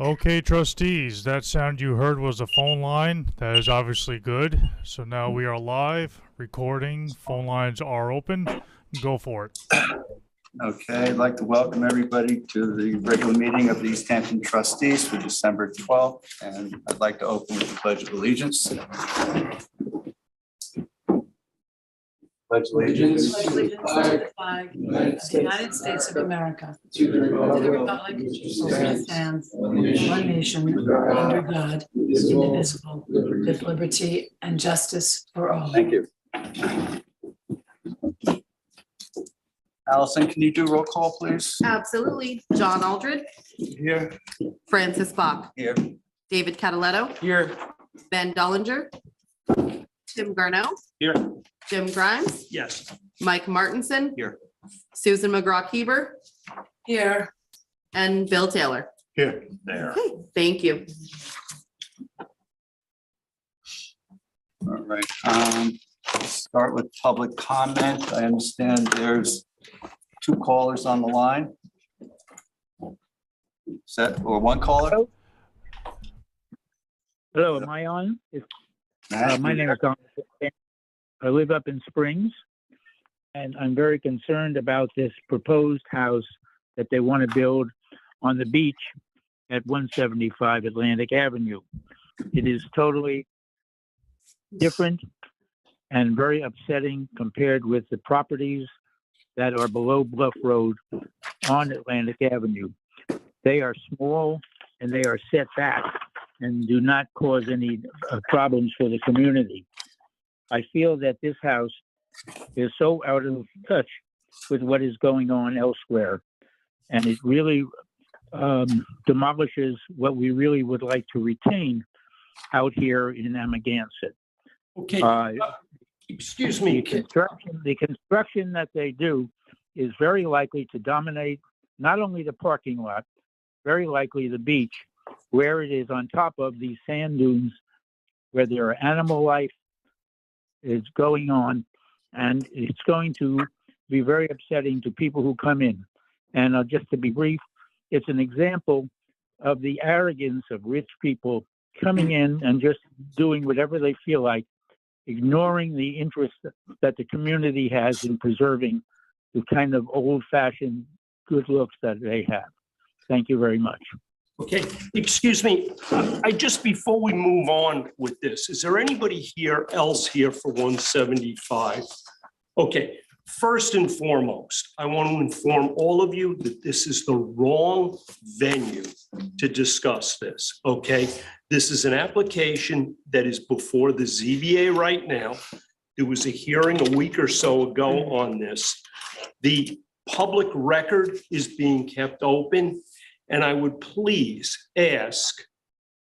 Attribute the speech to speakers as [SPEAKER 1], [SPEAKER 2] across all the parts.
[SPEAKER 1] Okay, trustees, that sound you heard was a phone line. That is obviously good. So now we are live, recording. Phone lines are open. Go for it.
[SPEAKER 2] Okay, I'd like to welcome everybody to the regular meeting of the East Hampton Trustees for December 12th. And I'd like to open with the Pledge of Allegiance. Pledge allegiance.
[SPEAKER 3] To the flag of the United States of America, to the republic for which it stands, one nation, under God, indivisible, with liberty and justice for all.
[SPEAKER 2] Thank you. Allison, can you do roll call, please?
[SPEAKER 4] Absolutely. John Aldred,
[SPEAKER 2] Here.
[SPEAKER 4] Francis Bach,
[SPEAKER 2] Here.
[SPEAKER 4] David Cataletto,
[SPEAKER 2] Here.
[SPEAKER 4] Ben Dollinger, Tim Garneau,
[SPEAKER 2] Here.
[SPEAKER 4] Jim Grimes,
[SPEAKER 2] Yes.
[SPEAKER 4] Mike Martinson,
[SPEAKER 2] Here.
[SPEAKER 4] Susan McGraw-Heber,
[SPEAKER 3] Here,
[SPEAKER 4] and Bill Taylor.
[SPEAKER 2] Here. There.
[SPEAKER 4] Okay, thank you.
[SPEAKER 2] All right. Start with public comment. I understand there's 2 callers on the line. Set or 1 caller?
[SPEAKER 5] Hello, am I on? My name is Don. I live up in Springs, and I'm very concerned about this proposed house that they want to build on the beach at 175 Atlantic Avenue. It is totally different and very upsetting compared with the properties that are below Bluff Road on Atlantic Avenue. They are small and they are set back and do not cause any problems for the community. I feel that this house is so out of touch with what is going on elsewhere, and it really demolishes what we really would like to retain out here in Amagansett.
[SPEAKER 6] Okay, excuse me.
[SPEAKER 5] The construction that they do is very likely to dominate not only the parking lot, very likely the beach, where it is on top of these sand dunes, where there are animal life is going on, and it's going to be very upsetting to people who come in. And just to be brief, it's an example of the arrogance of rich people coming in and just doing whatever they feel like, ignoring the interest that the community has in preserving the kind of old-fashioned good looks that they have. Thank you very much.
[SPEAKER 6] Okay, excuse me. I just, before we move on with this, is there anybody else here for 175? Okay, first and foremost, I want to inform all of you that this is the wrong venue to discuss this, okay? This is an application that is before the ZBA right now. There was a hearing a week or so ago on this. The public record is being kept open. And I would please ask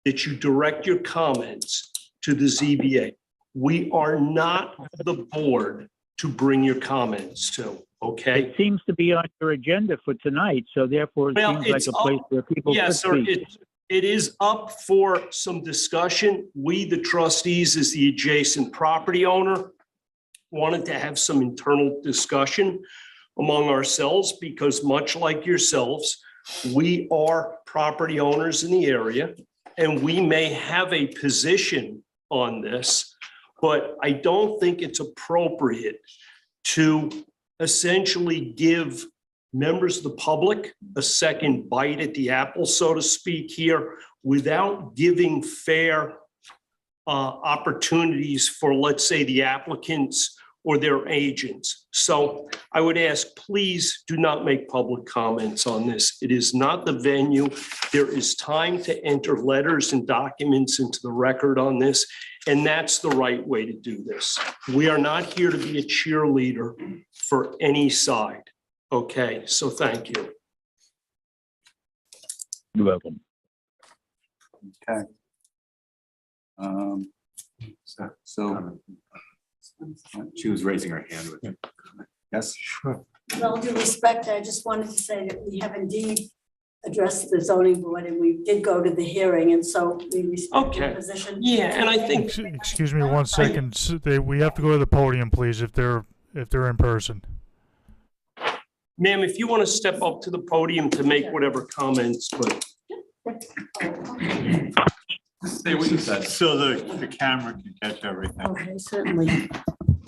[SPEAKER 6] that you direct your comments to the ZBA. We are not the board to bring your comments to, okay?
[SPEAKER 5] It seems to be on your agenda for tonight, so therefore it seems like a place where people could
[SPEAKER 6] Yes, sir,
[SPEAKER 5] speak.
[SPEAKER 6] it is up for some discussion. We, the trustees, as the adjacent property owner, wanted to have some internal discussion among ourselves because much like yourselves, we are property owners in the area and we may have a position on this, but I don't think it's appropriate to essentially give members of the public a second bite at the apple, so to speak, here without giving fair opportunities for, let's say, the applicants or their agents. So I would ask, please do not make public comments on this. It is not the venue. There is time to enter letters and documents into the record on this, and that's the right way to do this. We are not here to be a cheerleader for any side. Okay, so thank you.
[SPEAKER 5] You're welcome.
[SPEAKER 2] Okay. So
[SPEAKER 7] She was raising her hand with it.
[SPEAKER 2] yes, sure.
[SPEAKER 8] With all due respect, I just wanted to say that we have indeed addressed the zoning board and we did go to the hearing, and so we respect the position.
[SPEAKER 6] Yeah, and I think,
[SPEAKER 1] Excuse me 1 second. We have to go to the podium, please, if they're in person.
[SPEAKER 6] ma'am, if you want to step up to the podium to make whatever comments, but
[SPEAKER 7] Say what you said.
[SPEAKER 2] So the camera can catch everything.
[SPEAKER 8] Okay, certainly.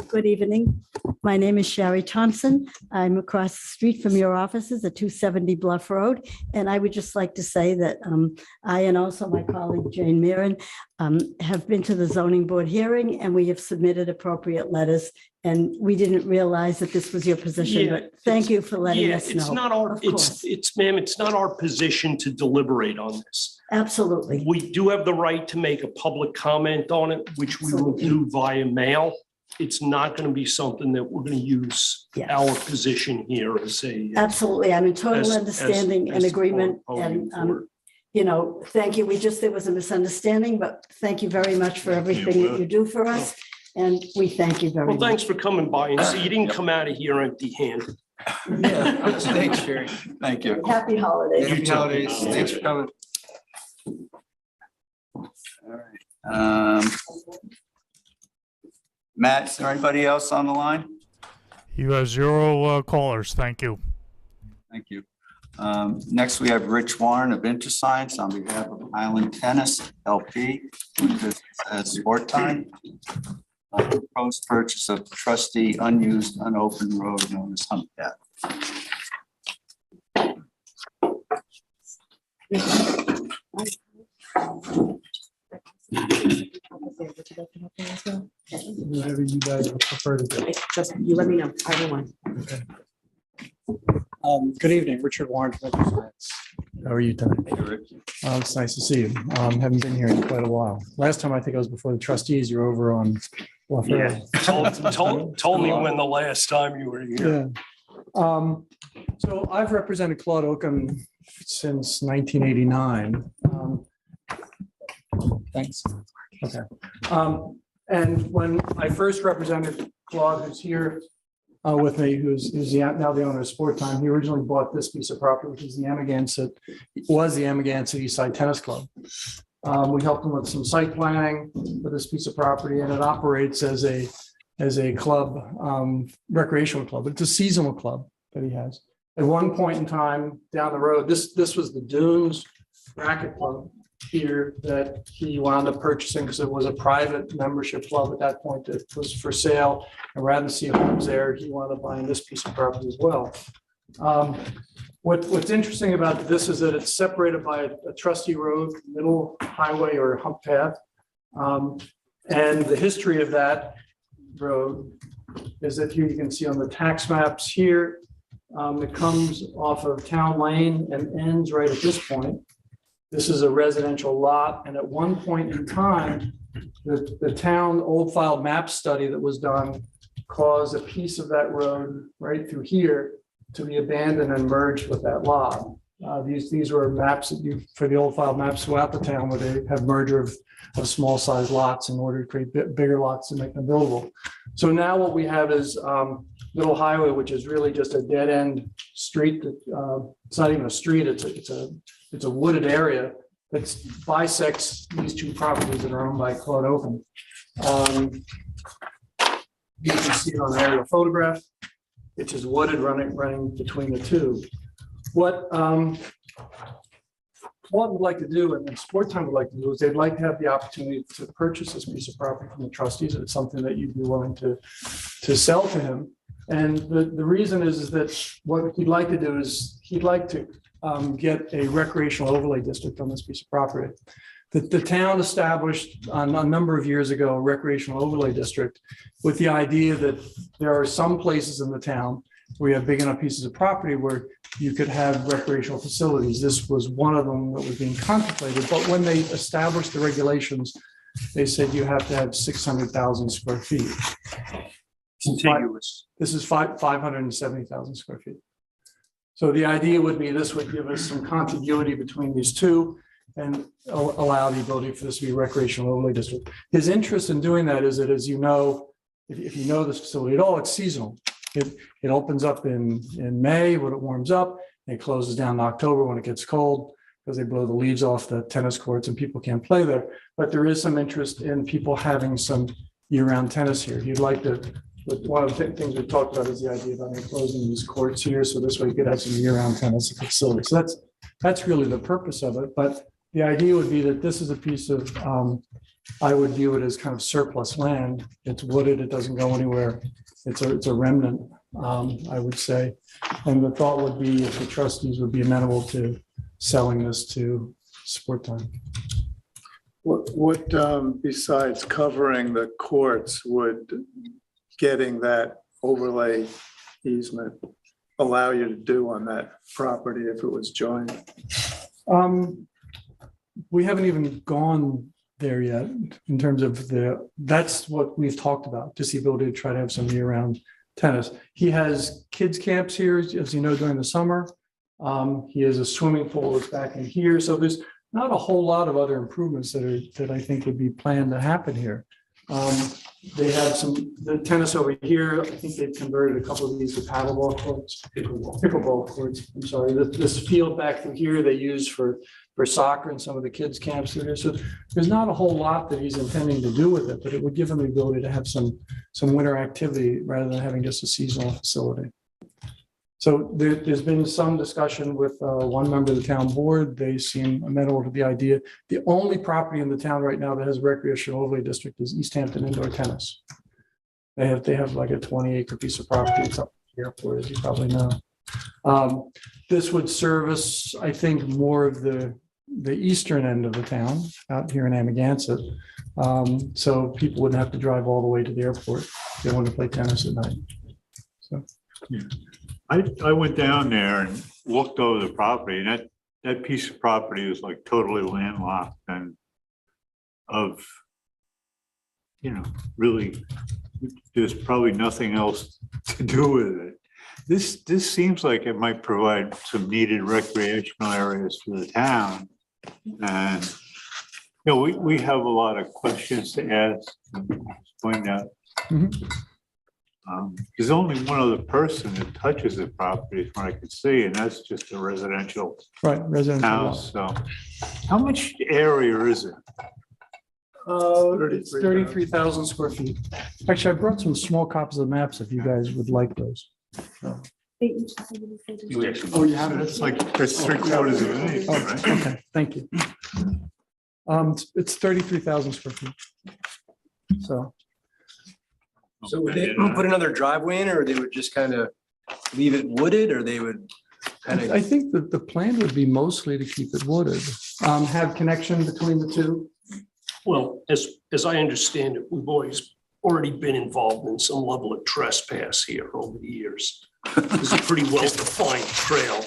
[SPEAKER 8] Good evening. My name is Sherry Thompson. I'm across the street from your offices at 270 Bluff Road. And I would just like to say that I and also my colleague Jane Mirren have been to the zoning board hearing, and we have submitted appropriate letters. And we didn't realize that this was your position,
[SPEAKER 6] Yeah,
[SPEAKER 8] but thank you for letting us know.
[SPEAKER 6] It's not our,
[SPEAKER 8] Of course.
[SPEAKER 6] ma'am, it's not our position to deliberate on this.
[SPEAKER 8] Absolutely.
[SPEAKER 6] We do have the right to make a public comment on it, which we will do via mail. It's not going to be something that we're going to use
[SPEAKER 8] Yes.
[SPEAKER 6] our position here as a.
[SPEAKER 8] Absolutely. I'm in total
[SPEAKER 6] as-
[SPEAKER 8] understanding and
[SPEAKER 6] as
[SPEAKER 8] agreement.
[SPEAKER 6] voting
[SPEAKER 8] And,
[SPEAKER 6] for it.
[SPEAKER 8] you know, thank you. There was a misunderstanding, but thank you very much for everything that you do for us. And we thank you very
[SPEAKER 6] Well,
[SPEAKER 8] much.
[SPEAKER 6] thanks for coming by and see, you didn't come out of here empty-handed.
[SPEAKER 2] Thanks, Sherry. Thank you.
[SPEAKER 8] Happy holidays.
[SPEAKER 2] Happy holidays. Thanks for coming. All right. Matt, is there anybody else on the line?
[SPEAKER 1] You have 0 callers. Thank you.
[SPEAKER 2] Thank you. Next, we have Rich Warren of InterScience on behalf of Island Tennis LP, which is Sport Time. Proposed purchase of trustee unused, unopened road known as Hump Path.
[SPEAKER 9] Whatever you guys prefer to do.
[SPEAKER 4] Just, you let me know, either one.
[SPEAKER 9] Good evening, Richard Warren from InterScience. How are you tonight? It's nice to see you. Haven't been here in quite a while. Last time I think I was before the trustees. You're over on Bluff Road.
[SPEAKER 6] Told me when the last time you were here.
[SPEAKER 9] Yeah. So I've represented Claude Oakham since 1989. Thanks. Okay. And when I first represented Claude, who's here with me, who's now the owner of Sport Time, he originally bought this piece of property, which is the Amagansett, was the Amagansett East Side Tennis Club. We helped him with some site planning for this piece of property, and it operates as a club, recreational club. It's a seasonal club that he has. At one point in time down the road, this was the Dunes Racket Club here that he wound up purchasing because it was a private membership club at that point that was for sale. And rather than see homes there, he wound up buying this piece of property as well. What's interesting about this is that it's separated by a trustee road, middle highway or hump path. And the history of that road is that here you can see on the tax maps here, it comes off of Town Lane and ends right at this point. This is a residential lot, and at one point in time, the town old file map study that was done caused a piece of that road right through here to be abandoned and merged with that lot. These were maps that you, for the old file maps throughout the town, where they have merger of small size lots in order to create bigger lots to make them buildable. So now what we have is Middle Highway, which is really just a dead end street. That it's not even a street. It's a wooded area that bisects these two properties that are owned by Claude Oakham. You can see it on an aerial photograph, which is wooded running between the two. What Claude would like to do, and Sport Time would like to do, is they'd like to have the opportunity to purchase this piece of property from the trustees. It's something that you'd be willing to sell to him. And the reason is that what he'd like to do is he'd like to get a recreational overlay district on this piece of property. The town established a number of years ago a recreational overlay district with the idea that there are some places in the town where you have big enough pieces of property where you could have recreational facilities. This was one of them that was being contemplated, but when they established the regulations, they said you have to have 600,000 square feet.
[SPEAKER 6] Contiguous.
[SPEAKER 9] This is 570,000 square feet. So the idea would be this would give us some contiguity between these two and allow the ability for this to be a recreational overlay district. His interest in doing that is that, as you know, if you know this facility at all, it's seasonal. It opens up in May when it warms up, and it closes down in October when it gets cold because they blow the leaves off the tennis courts and people can't play there. But there is some interest in people having some year-round tennis here. He'd like to. But one of the things we talked about is the idea of enclosing these courts here, so this way you could have some year-round tennis facility. So that's really the purpose of it. But the idea would be that this is a piece of, I would view it as kind of surplus land. It's wooded, it doesn't go anywhere. It's a remnant, I would say. And the thought would be if the trustees would be amenable to selling this to Sport Time.
[SPEAKER 10] What besides covering the courts would getting that overlay easement allow you to do on that property if it was joined?
[SPEAKER 9] We haven't even gone there yet in terms of that's what we've talked about, just the ability to try to have some year-round tennis. He has kids camps here, as you know, during the summer. He has a swimming pool that's back in here. So there's not a whole lot of other improvements that I think would be planned to happen here. They have the tennis over here. I think they've converted a couple of these to paddleball courts, pickleball courts. I'm sorry. This field back through here they use for soccer and some of the kids camps through there. So there's not a whole lot that he's intending to do with it, but it would give him the ability to have some winter activity rather than having just a seasonal facility. So there's been some discussion with one member of the town board. They seem amenable to the idea. The only property in the town right now that has a recreational overlay district is East Hampton Indoor Tennis. They have like a 20-acre piece of property. It's up at the airport, as you probably know. This would service, I think, more of the eastern end of the town out here in Amagansett. So people wouldn't have to drive all the way to the airport if they wanted to play tennis at night. So.
[SPEAKER 11] Yeah. I went down there and looked over the property, and that piece of property is like totally landlocked and really there's probably nothing else to do with it. This seems like it might provide some needed recreational areas for the town. And we have a lot of questions to ask and point out.
[SPEAKER 9] Mm-hmm.
[SPEAKER 11] There's only one other person that touches the property from what I can see, and that's just a residential house. So how much area is it?
[SPEAKER 9] It's 33,000 square feet. Actually, I brought some small copies of the maps if you guys would like those.
[SPEAKER 11] Oh, you have it? It's like there's 3/4 of an acre, right?
[SPEAKER 9] Okay, thank you. It's 33,000 square feet.
[SPEAKER 12] So would they put another driveway in, or they would just kind of leave it wooded, or they would kind of?
[SPEAKER 9] I think that the plan would be mostly to keep it wooded, have connection between the two.
[SPEAKER 6] Well, as I understand it, we've already been involved in some level of trespass here over the years. There's a pretty well-defined trail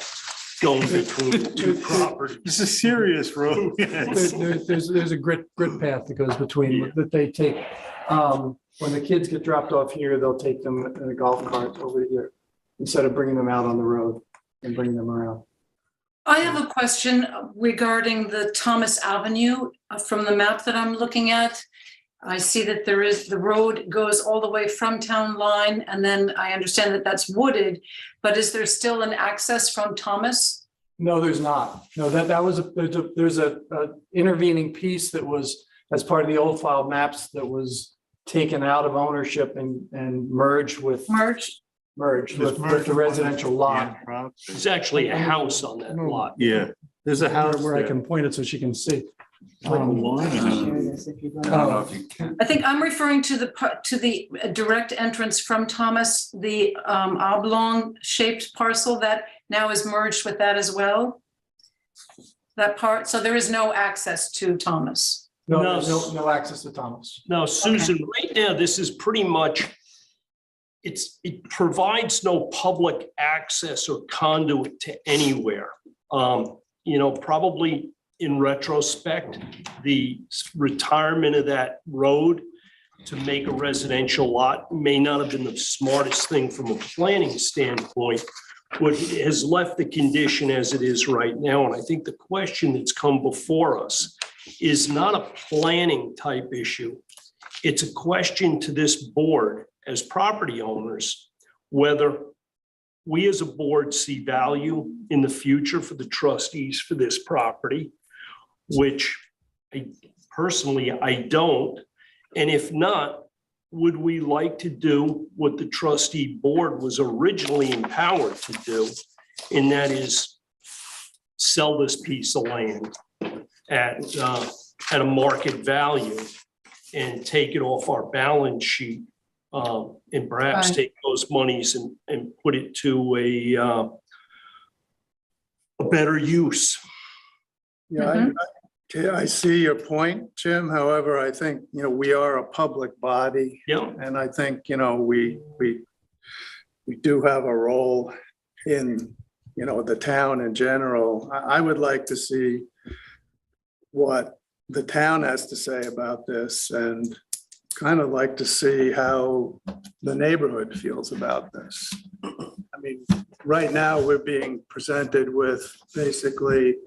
[SPEAKER 6] going between the two properties.
[SPEAKER 11] It's a serious road.
[SPEAKER 9] There's a grit path that goes between that they take. When the kids get dropped off here, they'll take them in a golf cart over here instead of bringing them out on the road and bringing them around.
[SPEAKER 3] I have a question regarding the Thomas Avenue from the map that I'm looking at. I see that the road goes all the way from town line, and then I understand that that's wooded, but is there still an access from Thomas?
[SPEAKER 9] No, there's not. No, there's a intervening piece that was as part of the old file maps that was taken out of ownership and merged with the residential lot.
[SPEAKER 6] There's actually a house on that lot.
[SPEAKER 11] Yeah, there's a house
[SPEAKER 9] where I can point it so she can see.
[SPEAKER 2] I don't know if you can.
[SPEAKER 3] I think I'm referring to the direct entrance from Thomas, the oblong shaped parcel that now is merged with that as well. That part, so there is no access to Thomas.
[SPEAKER 9] No access to Thomas.
[SPEAKER 6] Now, Susan, right now, this is pretty much, it provides no public access or conduit to anywhere. Probably in retrospect, the retirement of that road to make a residential lot may not have been the smartest thing from a planning standpoint. What has left the condition as it is right now, and I think the question that's come before us is not a planning type issue. It's a question to this board as property owners, whether we as a board see value in the future for the trustees for this property, which I don't. And if not, would we like to do what the trustee board was originally empowered to do? And that is sell this piece of land at a market value and take it off our balance sheet, and perhaps
[SPEAKER 3] Right.
[SPEAKER 6] take those monies and put it to a better use.
[SPEAKER 10] Yeah, I see your point, Jim. However, I think, we are a public body.
[SPEAKER 6] Yeah.
[SPEAKER 10] And I think, we do have a role in, the town in general. I would like to see what the town has to say about this and kind of like to see how the neighborhood feels about this. I mean, right now, we're being presented with basically,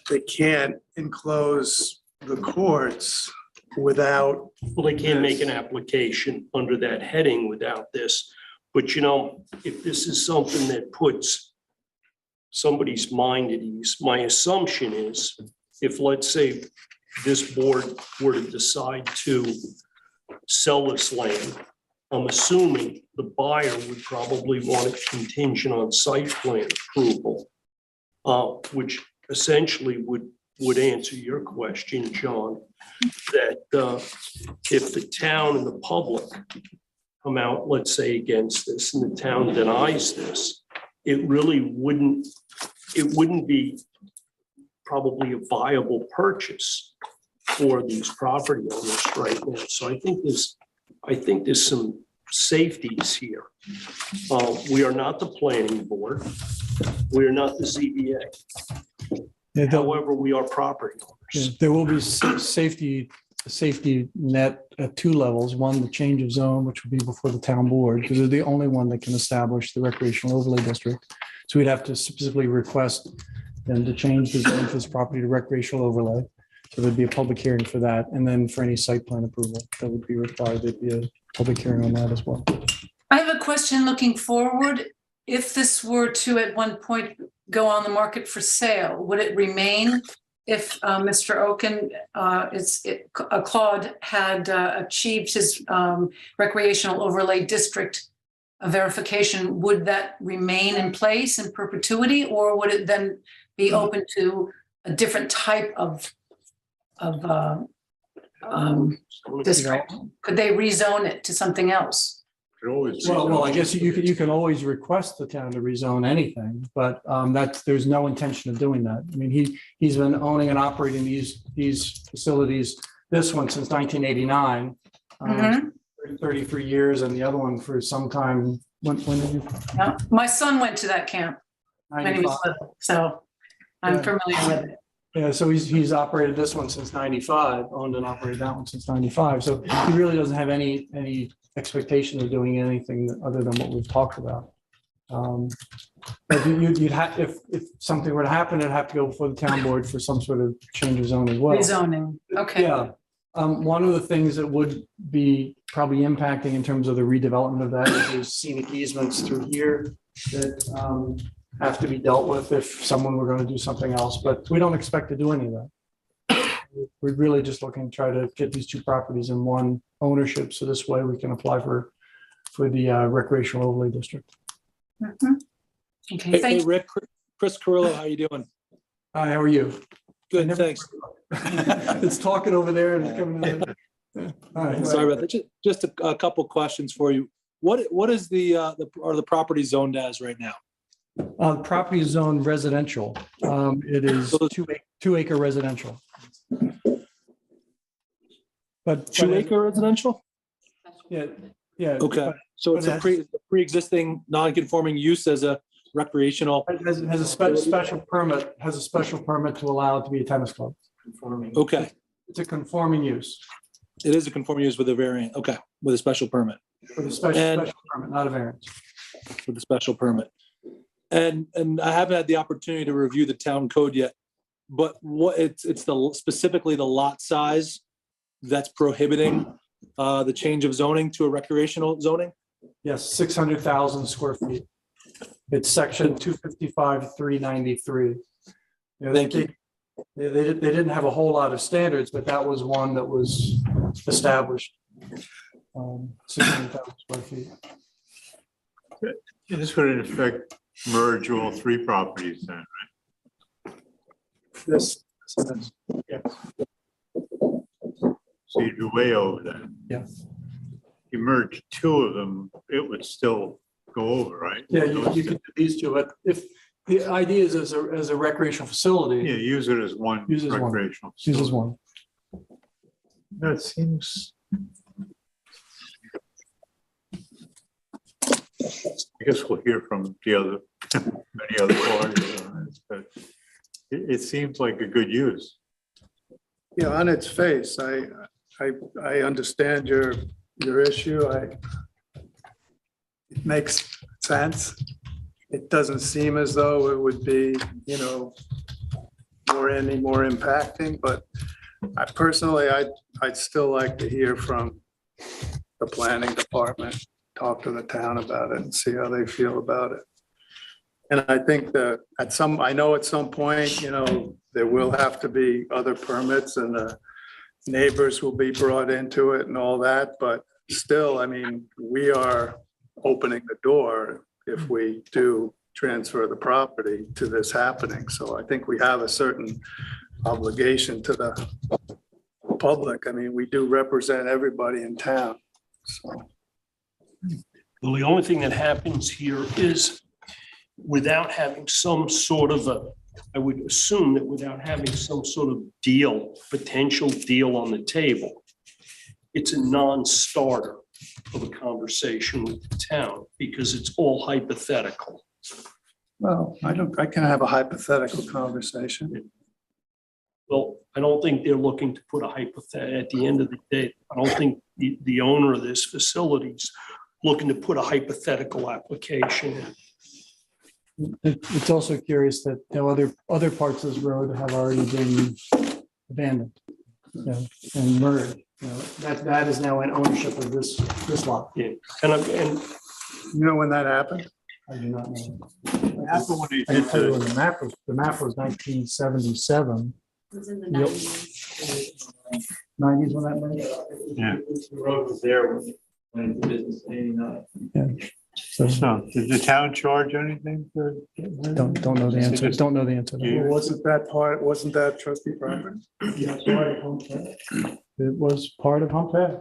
[SPEAKER 10] they can't enclose the courts without.
[SPEAKER 6] Well, they can't make an application under that heading without this. But if this is something that puts somebody's mind at ease, my assumption is if, let's say, this board were to decide to sell this land, I'm assuming the buyer would probably want it contingent on site plan approval, which essentially would answer your question, John, that if the town and the public come out, let's say, against this, and the town denies this, it really wouldn't be probably a viable purchase for these property owners right now. So I think there's some safeties here. We are not the planning board. We are not the ZBA. However, we are property owners.
[SPEAKER 9] There will be safety net at two levels. One, the change of zone, which would be before the town board, because they're the only one that can establish the recreational overlay district. So we'd have to specifically request them to change the zone for this property to recreational overlay. So there'd be a public hearing for that. And then for any site plan approval that would be required, there'd be a public hearing on that as well.
[SPEAKER 3] I have a question looking forward. If this were to at one point go on the market for sale, would it remain if Mr. Oken, Claude had achieved his recreational overlay district verification, would that remain in place in perpetuity, or would it then be open to a different type of district? Could they rezone it to something else?
[SPEAKER 9] Well, I guess you can always request the town to rezone anything, but there's no intention of doing that. I mean, he's been owning and operating these facilities, this one since 1989, 33 years, and the other one for some time. When did you?
[SPEAKER 3] Yeah. My son went to that camp when he was little, so I'm familiar with it.
[SPEAKER 9] Yeah, so he's operated this one since 95, owned and operated that one since 95. So he really doesn't have any expectation of doing anything other than what we've talked about. But you'd have, if something were to happen, it'd have to go before the town board for some sort of change of zone as well.
[SPEAKER 3] Rezoning, okay.
[SPEAKER 9] Yeah. One of the things that would be probably impacting in terms of the redevelopment of that is there's scenic easements through here that have to be dealt with if someone were going to do something else, but we don't expect to do any of that. We're really just looking to try to get these two properties in one ownership, so this way we can apply for the recreational overlay district.
[SPEAKER 3] Okay,
[SPEAKER 13] Hey, Rick, Chris Carrillo, how you doing?
[SPEAKER 9] Hi, how are you?
[SPEAKER 13] Good, thanks.
[SPEAKER 9] It's talking over there and it's coming in. All right,
[SPEAKER 13] Sorry about that. Just a couple questions for you. What is the property zoned as right now?
[SPEAKER 9] The property is zoned residential. It is 2 acre residential. But
[SPEAKER 13] 2 acre residential?
[SPEAKER 9] Yeah.
[SPEAKER 13] Okay, so it's a pre-existing non-conforming use as a recreational.
[SPEAKER 9] It has a special permit. Has a special permit to allow it to be a tennis club. Conforming.
[SPEAKER 13] Okay.
[SPEAKER 9] It's a conforming use.
[SPEAKER 13] It is a conforming use with a variant. Okay, with a special permit.
[SPEAKER 9] With a special permit, not a variance.
[SPEAKER 13] With a special permit. And I haven't had the opportunity to review the town code yet, but it's specifically the lot size that's prohibiting the change of zoning to a recreational zoning?
[SPEAKER 9] Yes, 600,000 square feet. It's section 255-393.
[SPEAKER 13] Thank you.
[SPEAKER 9] They didn't have a whole lot of standards, but that was one that was established. 600,000 square feet.
[SPEAKER 11] This would in effect merge all three properties then, right?
[SPEAKER 9] This, yeah,
[SPEAKER 11] So you'd be way over that.
[SPEAKER 9] Yeah.
[SPEAKER 11] You merge two of them, it would still go over, right?
[SPEAKER 9] Yeah, you could do these two, but if the idea is as a recreational
[SPEAKER 11] Yeah,
[SPEAKER 9] facility,
[SPEAKER 11] use it as one
[SPEAKER 9] Use as one.
[SPEAKER 11] recreational.
[SPEAKER 9] uses
[SPEAKER 11] facility.
[SPEAKER 9] one.
[SPEAKER 11] That seems. I guess we'll hear from the other, many other parties on this, but it seems like a good use.
[SPEAKER 10] Yeah, on its face, I understand your issue. It makes sense. It doesn't seem as though it would be, any more impacting, but I personally, I'd still like to hear from the planning department, talk to the town about it and see how they feel about it. And I think that I know at some point, there will have to be other permits and the neighbors will be brought into it and all that, but still, I mean, we are opening the door if we do transfer the property to this happening. So I think we have a certain obligation to the public. I mean, we do represent everybody in town, so.
[SPEAKER 6] Well, the only thing that happens here is without having some sort of I would assume that without having some sort of potential deal on the table, it's a non-starter of a conversation with the town because it's all hypothetical.
[SPEAKER 10] Well, I can have a hypothetical conversation.
[SPEAKER 6] Well, I don't think they're looking to put a hypothetical, at the end of the day, I don't think the owner of this facility is looking to put a hypothetical application in.
[SPEAKER 9] It's also curious that other parts of this road have already been abandoned, and merged. That is now in ownership of this lot.
[SPEAKER 6] Yeah, and
[SPEAKER 10] You know when that happened?
[SPEAKER 9] I do not know.
[SPEAKER 11] What happened when they
[SPEAKER 9] I can
[SPEAKER 11] did
[SPEAKER 9] tell you when
[SPEAKER 11] the,
[SPEAKER 9] the map was 1977.
[SPEAKER 8] It was in the
[SPEAKER 9] Yep.
[SPEAKER 8] 90s.
[SPEAKER 9] 90s when that made.
[SPEAKER 11] yeah,
[SPEAKER 7] The road was there when the business in 89.
[SPEAKER 9] So
[SPEAKER 11] so did the town charge anything for?
[SPEAKER 9] don't know the answer. Don't know the answer. to that.
[SPEAKER 11] Yeah.
[SPEAKER 10] Wasn't that trustee property?
[SPEAKER 9] It was part of Humpback.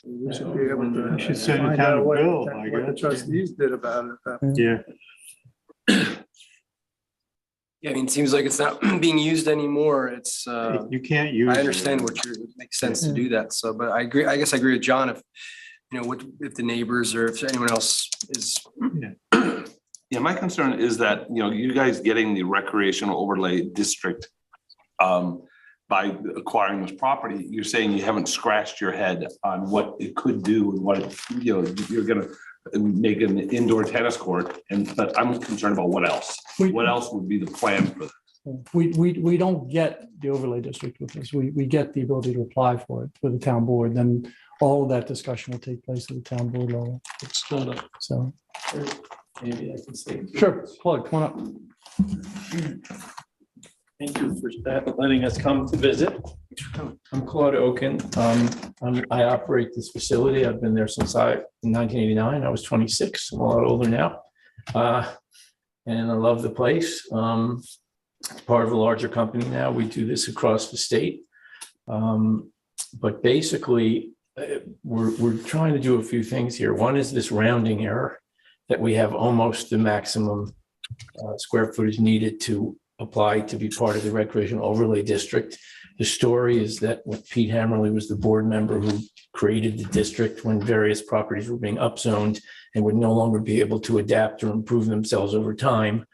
[SPEAKER 10] We should be able to.
[SPEAKER 11] You should send the
[SPEAKER 10] find
[SPEAKER 11] town
[SPEAKER 10] out
[SPEAKER 11] a
[SPEAKER 10] what
[SPEAKER 11] bill,
[SPEAKER 10] what
[SPEAKER 11] I
[SPEAKER 10] the
[SPEAKER 11] guess.
[SPEAKER 10] trustees did about it.
[SPEAKER 11] Yeah,
[SPEAKER 12] Yeah, I mean, it seems like it's not being used anymore. It's,
[SPEAKER 11] you can't use.
[SPEAKER 12] I understand it makes sense to do that. So, but I guess I agree with John if, if the neighbors or if anyone else is.
[SPEAKER 7] Yeah, my concern is that, you guys getting the recreational overlay district by acquiring this property, you're saying you haven't scratched your head on what it could do and what, you're gonna make an indoor tennis court, but I'm concerned about what else. What else would be the plan for that?
[SPEAKER 9] We don't get the overlay district with this. We get the ability to apply for it with the town board. Then all of that discussion will take place at the town board level.
[SPEAKER 6] It's not a,
[SPEAKER 9] So,
[SPEAKER 7] Maybe I can say.
[SPEAKER 9] sure, plug, come on up.
[SPEAKER 14] Thank you for letting us come to visit. I'm Claude Oken. I operate this facility. I've been there since in 1989. I was 26. I'm a lot older now. And I love the place. It's part of a larger company now. We do this across the state. But basically, we're trying to do a few things here. One is this rounding error that we have almost the maximum square footage needed to apply to be part of the recreational overlay district. The story is that when Pete Hammerly was the board member who created the district when various properties were being upzoned and would no longer be able to adapt or improve themselves over time,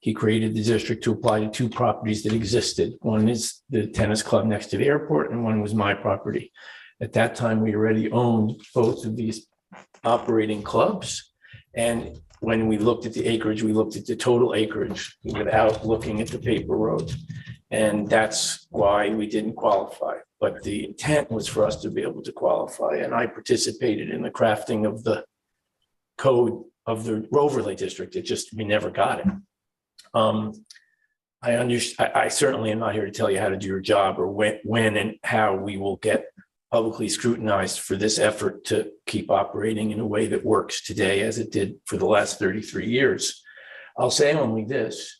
[SPEAKER 14] he created the district to apply to two properties that existed. One is the tennis club next to the airport and one was my property. At that time, we already owned both of these operating clubs. And when we looked at the acreage, we looked at the total acreage without looking at the paper road. And that's why we didn't qualify. But the intent was for us to be able to qualify. And I participated in the crafting of the code of the overlay district. We never got it. I certainly am not here to tell you how to do your job or when and how we will get publicly scrutinized for this effort to keep operating in a way that works today as it did for the last 33 years. I'll say only this.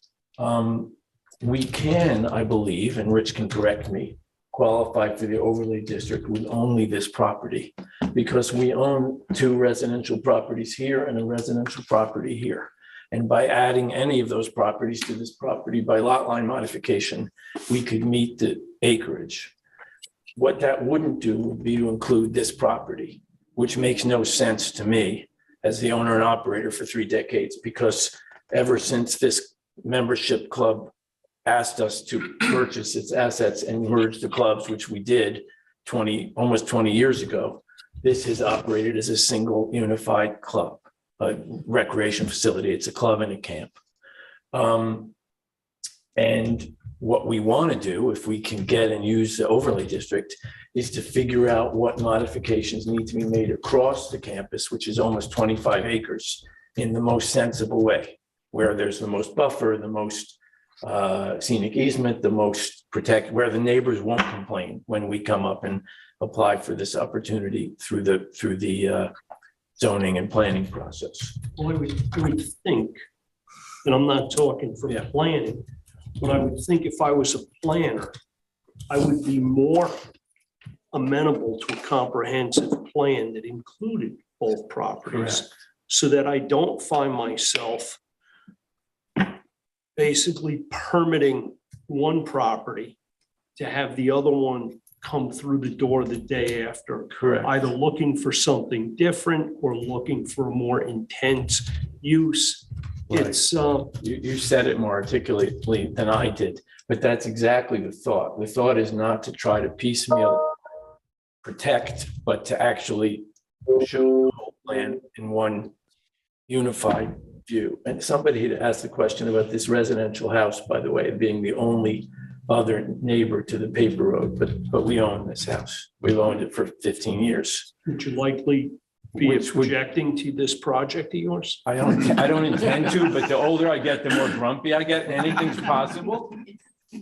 [SPEAKER 14] We can, I believe, and Rich can correct me, qualify for the overlay district with only this property, because we own 2 residential properties here and a residential property here. And by adding any of those properties to this property by lot line modification, we could meet the acreage. What that wouldn't do would be to include this property, which makes no sense to me as the owner and operator for 3 decades, because ever since this membership club asked us to purchase its assets and merge the clubs, which we did almost 20 years ago, this has operated as a single unified club, a recreation facility. It's a club and a camp. And what we want to do, if we can get and use the overlay district, is to figure out what modifications need to be made across the campus, which is almost 25 acres, in the most sensible way, where there's the most buffer, the most scenic easement, the most where the neighbors won't complain when we come up and apply for this opportunity through the zoning and planning process.
[SPEAKER 6] Well, I would think, and I'm not talking from planning, but I would think if I was a planner, I would be more amenable to a comprehensive plan that included both properties.
[SPEAKER 14] Correct.
[SPEAKER 6] So that I don't find myself basically permitting one property to have the other one come through the door the day after.
[SPEAKER 14] Correct.
[SPEAKER 6] Either looking for something different or looking for a more intense use.
[SPEAKER 14] Right.
[SPEAKER 6] It's
[SPEAKER 14] You said it more articulately than I did, but that's exactly the thought. The thought is not to try to piecemeal protect, but to actually show the whole plan in one unified view. And somebody had asked the question about this residential house, by the way, being the only other neighbor to the paper road, but we own this house. We've owned it for 15 years.
[SPEAKER 6] would you likely be objecting to this project of yours?
[SPEAKER 14] I don't intend to, but the older I get, the more grumpy I get. Anything's possible.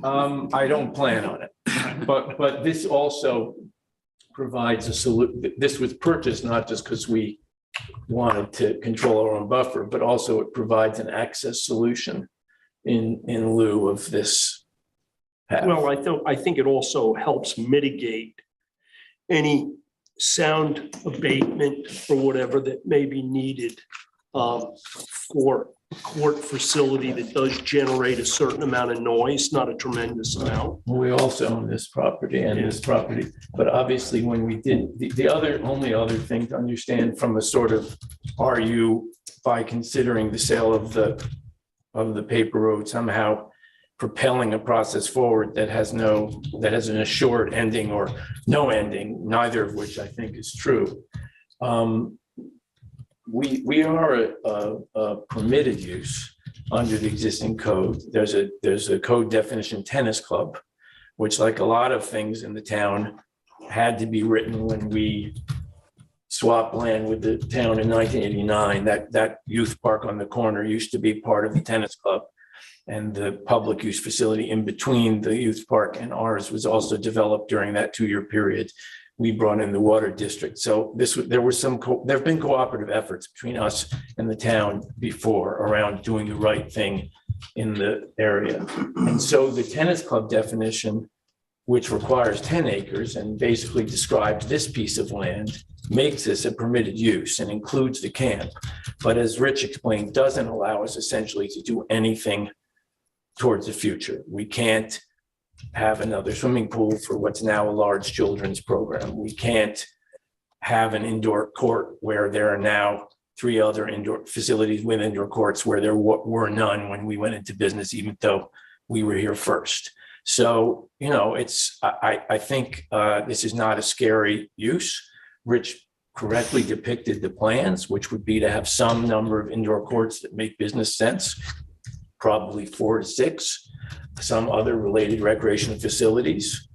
[SPEAKER 14] I don't plan on it. But this also provides a solution. This was purchased not just because we wanted to control our own buffer, but also it provides an access solution in lieu of this path.
[SPEAKER 6] Well, I think it also helps mitigate any sound abatement or whatever that may be needed for a court facility that does generate a certain amount of noise, not a tremendous amount.
[SPEAKER 14] We also own this property and this property, but obviously when we did, the only other thing to understand from a sort of, are you, by considering the sale of the paper road somehow propelling a process forward that has an assured ending or no ending, neither of which I think is true. We are a permitted use under the existing code. There's a code definition tennis club, which, like a lot of things in the town, had to be written when we swapped land with the town in 1989. That youth park on the corner used to be part of the tennis club, and the public use facility in between the youth park and ours was also developed during that 2-year period. We brought in the water district. So there have been cooperative efforts between us and the town before around doing the right thing in the area. And so the tennis club definition, which requires 10 acres and basically describes this piece of land, makes this a permitted use and includes the camp. But as Rich explained, doesn't allow us essentially to do anything towards the future. We can't have another swimming pool for what's now a large children's program. We can't have an indoor court where there are now 3 other indoor facilities with indoor courts where there were none when we went into business, even though we were here first. So, I think this is not a scary use. Rich correctly depicted the plans, which would be to have some number of indoor courts that make business sense, probably 4 to 6. Some other related recreation facilities,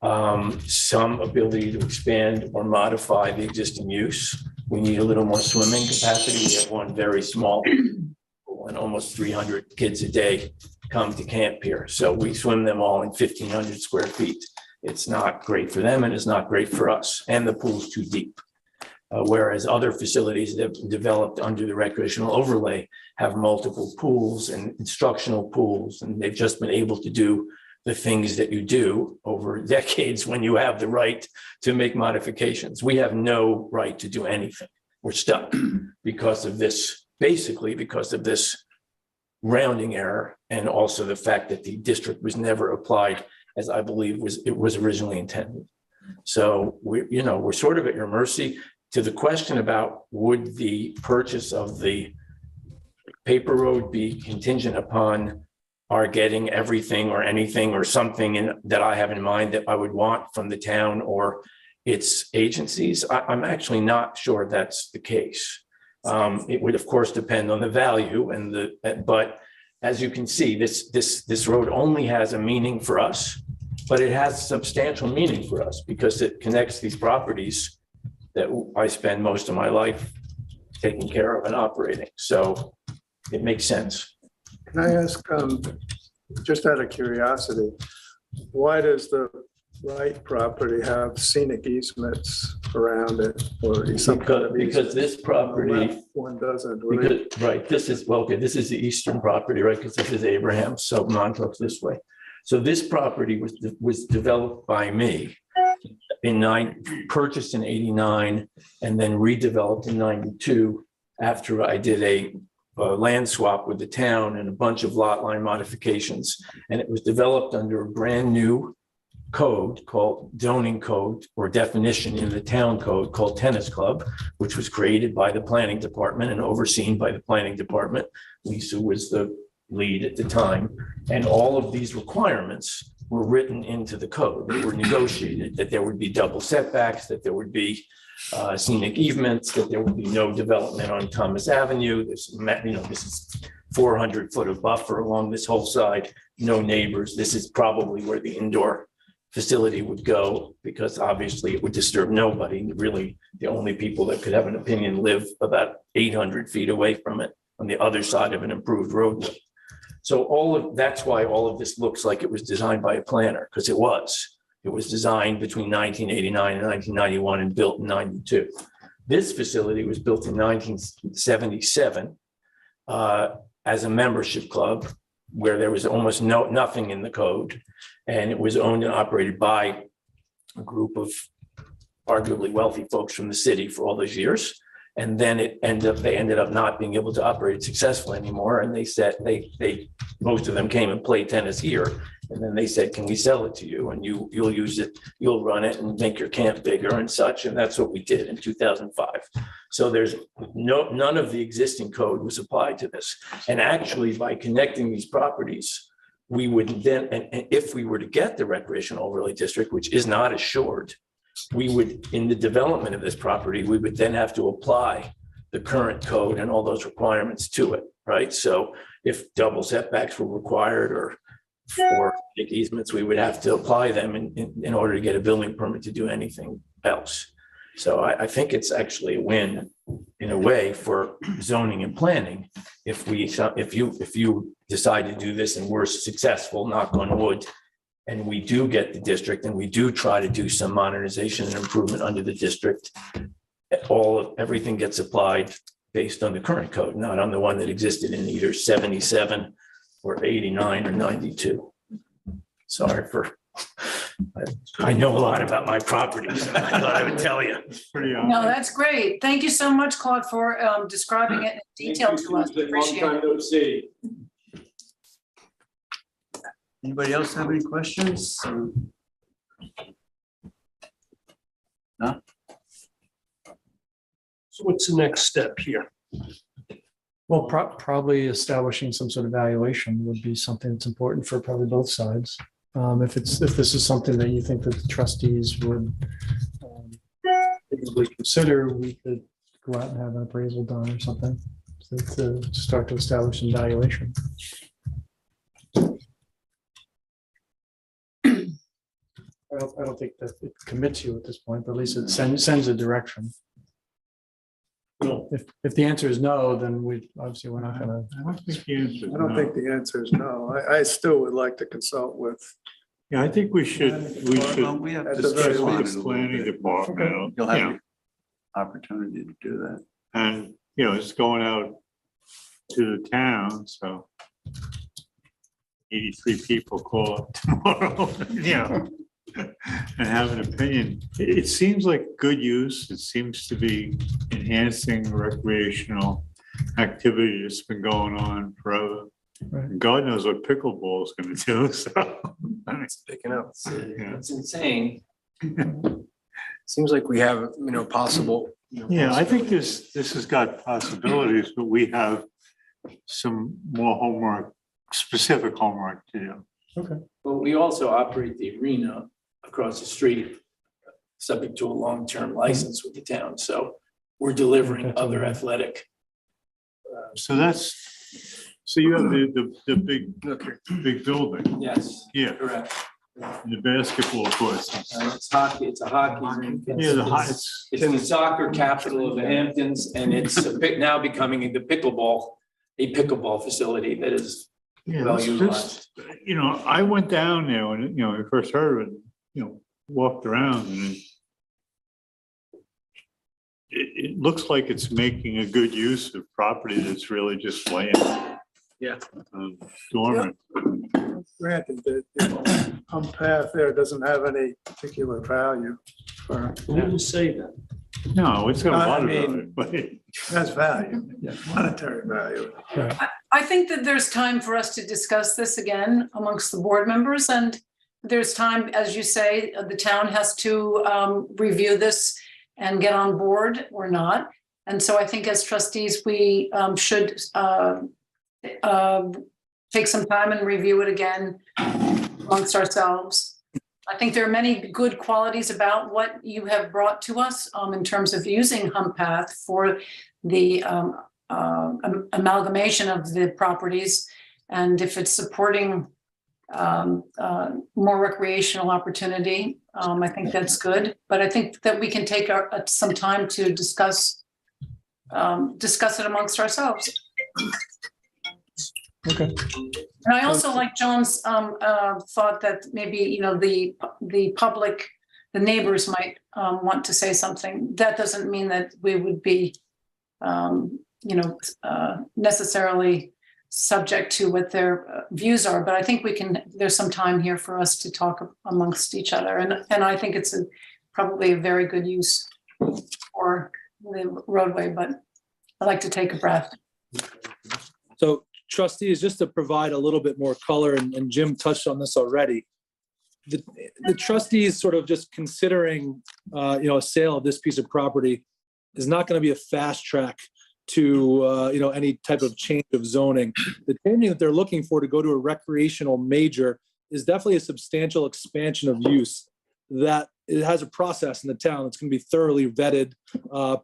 [SPEAKER 14] some ability to expand or modify the existing use. We need a little more swimming capacity. We have one very small pool and almost 300 kids a day come to camp here. So we swim them all in 1,500 square feet. It's not great for them and it's not great for us. And the pool's too deep. Whereas other facilities that have been developed under the recreational overlay have multiple pools and instructional pools, and they've just been able to do the things that you do over decades when you have the right to make modifications. We have no right to do anything. We're stuck because of this, basically because of this rounding error, and also the fact that the district was never applied as I believe it was originally intended. So we're sort of at your mercy. To the question about would the purchase of the paper road be contingent upon our getting everything or anything or something that I have in mind that I would want from the town or its agencies, I'm actually not sure that's the case. It would of course depend on the value but as you can see, this road only has a meaning for us, but it has substantial meaning for us because it connects these properties that I spend most of my life taking care of and operating. So it makes sense.
[SPEAKER 10] Can I ask, just out of curiosity, why does the right property have scenic easements around it or some kind of
[SPEAKER 14] Because this property,
[SPEAKER 10] one doesn't?
[SPEAKER 14] because, right, this is, well, okay, this is the eastern property, right? Because this is Abraham, so Montauk's this way. So this property was developed by me purchased in 89 and then redeveloped in 92 after I did a land swap with the town and a bunch of lot line modifications. And it was developed under a brand new code called zoning code or definition in the town code called tennis club, which was created by the planning department and overseen by the planning department. Lisa was the lead at the time. And all of these requirements were written into the code. They were negotiated, that there would be double setbacks, that there would be scenic easements, that there would be no development on Thomas Avenue. This is 400 foot of buffer along this whole side, no neighbors. This is probably where the indoor facility would go because obviously it would disturb nobody. Really, the only people that could have an opinion live about 800 feet away from it on the other side of an improved roadway. So that's why all of this looks like it was designed by a planner, because it was. It was designed between 1989 and 1991 and built in 92. This facility was built in 1977 as a membership club where there was almost nothing in the code. And it was owned and operated by a group of arguably wealthy folks from the city for all those years. And then they ended up not being able to operate successfully anymore. And they said, most of them came and played tennis here. And then they said, can we sell it to you? And you'll use it, you'll run it and make your camp bigger and such. And that's what we did in 2005. So there's none of the existing code was applied to this. And actually by connecting these properties, we would then, and if we were to get the recreational overlay district, which is not assured, we would, in the development of this property, we would then have to apply the current code and all those requirements to it, right? So if double setbacks were required or easements, we would have to apply them in order to get a building permit to do anything else. So I think it's actually a win in a way for zoning and planning. If you decide to do this and we're successful, knock on wood, and we do get the district and we do try to do some modernization and improvement under the district, everything gets applied based on the current code, not on the one that existed in either 77 or 89 or 92. Sorry I know a lot about my properties. I thought I would tell you.
[SPEAKER 3] No, that's great. Thank you so much, Claude, for describing it in detail to us. Appreciate it.
[SPEAKER 2] Anybody else have any questions? No?
[SPEAKER 6] So what's the next step here?
[SPEAKER 9] Well, probably establishing some sort of valuation would be something that's important for probably both sides. If this is something that you think that the trustees would consider, we could go out and have an appraisal done or something to start to establish some valuation. I don't think that it commits you at this point, but at least it sends a direction. If the answer is no, then we're not gonna.
[SPEAKER 10] I don't think the answer is no. I still would like to consult with.
[SPEAKER 11] Yeah, I think we should
[SPEAKER 2] We have to
[SPEAKER 11] discuss
[SPEAKER 2] discuss
[SPEAKER 11] with the planning department.
[SPEAKER 2] You'll have the opportunity to do that.
[SPEAKER 11] And, it's going out to the town, so. 83 people call up tomorrow, and have an opinion. It seems like good use. It seems to be enhancing recreational activity that's been going on forever.
[SPEAKER 14] Right.
[SPEAKER 11] God knows what pickleball is going to do. So
[SPEAKER 12] It's picking up.
[SPEAKER 14] It's insane.
[SPEAKER 12] Seems like we have, possible.
[SPEAKER 11] yeah, I think this has got possibilities, but we have some more homework, specific homework to do.
[SPEAKER 14] Okay. Well, we also operate the arena across the street, subject to a long-term license with the town. So we're delivering other athletic.
[SPEAKER 11] So you have the big building.
[SPEAKER 14] Yes.
[SPEAKER 11] Yeah.
[SPEAKER 14] Correct.
[SPEAKER 11] And the basketball courts.
[SPEAKER 14] It's hockey. It's a hockey rink.
[SPEAKER 11] Yeah,
[SPEAKER 14] It's the soccer capital of the Hamptons, and it's now becoming a pickleball facility that is well utilized.
[SPEAKER 11] I went down there when I first heard of it. Walked around, and it looks like it's making a good use of property that's really just laying.
[SPEAKER 14] Yeah.
[SPEAKER 11] Dormant.
[SPEAKER 10] Granted, the pump path there doesn't have any particular value for.
[SPEAKER 6] Who didn't say that?
[SPEAKER 11] No, it's got a lot of
[SPEAKER 10] I mean,
[SPEAKER 11] value, but
[SPEAKER 10] It has value, monetary value.
[SPEAKER 3] I think that there's time for us to discuss this again amongst the board members, and there's time, as you say, the town has to review this and get on board or not. And so I think as trustees, we should take some time and review it again amongst ourselves. I think there are many good qualities about what you have brought to us in terms of using Hump Path for the amalgamation of the properties. And if it's supporting more recreational opportunity, I think that's good. But I think that we can take some time to discuss it amongst ourselves.
[SPEAKER 14] Okay.
[SPEAKER 3] And I also like John's thought that maybe, the public, the neighbors might want to say something. That doesn't mean that we would be, necessarily subject to what their views are, but I think there's some time here for us to talk amongst each other. And I think it's probably a very good use for the roadway, but I'd like to take a breath.
[SPEAKER 13] So trustees, just to provide a little bit more color, and Jim touched on this already. The trustees sort of just considering, a sale of this piece of property is not going to be a fast track to, any type of change of zoning. The changing that they're looking for to go to a recreational major is definitely a substantial expansion of use that it has a process in the town that's going to be thoroughly vetted,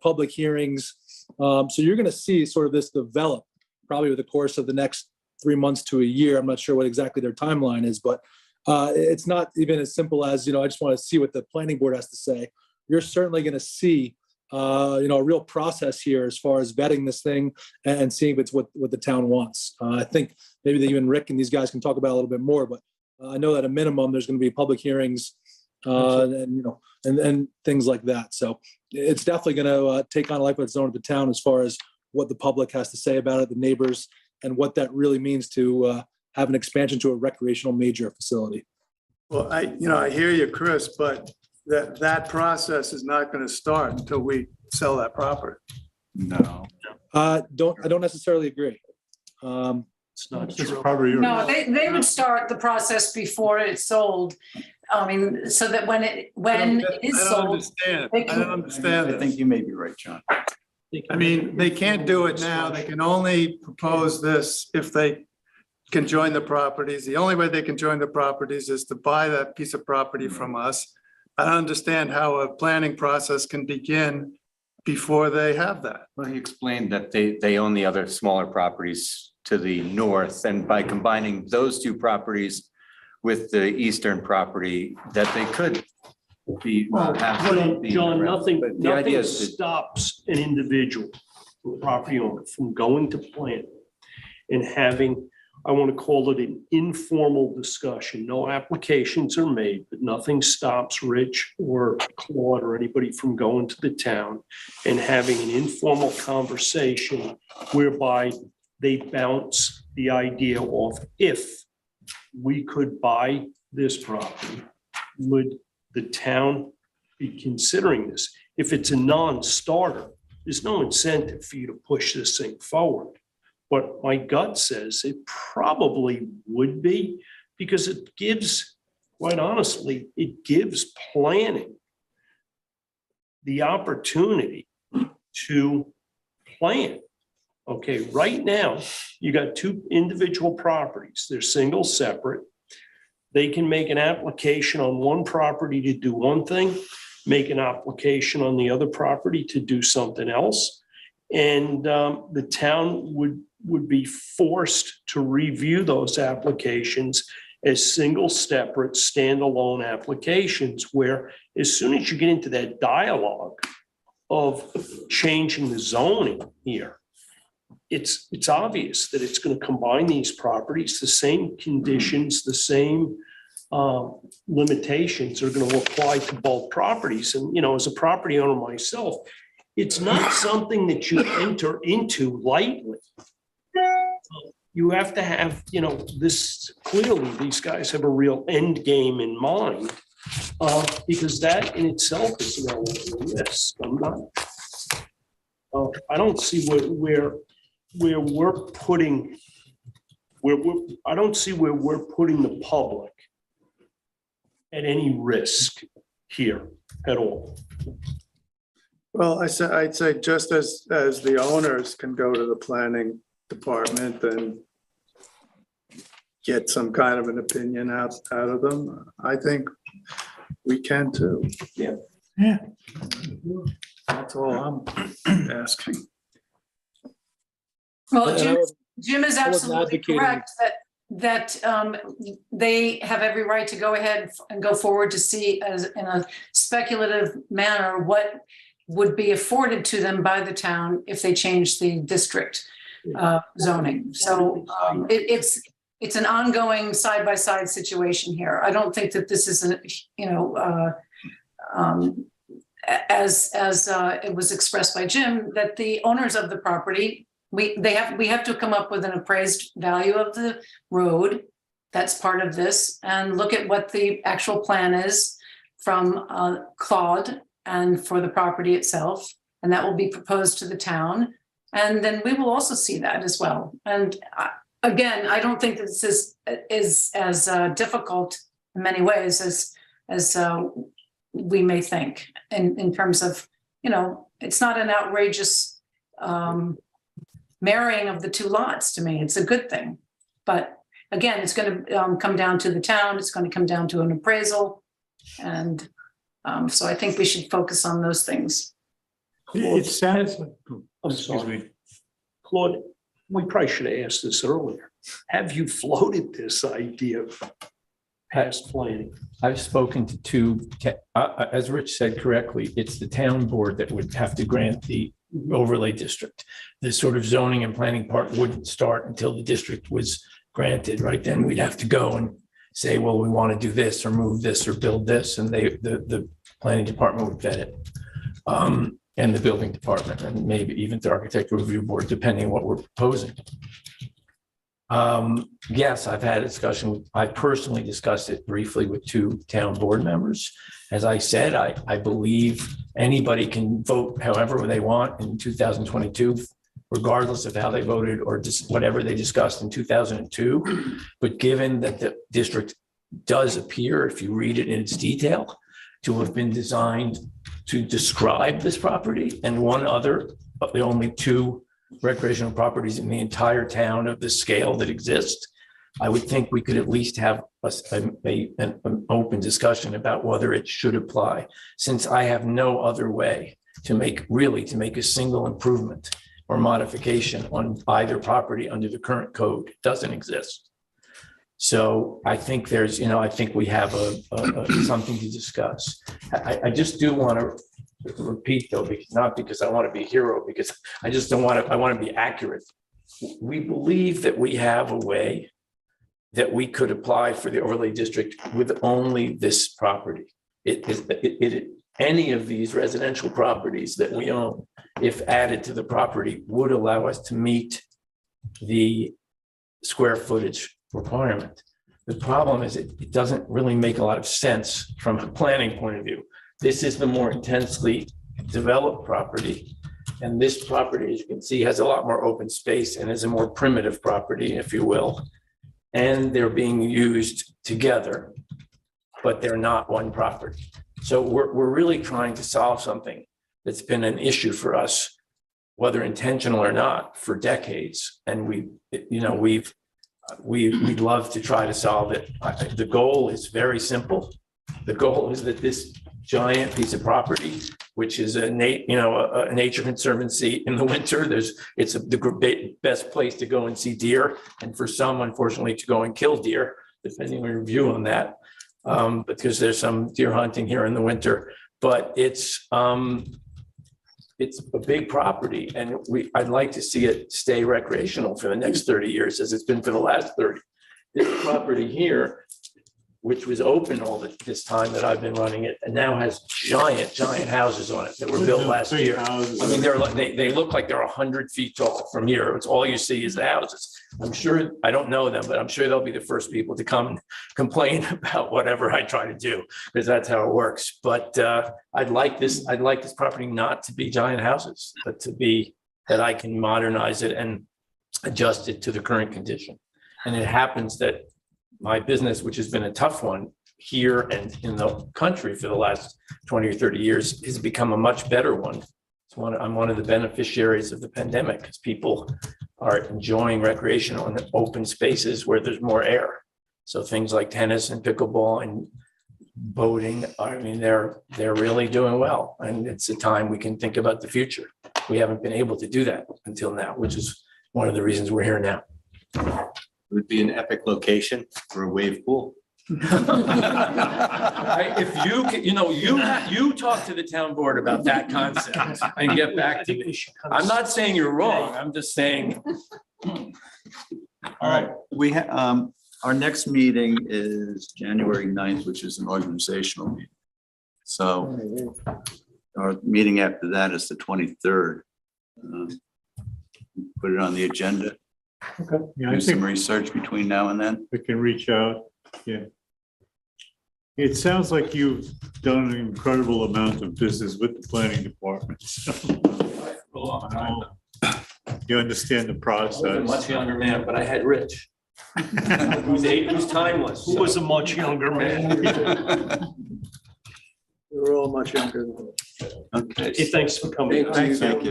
[SPEAKER 13] public hearings. So you're going to see sort of this develop probably over the course of the next 3 months to a year. I'm not sure what exactly their timeline is, but it's not even as simple as, I just want to see what the planning board has to say. You're certainly going to see, a real process here as far as vetting this thing and seeing if it's what the town wants. I think maybe that even Rick and these guys can talk about it a little bit more, but I know at a minimum, there's going to be public hearings and things like that. So it's definitely going to take on a life of its own at the town as far as what the public has to say about it, the neighbors, and what that really means to have an expansion to a recreational major facility.
[SPEAKER 10] Well, I hear you, Chris, but that process is not going to start until we sell that property.
[SPEAKER 11] no.
[SPEAKER 13] I don't necessarily agree.
[SPEAKER 6] It's not
[SPEAKER 11] It's
[SPEAKER 6] true.
[SPEAKER 11] probably.
[SPEAKER 3] No, they would start the process before it's sold. I mean, so that when it is
[SPEAKER 10] I don't
[SPEAKER 3] sold.
[SPEAKER 10] understand.
[SPEAKER 3] they
[SPEAKER 10] I
[SPEAKER 3] can-
[SPEAKER 10] don't understand.
[SPEAKER 2] I think you may be right, John.
[SPEAKER 10] I mean, they can't do it now. They can only propose this if they can join the properties. The only way they can join the properties is to buy that piece of property from us. I don't understand how a planning process can begin before they have that.
[SPEAKER 15] Well, he explained that they own the other smaller properties to the north, and by combining those two properties with the eastern property, that they could be.
[SPEAKER 6] John, nothing
[SPEAKER 15] The idea is to-
[SPEAKER 6] stops an individual, a property owner, from going to plan and having, I want to call it an informal discussion. No applications are made, but nothing stops Rich or Claude or anybody from going to the town and having an informal conversation whereby they bounce the idea off if we could buy this property, would the town be considering this? If it's a non-starter, there's no incentive for you to push this thing forward. But my gut says it probably would be, because it gives, quite honestly, it gives planning the opportunity to plan. Okay, right now, you got two individual properties. They're single, separate. They can make an application on one property to do one thing, make an application on the other property to do something else. And the town would be forced to review those applications as single, separate, standalone applications, where as soon as you get into that dialogue of changing the zoning here, it's obvious that it's going to combine these properties, the same conditions, the same limitations are going to apply to both properties. And, as a property owner myself, it's not something that you enter into lightly. You have to have, this, clearly these guys have a real end game in mind, because that in itself is no risk. I don't see where we're putting, I don't see where we're putting the public at any risk here at all.
[SPEAKER 10] Well, I'd say just as the owners can go to the planning department and get some kind of an opinion out of them, I think we can too.
[SPEAKER 6] Yeah.
[SPEAKER 10] That's all I'm asking.
[SPEAKER 3] Well, Jim is absolutely correct that they have every right to go ahead and go forward to see as in a speculative manner what would be afforded to them by the town if they change the district zoning. So it's an ongoing side-by-side situation here. I don't think that this is as it was expressed by Jim, that the owners of the property, we have to come up with an appraised value of the road. That's part of this, and look at what the actual plan is from Claude and for the property itself, and that will be proposed to the town. And then we will also see that as well. And again, I don't think that this is as difficult in many ways as we may think in terms of, it's not an outrageous marrying of the two lots. To me, it's a good thing. But again, it's going to come down to the town. It's going to come down to an appraisal. And so I think we should focus on those things.
[SPEAKER 11] It sounds like,
[SPEAKER 6] I'm sorry. Claude, we probably should have asked this earlier. Have you floated this idea past planning?
[SPEAKER 14] I've spoken to two, as Rich said correctly, it's the town board that would have to grant the overlay district. This sort of zoning and planning part wouldn't start until the district was granted, right? Then we'd have to go and say, well, we want to do this or move this or build this, and the planning department would vet it. And the building department, and maybe even the architectural review board, depending on what we're proposing. Yes, I've had a discussion. I personally discussed it briefly with two town board members. As I said, I believe anybody can vote however they want in 2022, regardless of how they voted or just whatever they discussed in 2002. But given that the district does appear, if you read it in its detail, to have been designed to describe this property and one other, but the only two recreational properties in the entire town of the scale that exist, I would think we could at least have an open discussion about whether it should apply, since I have no other way to make a single improvement or modification on either property under the current code. It doesn't exist. So I think there's, I think we have something to discuss. I just do want to repeat though, not because I want to be a hero, because I just don't want to, I want to be accurate. We believe that we have a way that we could apply for the overlay district with only this property. Any of these residential properties that we own, if added to the property, would allow us to meet the square footage requirement. The problem is it doesn't really make a lot of sense from a planning point of view. This is the more intensely developed property. And this property, as you can see, has a lot more open space and is a more primitive property, if you will. And they're being used together, but they're not one property. So we're really trying to solve something that's been an issue for us, whether intentional or not, for decades. And we'd love to try to solve it. The goal is very simple. The goal is that this giant piece of property, which is a nature conservancy in the winter, it's the best place to go and see deer, and for some, unfortunately, to go and kill deer, depending on your view on that, because there's some deer hunting here in the winter. But it's a big property, and I'd like to see it stay recreational for the next 30 years, as it's been for the last 30. This property here, which was open all this time that I've been running it, and now has giant houses on it that were built last year. I mean, they look like they're 100 feet tall from here. It's all you see is the houses. I'm sure, I don't know them, but I'm sure they'll be the first people to come and complain about whatever I try to do, because that's how it works. But I'd like this property not to be giant houses, but to be that I can modernize it and adjust it to the current condition. And it happens that my business, which has been a tough one here and in the country for the last 20 or 30 years, has become a much better one. I'm one of the beneficiaries of the pandemic, because people are enjoying recreational and open spaces where there's more air. So things like tennis and pickleball and boating, I mean, they're really doing well. And it's a time we can think about the future. We haven't been able to do that until now, which is one of the reasons we're here now.
[SPEAKER 15] It would be an epic location for a wave pool.
[SPEAKER 14] If you can, you talk to the town board about that concept and get back to me. I'm not saying you're wrong. I'm just saying.
[SPEAKER 2] All right, we have, our next meeting is January 9th, which is an organizational meeting. So our meeting after that is the 23rd. Put it on the agenda.
[SPEAKER 11] Okay. Yeah,
[SPEAKER 2] Do some research between now and then.
[SPEAKER 11] We can reach out. Yeah. It sounds like you've done an incredible amount of business with the planning department. You understand the
[SPEAKER 14] I was a
[SPEAKER 11] process.
[SPEAKER 14] much younger man, but I had Rich. who's timeless.
[SPEAKER 6] Who was a much younger man?
[SPEAKER 9] We're all much younger than
[SPEAKER 2] Okay.
[SPEAKER 6] Hey, thanks for coming.
[SPEAKER 2] Thank you.
[SPEAKER 14] Thanks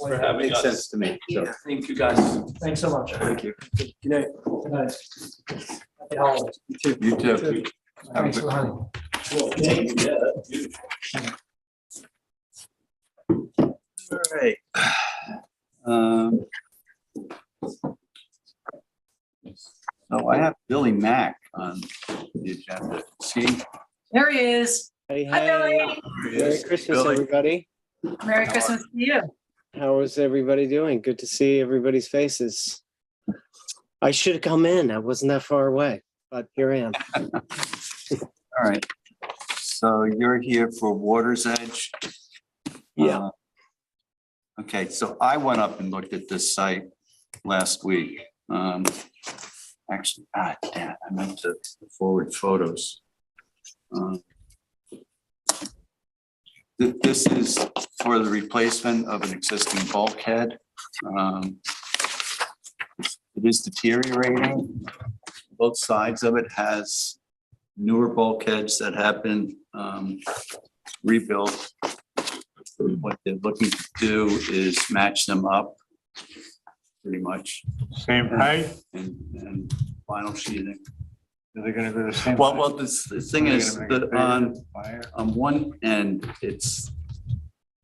[SPEAKER 14] for having
[SPEAKER 15] Makes
[SPEAKER 14] us.
[SPEAKER 15] sense to me. So.
[SPEAKER 14] Thank you, guys.
[SPEAKER 9] Thanks so much.
[SPEAKER 2] Thank you.
[SPEAKER 9] Good night. Good night. Happy holidays.
[SPEAKER 2] You too. Have a
[SPEAKER 9] Thanks
[SPEAKER 2] good-
[SPEAKER 9] for hunting.
[SPEAKER 2] All right. So I have Billy Mack on the agenda. See?
[SPEAKER 3] There he is.
[SPEAKER 16] Hey,
[SPEAKER 3] Hi, Billy.
[SPEAKER 16] Merry Christmas,
[SPEAKER 2] Billy.
[SPEAKER 16] everybody.
[SPEAKER 3] Merry Christmas to you.
[SPEAKER 16] How is everybody doing? Good to see everybody's faces. I should have come in. I wasn't that far away, but here I am.
[SPEAKER 2] All right. So you're here for Water's Edge?
[SPEAKER 16] Yeah.
[SPEAKER 2] Okay, so I went up and looked at this site last week. Actually, damn, I meant to forward photos. This is for the replacement of an existing bulkhead. It is deteriorating. Both sides of it has newer bulkheads that have been rebuilt. What they're looking to do is match them up pretty much.
[SPEAKER 11] Same height?
[SPEAKER 2] And vinyl sheathing.
[SPEAKER 11] Are they gonna go the same?
[SPEAKER 2] Well, the thing is that on one end, it's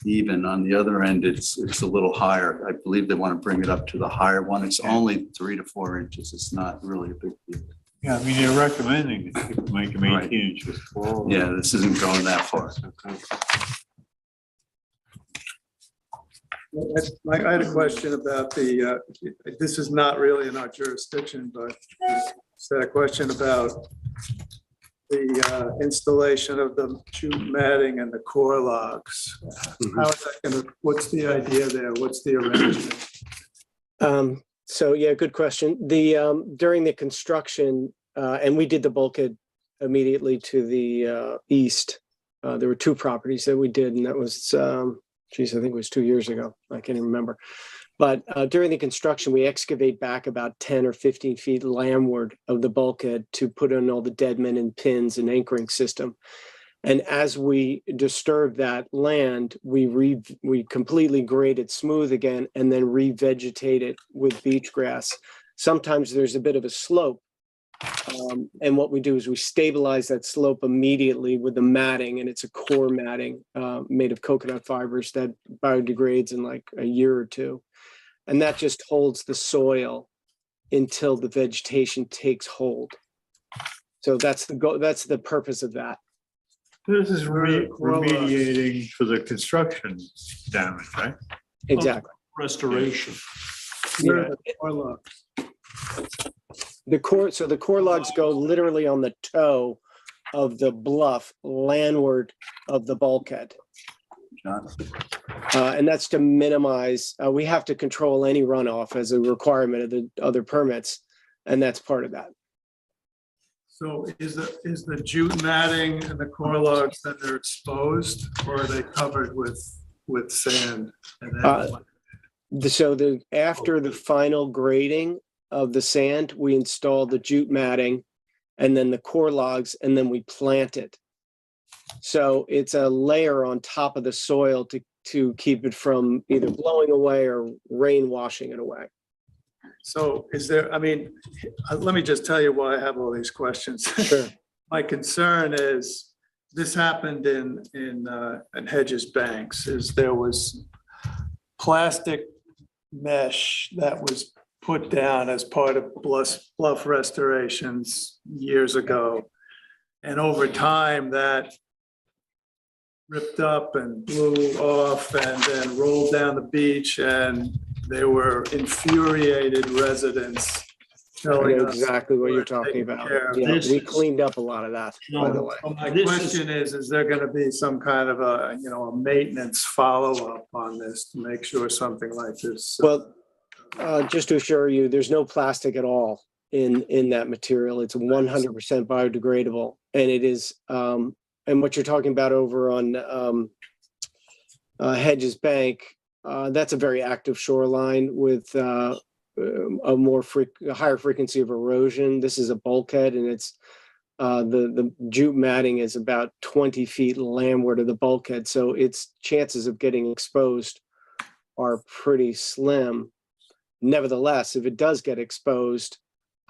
[SPEAKER 2] even, on the other end, it's a little higher. I believe they want to bring it up to the higher one. It's only 3 to 4 inches. It's not really a big deal.
[SPEAKER 11] Yeah, I mean, they're recommending that people make them 18
[SPEAKER 2] Right.
[SPEAKER 11] inches forward.
[SPEAKER 2] Yeah, this isn't going that far.
[SPEAKER 10] I had a question about this is not really in our jurisdiction, but it's a question about the installation of the jute matting and the core logs. How is that gonna, what's the idea there? What's the arrangement?
[SPEAKER 16] So yeah, good question. During the construction, and we did the bulkhead immediately to the east. There were 2 properties that we did, and that was, geez, I think it was 2 years ago. I can't even remember. But during the construction, we excavate back about 10 or 15 feet landward of the bulkhead to put in all the deadmen and pins and anchoring system. And as we disturb that land, we completely grade it smooth again and then revegetate it with beach grass. Sometimes there's a bit of a slope. And what we do is we stabilize that slope immediately with the matting, and it's a core matting made of coconut fibers that biodegrades in like a year or 2. And that just holds the soil until the vegetation takes hold. So that's the purpose of that.
[SPEAKER 11] This is remediating for the construction damage, right?
[SPEAKER 16] Exactly.
[SPEAKER 6] Restoration.
[SPEAKER 16] Yeah. So the core logs go literally on the toe of the bluff landward of the bulkhead. And that's to minimize, we have to control any runoff as a requirement of the other permits, and that's part of that.
[SPEAKER 10] So is the jute matting and the core logs that they're exposed, or are they covered with sand? And then
[SPEAKER 16] After the final grading of the sand, we install the jute matting and then the core logs, and then we plant it. So it's a layer on top of the soil to keep it from either blowing away or rain washing it away.
[SPEAKER 10] So is there, I mean, let me just tell you why I have all these questions.
[SPEAKER 16] Sure.
[SPEAKER 10] My concern is, this happened in Hedges Banks, is there was plastic mesh that was put down as part of bluff restorations years ago. And over time that ripped up and blew off and then rolled down the beach, and there were infuriated residents
[SPEAKER 16] I know
[SPEAKER 10] telling us.
[SPEAKER 16] exactly what you're talking about. Yeah, we cleaned up a lot of that, by the way.
[SPEAKER 10] So my question is there going to be some kind of a maintenance follow-up on this to make sure something like this?
[SPEAKER 16] Well, just to assure you, there's no plastic at all in that material. It's 100% biodegradable, and it is. And what you're talking about over on Hedges Bank, that's a very active shoreline with a higher frequency of erosion. This is a bulkhead, and it's the jute matting is about 20 feet landward of the bulkhead, so its chances of getting exposed are pretty slim. Nevertheless, if it does get exposed,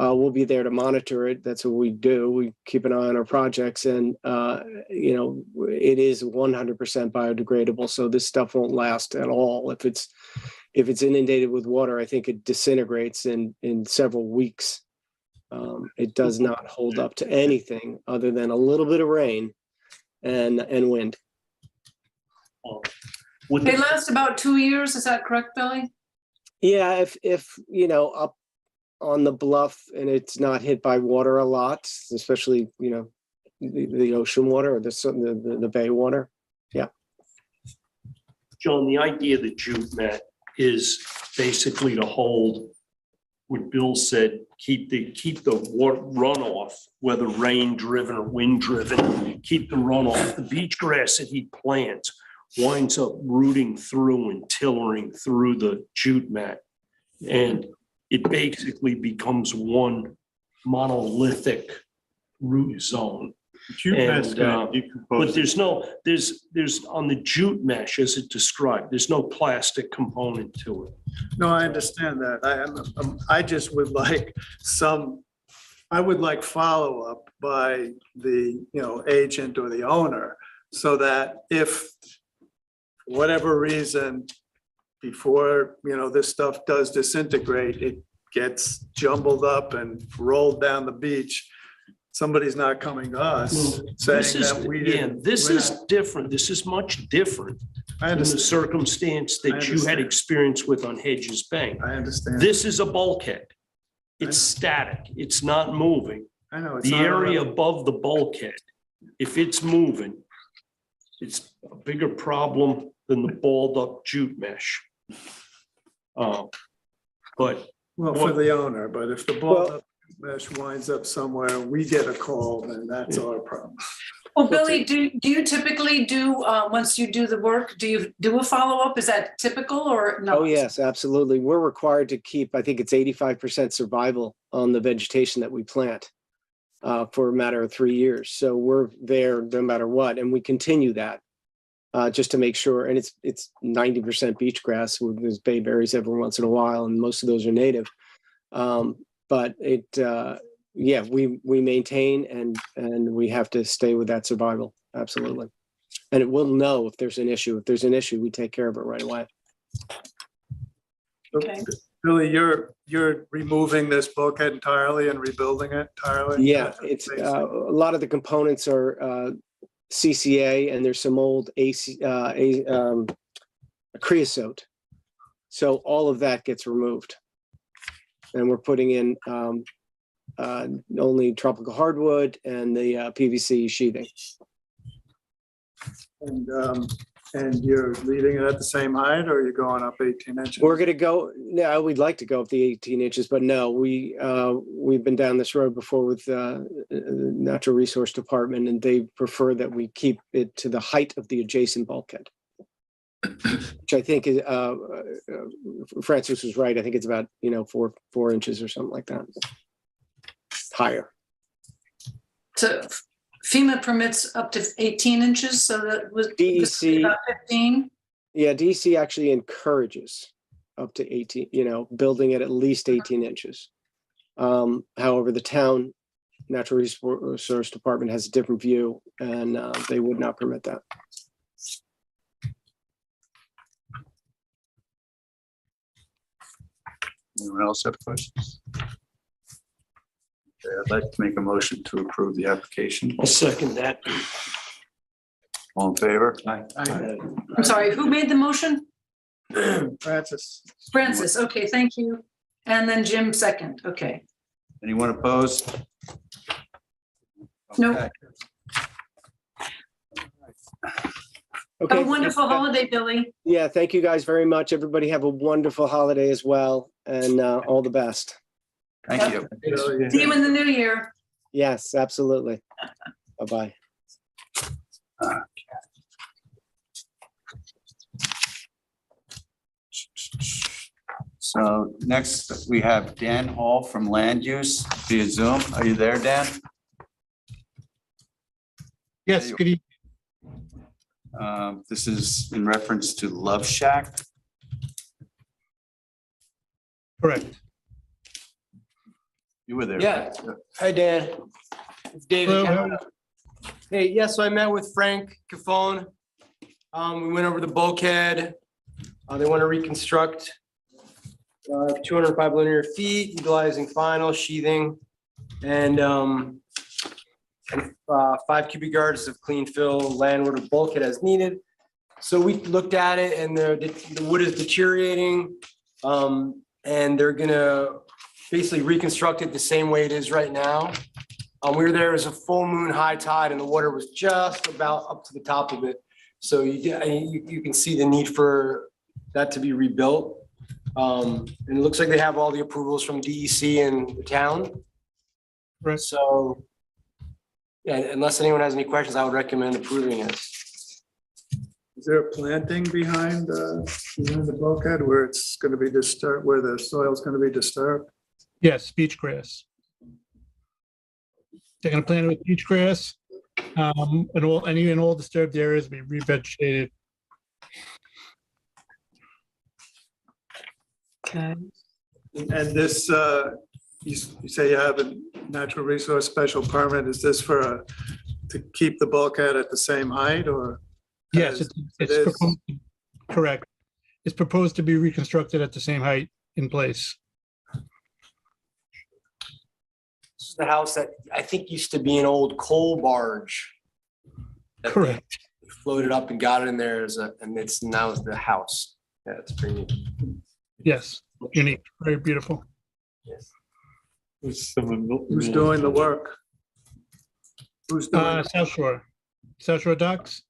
[SPEAKER 16] we'll be there to monitor it. That's what we do. We keep an eye on our projects, and it is 100% biodegradable. So this stuff won't last at all. If it's inundated with water, I think it disintegrates in several weeks. It does not hold up to anything other than a little bit of rain and wind.
[SPEAKER 3] They last about 2 years. Is that correct, Billy?
[SPEAKER 16] Yeah, if up on the bluff and it's not hit by water a lot, especially the ocean water or the bay water. Yeah.
[SPEAKER 6] John, the idea of the jute mat is basically to hold what Bill said, keep the water runoff, whether rain driven or wind driven, keep the runoff. The beach grass that he plants winds up rooting through and tillering through the jute mat. And it basically becomes one monolithic root zone. But there's on the jute mesh, as it described, there's no plastic component to it.
[SPEAKER 10] No, I understand that. I just would like follow-up by the, agent or the owner, so that if for whatever reason, before, this stuff does disintegrate, it gets jumbled up and rolled down the beach, somebody's not coming to us saying that we didn't.
[SPEAKER 6] This is different. This is much different than the circumstance that you had experience with on Hedges Bank.
[SPEAKER 10] I understand.
[SPEAKER 6] This is a bulkhead. It's static. It's not moving.
[SPEAKER 10] I know.
[SPEAKER 6] The area above the bulkhead, if it's moving, it's a bigger problem than the balled up jute mesh.
[SPEAKER 10] For the owner, but if the ball mesh winds up somewhere, we get a call, then that's our problem.
[SPEAKER 3] Well, Billy, do you typically do, once you do the work, do you do a follow-up? Is that typical or no?
[SPEAKER 16] Oh, yes, absolutely. We're required to keep, I think it's 85% survival on the vegetation that we plant for a matter of 3 years. So we're there no matter what, and we continue that just to make sure. And it's 90% beach grass with those bayberries every once in a while, and most of those are native. But yeah, we maintain and we have to stay with that survival. Absolutely. And it will know if there's an issue. If there's an issue, we take care of it right away.
[SPEAKER 3] Okay.
[SPEAKER 10] Billy, you're removing this bulkhead entirely and rebuilding it entirely?
[SPEAKER 16] Yeah, it's a lot of the components are CCA, and there's some old creosote. So all of that gets removed. And we're putting in only tropical hardwood and the PVC sheathing.
[SPEAKER 10] And you're leaving it at the same height, or are you going up 18 inches?
[SPEAKER 16] We're gonna go, yeah, we'd like to go up the 18 inches, but no, we've been down this road before with Natural Resource Department, and they prefer that we keep it to the height of the adjacent bulkhead. Which I think is, Francis was right. I think it's about, 4 inches or something like that. Higher.
[SPEAKER 3] So FEMA permits up to 18 inches, so that was
[SPEAKER 16] DEC
[SPEAKER 3] about 15.
[SPEAKER 16] Yeah, DEC actually encourages up to 18, building it at least 18 inches. However, the town Natural Resource Department has a different view, and they would not permit that.
[SPEAKER 2] Anyone else have questions? Okay, I'd like to make a motion to approve the application.
[SPEAKER 6] I'll second that.
[SPEAKER 2] All in favor? Aye.
[SPEAKER 3] I'm sorry, who made the motion?
[SPEAKER 10] Francis.
[SPEAKER 3] Francis, okay, thank you. And then Jim second, okay.
[SPEAKER 2] Anyone opposed?
[SPEAKER 3] Nope.
[SPEAKER 2] Okay.
[SPEAKER 16] Okay.
[SPEAKER 3] Have a wonderful holiday, Billy.
[SPEAKER 16] Yeah, thank you guys very much. Everybody have a wonderful holiday as well, and all the best.
[SPEAKER 2] Thank you.
[SPEAKER 3] See you in the new year.
[SPEAKER 16] Yes, absolutely. Bye-bye.
[SPEAKER 2] So next we have Dan Hall from Land Use via Zoom. Are you there, Dan?
[SPEAKER 17] Yes, good evening.
[SPEAKER 2] This is in reference to Love Shack.
[SPEAKER 17] Correct.
[SPEAKER 2] You were there.
[SPEAKER 12] Yeah. Hi, Dan. It's David.
[SPEAKER 17] Hello.
[SPEAKER 12] Hey, yeah, so I met with Frank Cafone. We went over the bulkhead. They want to reconstruct 205 linear feet, utilizing vinyl sheathing and 5 cubic yards of clean fill landward of bulkhead as needed. So we looked at it, and the wood is deteriorating, and they're gonna basically reconstruct it the same way it is right now. We were there as a full moon, high tide, and the water was just about up to the top of it. So you can see the need for that to be rebuilt. And it looks like they have all the approvals from DEC and the town.
[SPEAKER 17] Right.
[SPEAKER 12] So, yeah, unless anyone has any questions, I would recommend approving it.
[SPEAKER 10] Is there a planting behind the bulkhead where it's going to be disturbed, where the soil is going to be disturbed?
[SPEAKER 17] Yes, beach grass. They're gonna plant it with beach grass. And all disturbed areas be revegetated.
[SPEAKER 3] Okay.
[SPEAKER 10] And this, you say you have a natural resource special permit. Is this to keep the bulkhead at the same height, or?
[SPEAKER 17] Yes, it's proposed, correct. It's proposed to be reconstructed at the same height in place.
[SPEAKER 12] This is the house that I think used to be an old coal barge. that
[SPEAKER 17] Correct.
[SPEAKER 12] they Floated up and got it in there and it's now the house. Yeah, it's pretty neat.
[SPEAKER 17] Yes, unique, very beautiful.
[SPEAKER 12] Yes.
[SPEAKER 10] Who's doing the work? Who's doing it?
[SPEAKER 17] South Shore Docks.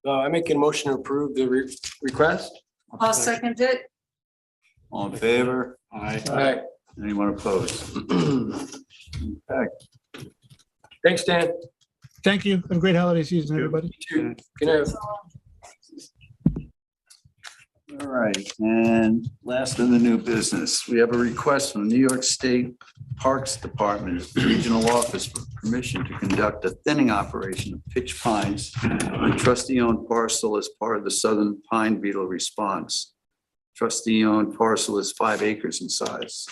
[SPEAKER 12] I make a motion to approve the request.
[SPEAKER 3] I'll second it.
[SPEAKER 2] All in favor?
[SPEAKER 11] Aye.
[SPEAKER 12] All right.
[SPEAKER 2] Anyone opposed? Okay.
[SPEAKER 12] Thanks, Dan.
[SPEAKER 17] Thank you. Have a great holiday season, everybody.
[SPEAKER 12] Good night.
[SPEAKER 2] All right, and last of the new business, we have a request from the New York State Parks Department Regional Office for permission to conduct a thinning operation of pitch pines on trustee-owned parcel as part of the Southern Pine Beetle response. Trustee-owned parcel is 5 acres in size.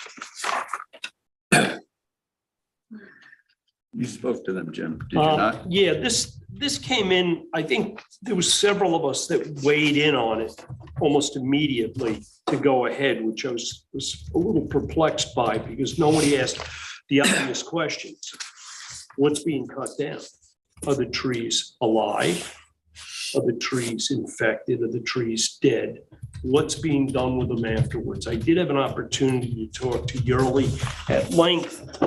[SPEAKER 2] You spoke to them, Jim, did you not?
[SPEAKER 6] Yeah, this came in, I think there was several of us that weighed in on it almost immediately to go ahead, which I was a little perplexed by because nobody asked the obvious questions. What's being cut down? Are the trees alive? Are the trees infected? Are the trees dead? What's being done with them afterwards? I did have an opportunity to talk to Yurley at length.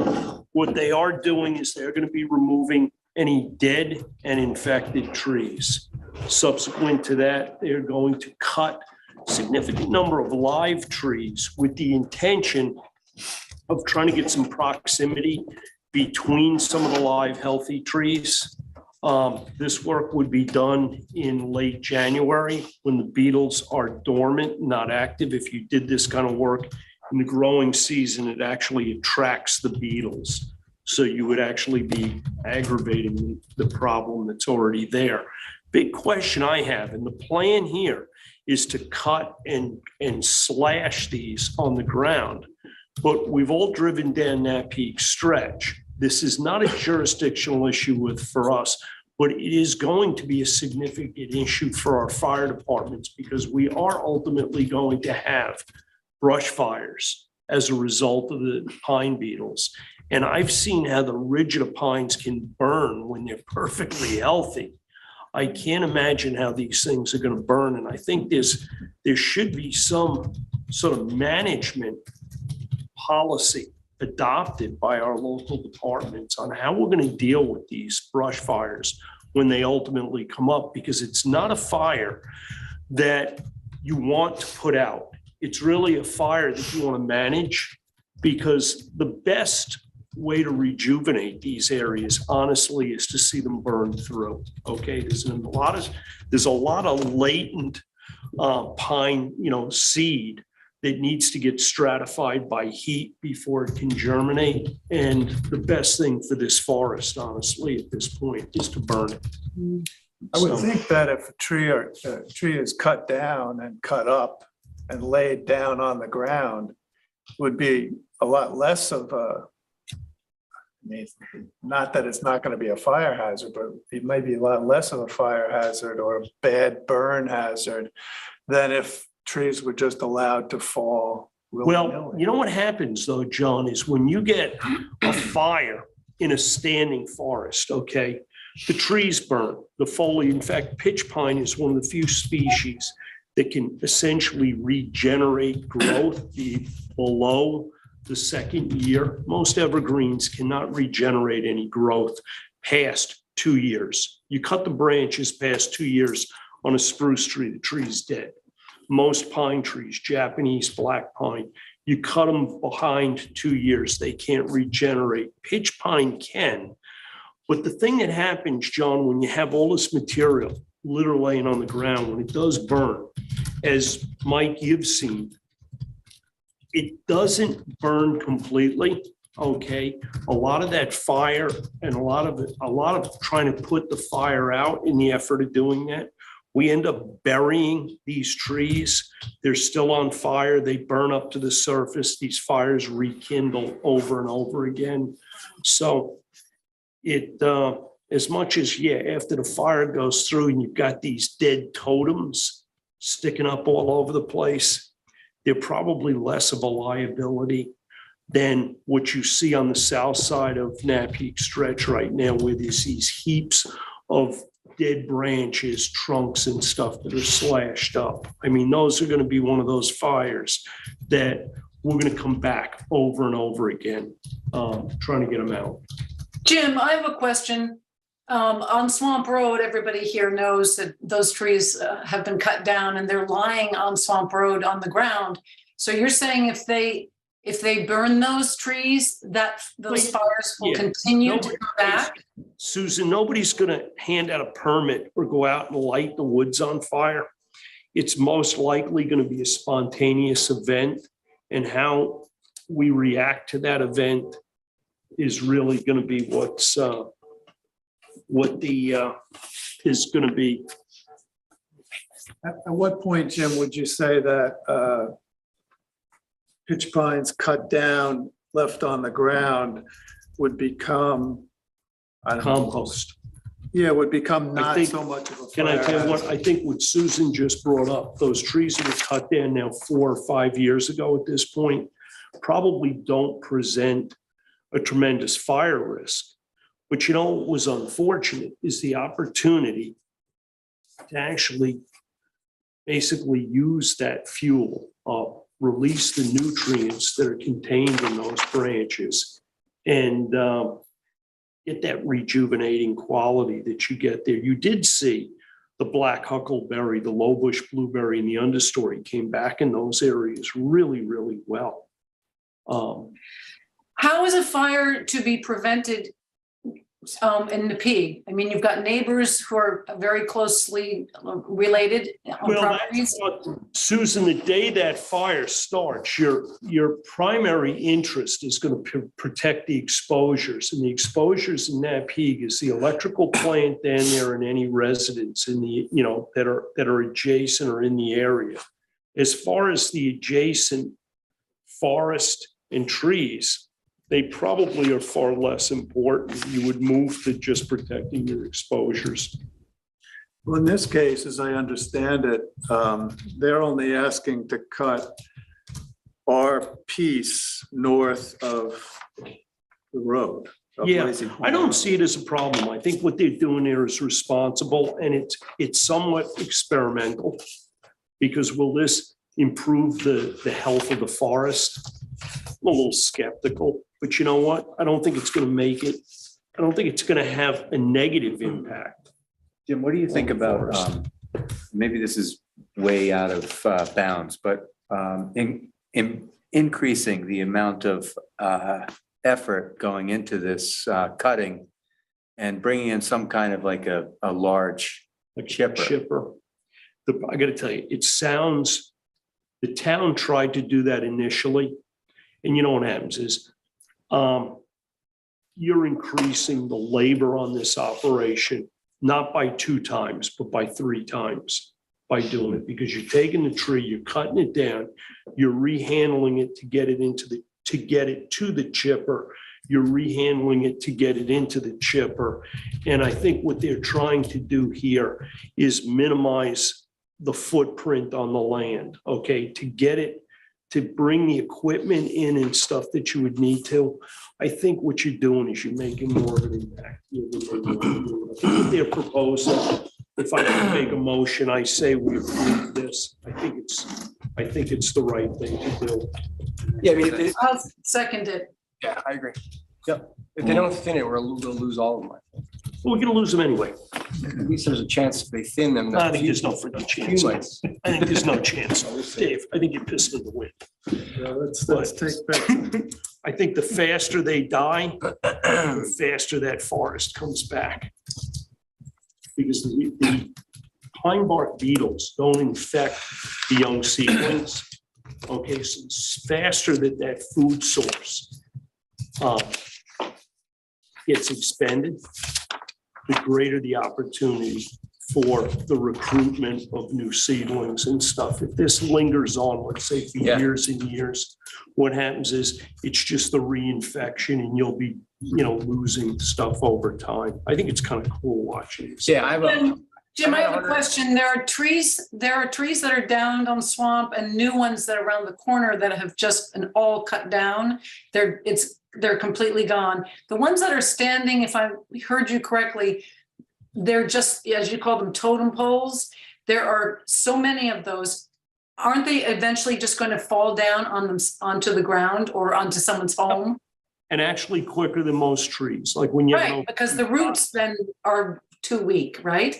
[SPEAKER 6] What they are doing is they're going to be removing any dead and infected trees. Subsequent to that, they're going to cut a significant number of live trees with the intention of trying to get some proximity between some of the live healthy trees. This work would be done in late January when the beetles are dormant, not active. If you did this kind of work in the growing season, it actually attracts the beetles. So you would actually be aggravating the problem that's already there. Big question I have, and the plan here is to cut and slash these on the ground. But we've all driven down that peak stretch. This is not a jurisdictional issue for us, but it is going to be a significant issue for our fire departments because we are ultimately going to have brush fires as a result of the pine beetles. And I've seen how the rigida pines can burn when they're perfectly healthy. I can't imagine how these things are going to burn. And I think there should be some sort of management policy adopted by our local departments on how we're going to deal with these brush fires when they ultimately come up, because it's not a fire that you want to put out. It's really a fire that you want to manage, because the best way to rejuvenate these areas, honestly, is to see them burn through. Okay, there's a lot of latent pine, seed that needs to get stratified by heat before it can germinate. And the best thing for this forest, honestly, at this point, is to burn it.
[SPEAKER 10] I would think that if a tree is cut down and cut up and laid down on the ground, would be a lot less of a, not that it's not going to be a fire hazard, but it might be a lot less of a fire hazard or a bad burn hazard than if trees were just allowed to fall.
[SPEAKER 6] Well, you know what happens though, John, is when you get a fire in a standing forest, okay, the trees burn, the foliage. In fact, pitch pine is one of the few species that can essentially regenerate growth below the second year. Most evergreens cannot regenerate any growth past 2 years. You cut the branches past 2 years on a spruce tree, the tree's dead. Most pine trees, Japanese black pine, you cut them behind 2 years, they can't regenerate. Pitch pine can. But the thing that happens, John, when you have all this material literally laying on the ground, when it does burn, as Mike, you've seen, it doesn't burn completely. Okay, a lot of that fire and a lot of trying to put the fire out in the effort of doing that, we end up burying these trees. They're still on fire. They burn up to the surface. These fires rekindle over and over again. So it, as much as, after the fire goes through and you've got these dead totems sticking up all over the place, they're probably less of a liability than what you see on the south side of Napeek Stretch right now, where there's these heaps of dead branches, trunks and stuff that are slashed up. I mean, those are going to be one of those fires that we're going to come back over and over again, trying to get them out.
[SPEAKER 3] Jim, I have a question. On Swamp Road, everybody here knows that those trees have been cut down and they're lying on Swamp Road on the ground. So you're saying if they burn those trees, that those fires will
[SPEAKER 6] Yeah.
[SPEAKER 3] continue to come back?
[SPEAKER 6] Susan, nobody's gonna hand out a permit or go out and light the woods on fire. It's most likely gonna be a spontaneous event, and how we react to that event is really gonna be is gonna be.
[SPEAKER 10] At what point, Jim, would you say that pitch pines cut down, left on the ground would become, I don't know,
[SPEAKER 6] Compost.
[SPEAKER 10] yeah, would become
[SPEAKER 6] I
[SPEAKER 10] not
[SPEAKER 6] think-
[SPEAKER 10] so much of a
[SPEAKER 6] Can I
[SPEAKER 10] fire
[SPEAKER 6] tell you what,
[SPEAKER 10] hazard?
[SPEAKER 6] I think what Susan just brought up, those trees that were cut down now 4 or 5 years ago at this point, probably don't present a tremendous fire risk. But you know, what was unfortunate is the opportunity to actually basically use that fuel, release the nutrients that are contained in those branches, and get that rejuvenating quality that you get there. You did see the black huckleberry, the low bush blueberry, and the understory came back in those areas really, really well.
[SPEAKER 3] How is a fire to be prevented in Napeague? I mean, you've got neighbors who are very closely related on
[SPEAKER 6] Well,
[SPEAKER 3] properties.
[SPEAKER 6] Susan, the day that fire starts, your primary interest is going to protect the exposures. And the exposures in Napeague is the electrical plant down there and any residents in the, that are adjacent or in the area. As far as the adjacent forest and trees, they probably are far less important. You would move to just protecting your exposures.
[SPEAKER 10] Well, in this case, as I understand it, they're only asking to cut our piece north of the road. of
[SPEAKER 6] Yeah,
[SPEAKER 10] Lazy Point.
[SPEAKER 6] I don't see it as a problem. I think what they're doing there is responsible, and it's somewhat experimental. Because will this improve the health of the forest? I'm a little skeptical, but you know what? I don't think it's going to make it. I don't think it's going to have a negative impact.
[SPEAKER 15] Jim, what do you think about, maybe this is way out of bounds, but in increasing the amount of effort going into this cutting and bringing in some kind of like a large chipper?
[SPEAKER 6] I got to tell you, it sounds, the town tried to do that initially. And you know what happens is you're increasing the labor on this operation, not by 2 times, but by 3 times by doing it, because you're taking the tree, you're cutting it down, you're rehandling it to get it to the chipper, you're rehandling it to get it into the chipper. And I think what they're trying to do here is minimize the footprint on the land, okay, to get it, to bring the equipment in and stuff that you would need to. I think what you're doing is you're making more of an impact. Their proposal, if I can make a motion, I say we approve this. I think it's the right thing to do.
[SPEAKER 12] Yeah, I mean,
[SPEAKER 3] I'll second it.
[SPEAKER 12] yeah, I agree. Yep. If they don't thin it, we'll lose all of them.
[SPEAKER 6] Well, we're gonna lose them anyway.
[SPEAKER 12] At least there's a chance if they thin them.
[SPEAKER 6] I think there's no freaking chance. I think there's no chance. Dave, I think you're pissed in the wind.
[SPEAKER 10] Yeah, let's take back.
[SPEAKER 6] I think the faster they die, the faster that forest comes back. Because the pine bark beetles don't infect the young seedlings. Okay, so it's faster that food source gets expended, the greater the opportunity for the recruitment of new seedlings and stuff. If this lingers on, let's say for years and years, what happens is it's just the reinfection and you'll be, losing stuff over time. I think it's kind of cool watching.
[SPEAKER 12] Yeah,
[SPEAKER 3] Jim, I have a question. There are trees that are down on Swamp and new ones that are around the corner that have just been all cut down. They're completely gone. The ones that are standing, if I heard you correctly, they're just, as you call them, totem poles. There are so many of those. Aren't they eventually just going to fall down onto the ground or onto someone's home?
[SPEAKER 6] and actually quicker than most trees, like when you.
[SPEAKER 3] Right, because the roots then are too weak, right?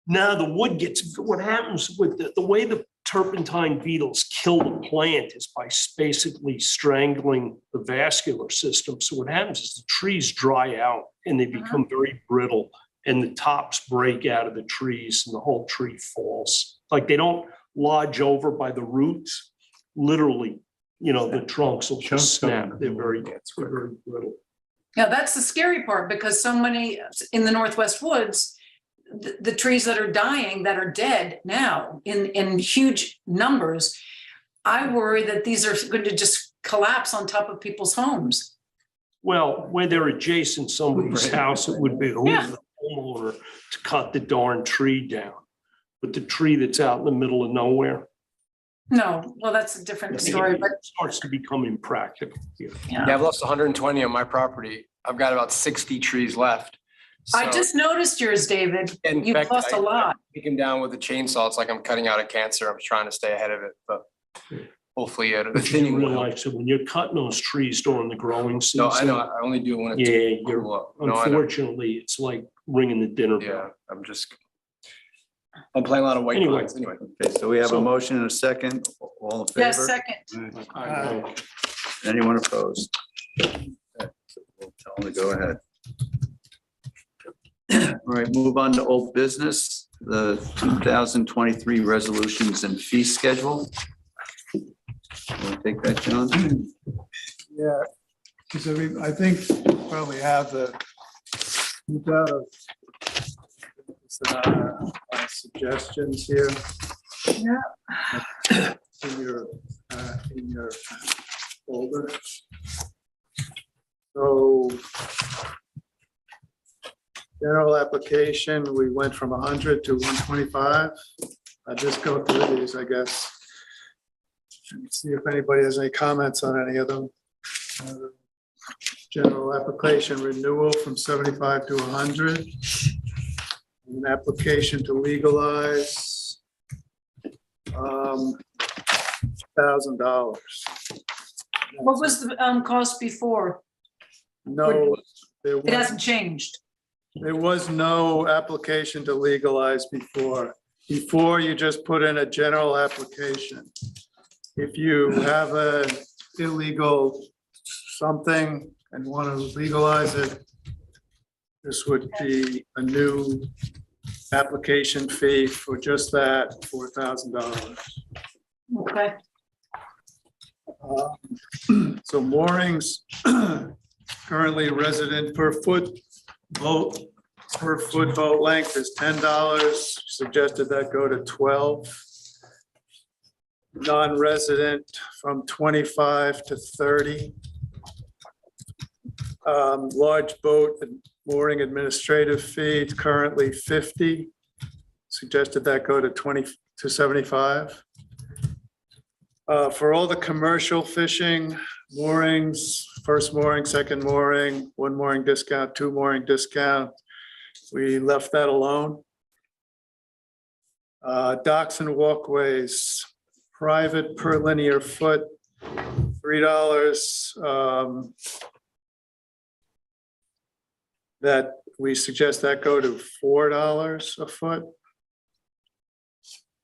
[SPEAKER 6] Now the wood gets, what happens with the way the turpentine beetles kill the plant is by basically strangling the vascular system. So what happens is the trees dry out and they become very brittle, and the tops break out of the trees and the whole tree falls. Like they don't lodge over by the roots, literally, the trunks will just snap. They're very brittle.
[SPEAKER 3] Yeah, that's the scary part, because so many in the Northwest woods, the trees that are dying, that are dead now in huge numbers, I worry that these are going to just collapse on top of people's homes.
[SPEAKER 6] Well, where they're adjacent somebody's house, it would be the homeowner to cut the darn tree down. But the tree that's out in the middle of nowhere.
[SPEAKER 3] No, well, that's a different story, but
[SPEAKER 6] it starts to become impractical.
[SPEAKER 12] Yeah, I've lost 120 on my property. I've got about 60 trees left.
[SPEAKER 3] I just noticed yours, David. You've lost a lot.
[SPEAKER 12] I take them down with a chainsaw. It's like I'm cutting out a cancer. I'm trying to stay ahead of it, but hopefully the
[SPEAKER 6] But you
[SPEAKER 12] thinning will help.
[SPEAKER 6] realize that when you're cutting those trees during the growing season.
[SPEAKER 12] No, I know. I only do it when it's.
[SPEAKER 6] Yeah, you're,
[SPEAKER 12] No, I know.
[SPEAKER 6] unfortunately, it's like ringing the dinner bell.
[SPEAKER 12] Yeah, I'm playing a lot of white
[SPEAKER 6] Anyway.
[SPEAKER 12] pines anyway.
[SPEAKER 2] Okay, so we have a motion and a second. All in favor?
[SPEAKER 3] Yes, second.
[SPEAKER 2] Anyone opposed? Okay, so we'll tell them to go ahead. All right, move on to old business, the 2023 resolutions and fee schedule. Want to take that, John?
[SPEAKER 10] Yeah, because I think you probably have the suggestions here.
[SPEAKER 3] Yeah.
[SPEAKER 10] In your folder. So general application, we went from 100 to 125. I'll just go through these, I guess. And see if anybody has any comments on any of them. General application renewal from 75 to 100. An application to legalize $1,000.
[SPEAKER 3] What was the cost before?
[SPEAKER 10] No,
[SPEAKER 3] It hasn't changed.
[SPEAKER 10] there was no application to legalize before. Before, you just put in a general application. If you have an illegal something and want to legalize it, this would be a new application fee for just that, $4,000.
[SPEAKER 3] Okay.
[SPEAKER 10] So moorings, currently resident per foot boat length is $10. Suggested that go to 12. Non-resident from 25 to 30. Large boat mooring administrative fee currently 50. Suggested that go to 20 to 75. For all the commercial fishing, moorings, first mooring, second mooring, one mooring discount, two mooring discount, we left that alone. Docks and walkways, private per linear foot, $3. That we suggest that go to $4 a foot.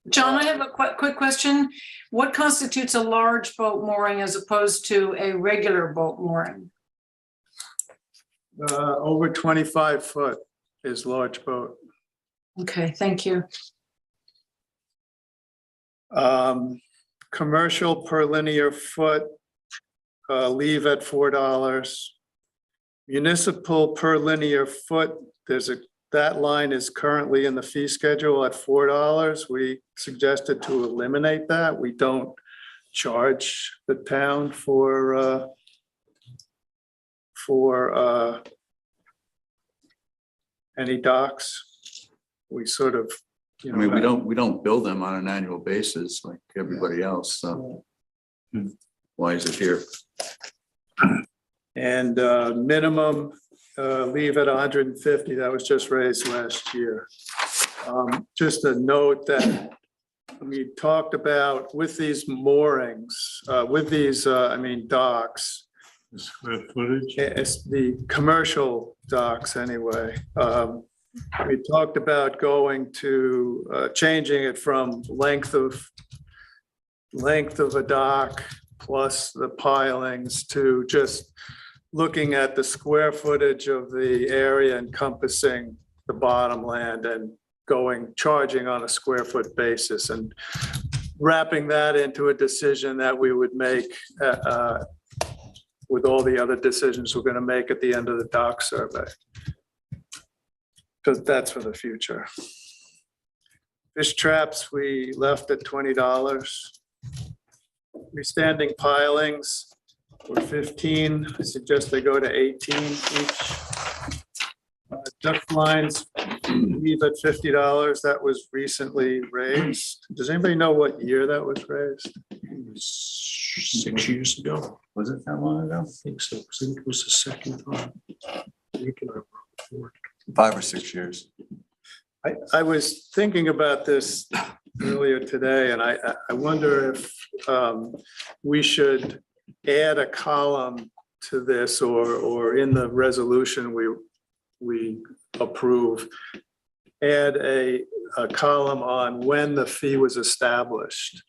[SPEAKER 3] John, I have a quick question. What constitutes a large boat mooring as opposed to a regular boat mooring?
[SPEAKER 10] Over 25 foot is large boat.
[SPEAKER 3] Okay, thank you.
[SPEAKER 10] Commercial per linear foot, leave at $4. Municipal per linear foot, that line is currently in the fee schedule at $4. We suggested to eliminate that. We don't charge the town for any docks. We sort of,
[SPEAKER 2] I mean, we don't bill them on an annual basis like everybody else, so why is it here?
[SPEAKER 10] And minimum leave at 150, that was just raised last year. Just a note that we talked about with these moorings, with these, docks,
[SPEAKER 11] The square footage?
[SPEAKER 10] It's the commercial docks anyway. We talked about going to, changing it from length of a dock plus the pilings to just looking at the square footage of the area encompassing the bottom land and charging on a square foot basis and wrapping that into a decision that we would make with all the other decisions we're going to make at the end of the dock survey. Because that's for the future. Fish traps, we left at $20. Freestanding pilings were 15. I suggest they go to 18 each. Duck blinds, leave at $50. That was recently raised. Does anybody know what year that was raised?
[SPEAKER 6] 6 years ago.
[SPEAKER 2] Was it that long ago?
[SPEAKER 6] I think so. I think it was the second time. You can have report.
[SPEAKER 2] 5 or 6 years.
[SPEAKER 10] I was thinking about this earlier today, and I wonder if we should add a column to this or in the resolution we approve, add a column on when the fee was established.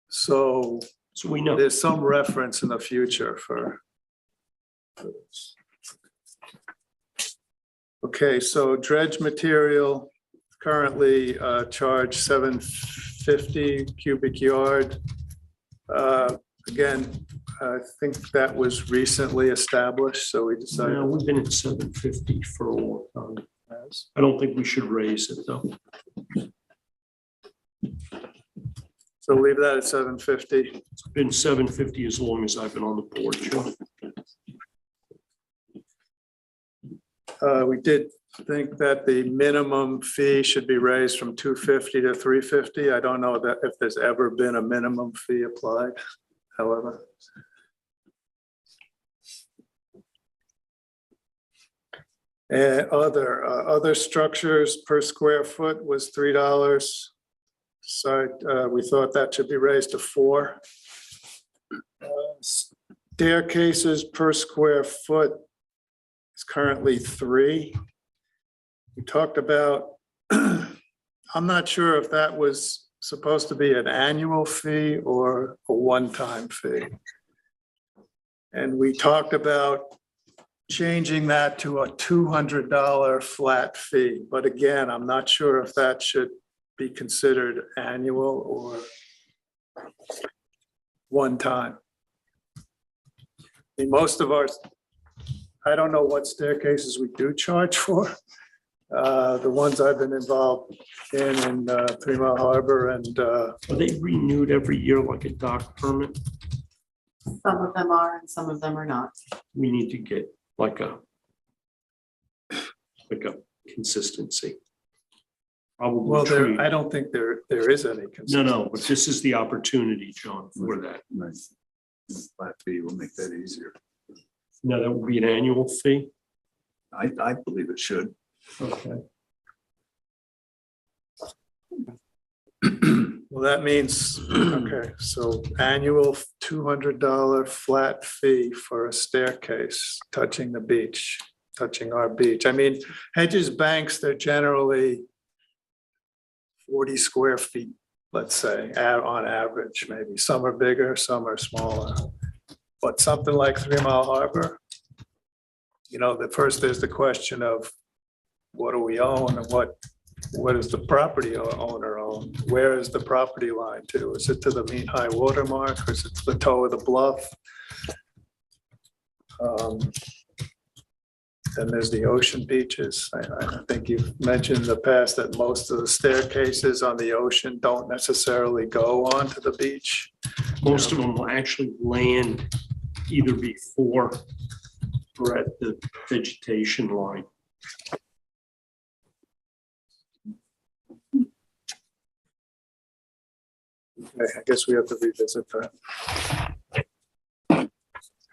[SPEAKER 10] So
[SPEAKER 6] we know
[SPEAKER 10] there's some reference in the future for this. Okay, so dredge material currently charge $7.50 cubic yard. Again, I think that was recently established, so we decided.
[SPEAKER 6] No, we've been at 750 for a long time. I don't think we should raise it though.
[SPEAKER 10] So leave that at 750.
[SPEAKER 6] It's been 750 as long as I've been on the board, Joe.
[SPEAKER 10] We did think that the minimum fee should be raised from $250 to $350. I don't know that if there's ever been a minimum fee applied, however. Other structures per square foot was $3. So we thought that should be raised to $4. Staircases per square foot is currently $3. We talked about, I'm not sure if that was supposed to be an annual fee or a one-time fee. And we talked about changing that to a $200 flat fee. But again, I'm not sure if that should be considered annual or one time. I mean, most of ours, I don't know what staircases we do charge for. The ones I've been involved in 3 Mile Harbor and.
[SPEAKER 6] Are they renewed every year like a dock permit?
[SPEAKER 4] Some of them are and some of them are not.
[SPEAKER 6] We need to get like a consistency. Probably.
[SPEAKER 10] Well, I don't think there is any consistency.
[SPEAKER 6] No, but this is the opportunity, John, for that.
[SPEAKER 2] Nice. Flat fee will make that easier.
[SPEAKER 6] No, that would be an annual fee.
[SPEAKER 2] I believe it should.
[SPEAKER 6] Okay.
[SPEAKER 10] Well, that means, okay, so annual $200 flat fee for a staircase touching the beach, touching our beach. I mean, Hedges Banks, they're generally 40 square feet, let's say, on average, maybe. Some are bigger, some are smaller. But something like 3 Mile Harbor, you know, first there's the question of what do we own and what does the property owner own? Where is the property line to? Is it to the mean high water mark or is it to the toe of the bluff? Then there's the ocean beaches. I think you've mentioned in the past that most of the staircases on the ocean don't necessarily go onto the beach.
[SPEAKER 6] Most of them will actually land either before or at the vegetation line.
[SPEAKER 10] Okay, I guess we have to revisit that.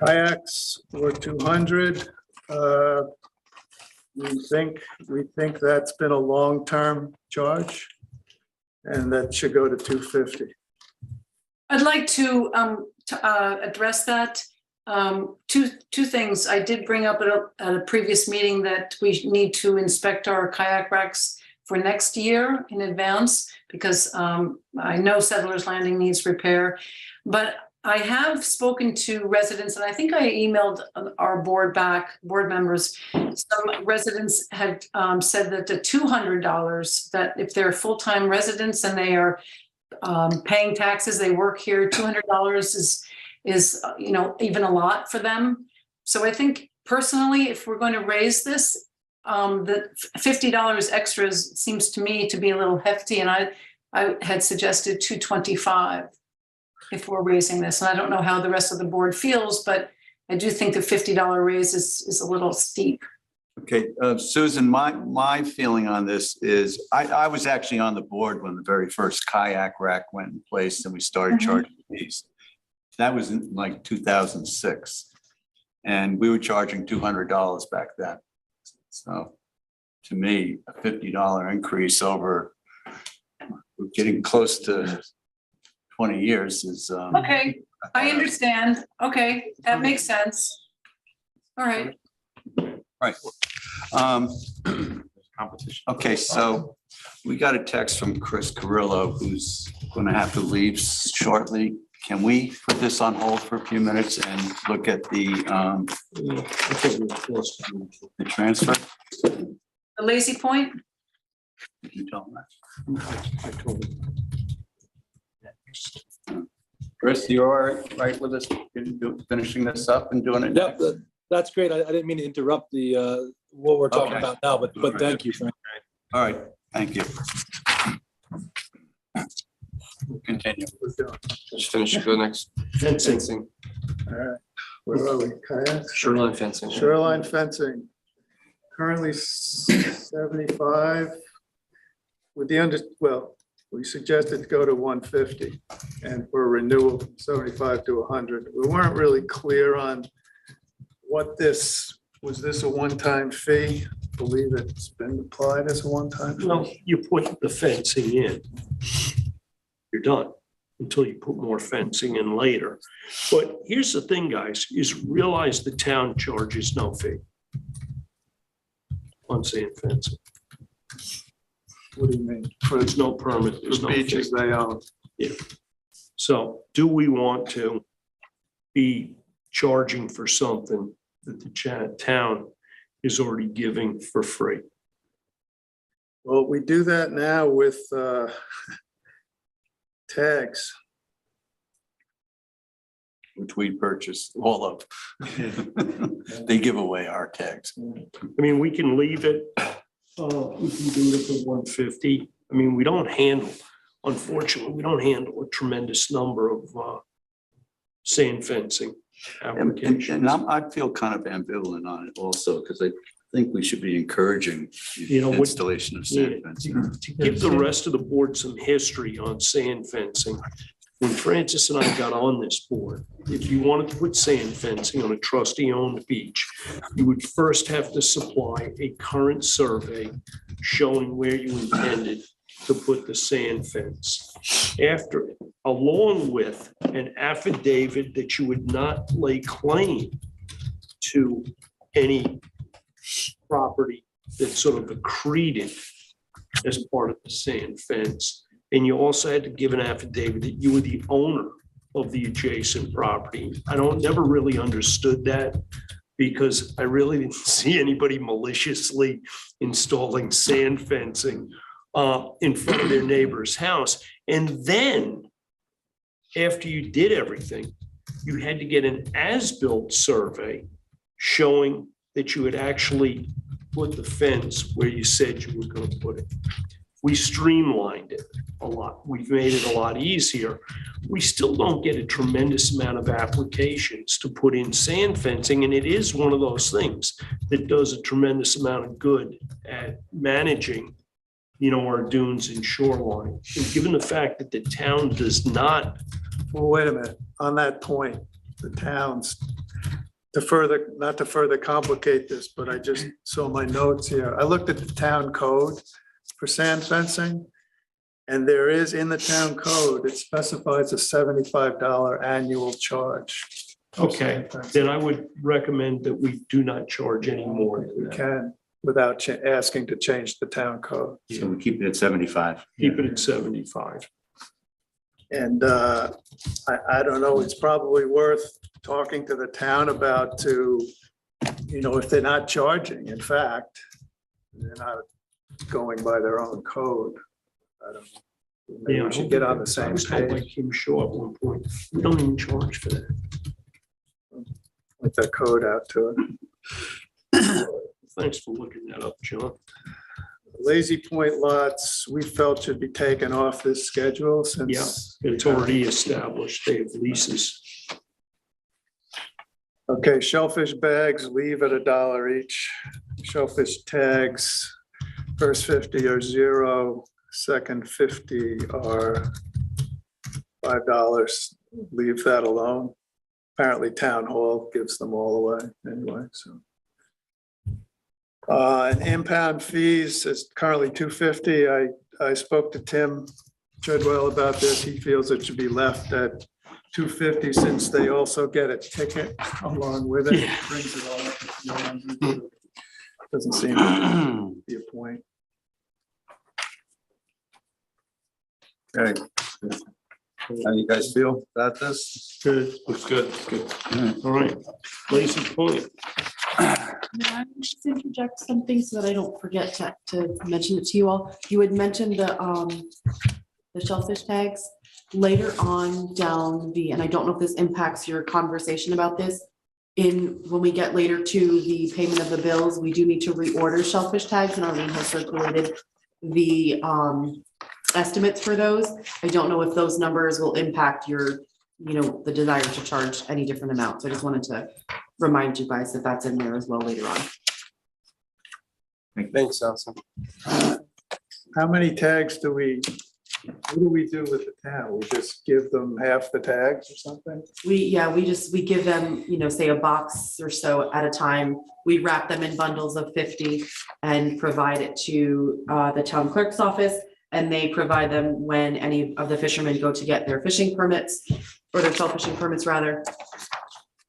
[SPEAKER 10] Kayaks were 200. We think that's been a long-term charge and that should go to 250.
[SPEAKER 3] I'd like to address that. Two things. I did bring up at a previous meeting that we need to inspect our kayak racks for next year in advance, because I know Settlers Landing needs repair. But I have spoken to residents, and I think I emailed our board members. Some residents had said that the $200, that if they're full-time residents and they are paying taxes, they work here, $200 is even a lot for them. So I think personally, if we're going to raise this, the $50 extras seems to me to be a little hefty, and I had suggested $225 if we're raising this. And I don't know how the rest of the board feels, but I do think the $50 raise is a little steep.
[SPEAKER 2] Okay, Susan, my feeling on this is I was actually on the board when the very first kayak rack went in place and we started charging fees. That was in like 2006. And we were charging $200 back then. So to me, a $50 increase over, we're getting close to 20 years is.
[SPEAKER 3] Okay, I understand. Okay, that makes sense. All right.
[SPEAKER 2] Right.
[SPEAKER 7] Competition.
[SPEAKER 2] Okay, so we got a text from Chris Carrillo, who's going to have to leave shortly. Can we put this on hold for a few minutes and look at the transfer?
[SPEAKER 3] The Lazy Point?
[SPEAKER 2] Did you tell him that? Chris, you all right with us finishing this up and doing it?
[SPEAKER 13] Yep, that's great. I didn't mean to interrupt the what we're talking about now, but thank you, Frank.
[SPEAKER 2] All right, thank you. Continue.
[SPEAKER 12] Just finish, go next. Fencing.
[SPEAKER 10] All right, where are we? Kayaks?
[SPEAKER 12] Shoreline fencing.
[SPEAKER 10] Shoreline fencing. Currently 75. With the we suggested to go to 150 and for renewal from 75 to 100. We weren't really clear on what was this a one-time fee? I believe it's been applied as a one-time fee.
[SPEAKER 6] Well, you put the fencing in, you're done until you put more fencing in later. But here's the thing, guys, is realize the town charges no fee on sand fencing.
[SPEAKER 10] What do you mean?
[SPEAKER 6] There's no permit, there's no fee.
[SPEAKER 10] Beaches they own.
[SPEAKER 6] Yeah. So do we want to be charging for something that the town is already giving for free?
[SPEAKER 10] Well, we do that now with tags.
[SPEAKER 2] Which we purchase all of. They give away our tags.
[SPEAKER 6] I mean, we can leave it, we can do it for 150. I mean, we don't handle, unfortunately, we don't handle a tremendous number of sand fencing applications.
[SPEAKER 2] And I feel kind of ambivalent on it also, because I think we should be encouraging installation of sand fencing.
[SPEAKER 6] To give the rest of the board some history on sand fencing, when Francis and I got on this board, if you wanted to put sand fencing on a trustee-owned beach, you would first have to supply a current survey showing where you intended to put the sand fence. After, along with an affidavit that you would not lay claim to any property that's sort of accreted as part of the sand fence. And you also had to give an affidavit that you were the owner of the adjacent property. I never really understood that, because I really didn't see anybody maliciously installing sand fencing in front of their neighbor's house. And then after you did everything, you had to get an as-built survey showing that you had actually put the fence where you said you were going to put it. We streamlined it a lot. We've made it a lot easier. We still don't get a tremendous amount of applications to put in sand fencing, and it is one of those things that does a tremendous amount of good at managing, our dunes and shoreline. And given the fact that the town does not.
[SPEAKER 10] Well, wait a minute. On that point, the towns, not to further complicate this, but I just saw my notes here. I looked at the town code for sand fencing, and there is in the town code, it specifies a $75 annual charge.
[SPEAKER 6] Okay, then I would recommend that we do not charge any more than
[SPEAKER 10] We
[SPEAKER 6] that.
[SPEAKER 10] can, without asking to change the town code.
[SPEAKER 15] So we keep it at 75.
[SPEAKER 6] Keep it at 75.
[SPEAKER 10] And I don't know, it's probably worth talking to the town about if they're not charging, in fact, they're not going by their own code. I don't know. Maybe we should get on the same
[SPEAKER 6] I was told by
[SPEAKER 10] page
[SPEAKER 6] Kim Shaw at one point, we don't even charge for that.
[SPEAKER 10] with that code out to it.
[SPEAKER 6] Thanks for looking that up, John.
[SPEAKER 10] Lazy Point lots, we felt should be taken off this schedule
[SPEAKER 6] Yeah,
[SPEAKER 10] since.
[SPEAKER 6] it's already established. They have leases.
[SPEAKER 10] Okay, shellfish bags, leave at $1 each. Shellfish tags, first 50 are 0, second 50 are $5. Leave that alone. Apparently Town Hall gives them all away anyway, so. And impound fees is currently $250. I spoke to Tim Treadwell about this. He feels it should be left at $250 since they also get a ticket along with it.
[SPEAKER 6] Yeah.
[SPEAKER 10] Brings it all up to $400. Doesn't seem to be a point. Okay. How you guys feel about this?
[SPEAKER 6] Good. Looks good. Good. All right. Lazy Point.
[SPEAKER 4] May I just interject something so that I don't forget to mention it to you all? You had mentioned the shellfish tags later on down and I don't know if this impacts your conversation about this. When we get later to the payment of the bills, we do need to reorder shellfish tags, and Arlene has circulated the estimates for those. I don't know if those numbers will impact your, the desire to charge any different amounts. I just wanted to remind you guys that that's in there as well later on.
[SPEAKER 12] Thanks, Allison.
[SPEAKER 10] How many tags what do we do with the town? We just give them half the tags or something?
[SPEAKER 4] We give them, say a box or so at a time. We wrap them in bundles of 50 and provide it to the town clerk's office. And they provide them when any of the fishermen go to get their fishing permits, or their shellfishing permits rather.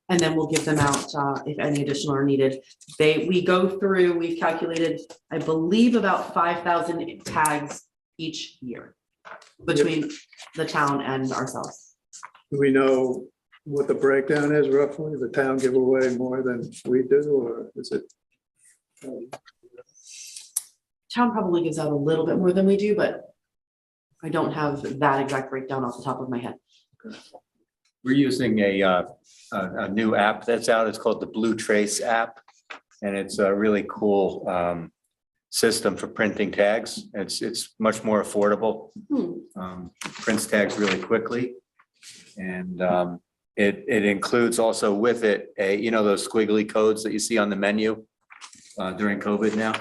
[SPEAKER 4] And then we'll give them out if any additional are needed. We've calculated, I believe, about 5,000 tags each year between the town and ourselves.
[SPEAKER 10] Do we know what the breakdown is roughly? The town give away more than we do, or is it?
[SPEAKER 4] Town probably gives out a little bit more than we do, but I don't have that exact breakdown off the top of my head.
[SPEAKER 15] We're using a new app that's out. It's called the Blue Trace app. And it's a really cool system for printing tags. It's much more affordable. Prints tags really quickly. And it includes also with it those squiggly codes that you see on the menu during COVID now.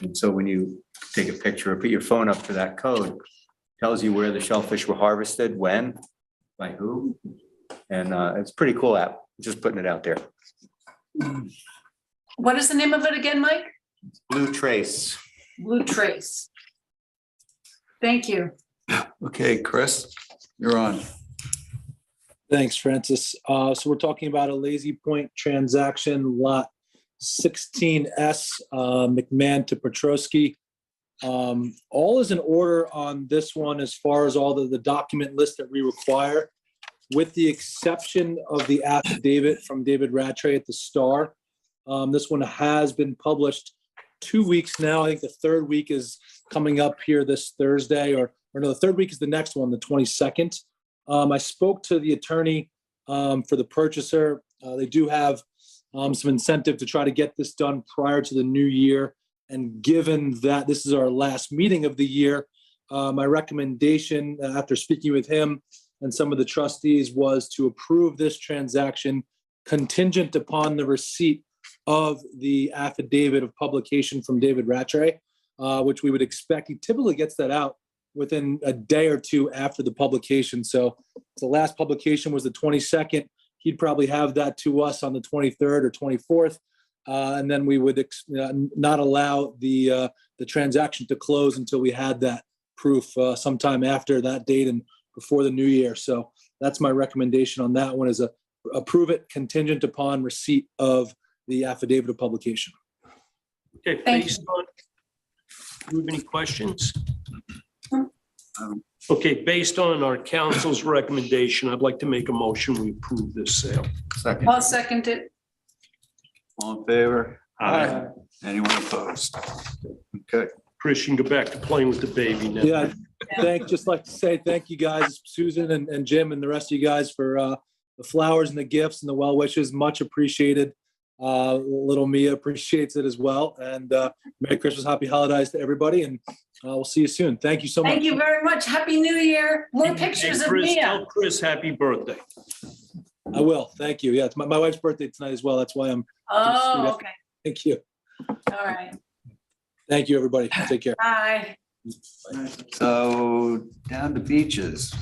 [SPEAKER 15] And so when you take a picture or put your phone up to that code, tells you where the shellfish were harvested, when, by who. And it's a pretty cool app, just putting it out there.
[SPEAKER 3] What is the name of it again, Mike?
[SPEAKER 15] Blue Trace.
[SPEAKER 3] Blue Trace. Thank you.
[SPEAKER 2] Okay, Chris, you're on.
[SPEAKER 13] Thanks, Francis. So we're talking about a Lazy Point transaction, lot 16S, McMahon to Petrosky. All is in order on this one as far as all the document list that we require, with the exception of the affidavit from David Rattray at the Star. This one has been published 2 weeks now. I think the third week is coming up here this Thursday, or no, the third week is the next one, the 22nd. I spoke to the attorney for the purchaser. They do have some incentive to try to get this done prior to the new year. And given that this is our last meeting of the year, my recommendation after speaking with him and some of the trustees was to approve this transaction contingent upon the receipt of the affidavit of publication from David Rattray, which we would expect. He typically gets that out within a day or two after the publication. So the last publication was the 22nd. He'd probably have that to us on the 23rd or 24th. And then we would not allow the transaction to close until we had that proof sometime after that date and before the new year. So that's my recommendation on that one, is a approve it contingent upon receipt of the affidavit of publication.
[SPEAKER 6] Okay,
[SPEAKER 3] Thank
[SPEAKER 6] based on, do you have any questions? Okay, based on our council's recommendation, I'd like to make a motion, we approve this sale.
[SPEAKER 2] Second,
[SPEAKER 3] I'll second it.
[SPEAKER 2] all in favor? Anyone opposed? Okay.
[SPEAKER 6] Christian, go back to playing with the baby now.
[SPEAKER 13] Yeah, just like to say thank you guys, Susan and Jim and the rest of you guys for the flowers and the gifts and the well wishes. Much appreciated. Little Mia appreciates it as well. And Merry Christmas, Happy Holidays to everybody. And we'll see you soon. Thank you so much.
[SPEAKER 3] Thank you very much. Happy New Year. More pictures
[SPEAKER 6] Hey,
[SPEAKER 3] of
[SPEAKER 6] Chris,
[SPEAKER 3] Mia.
[SPEAKER 6] tell Chris happy birthday.
[SPEAKER 13] I will. Thank you. Yeah, it's my wife's birthday tonight as well. That's why I'm.
[SPEAKER 3] Oh, okay.
[SPEAKER 13] Thank you.
[SPEAKER 3] All right.
[SPEAKER 13] Thank you, everybody. Take care.
[SPEAKER 3] Bye.
[SPEAKER 2] So down to beaches.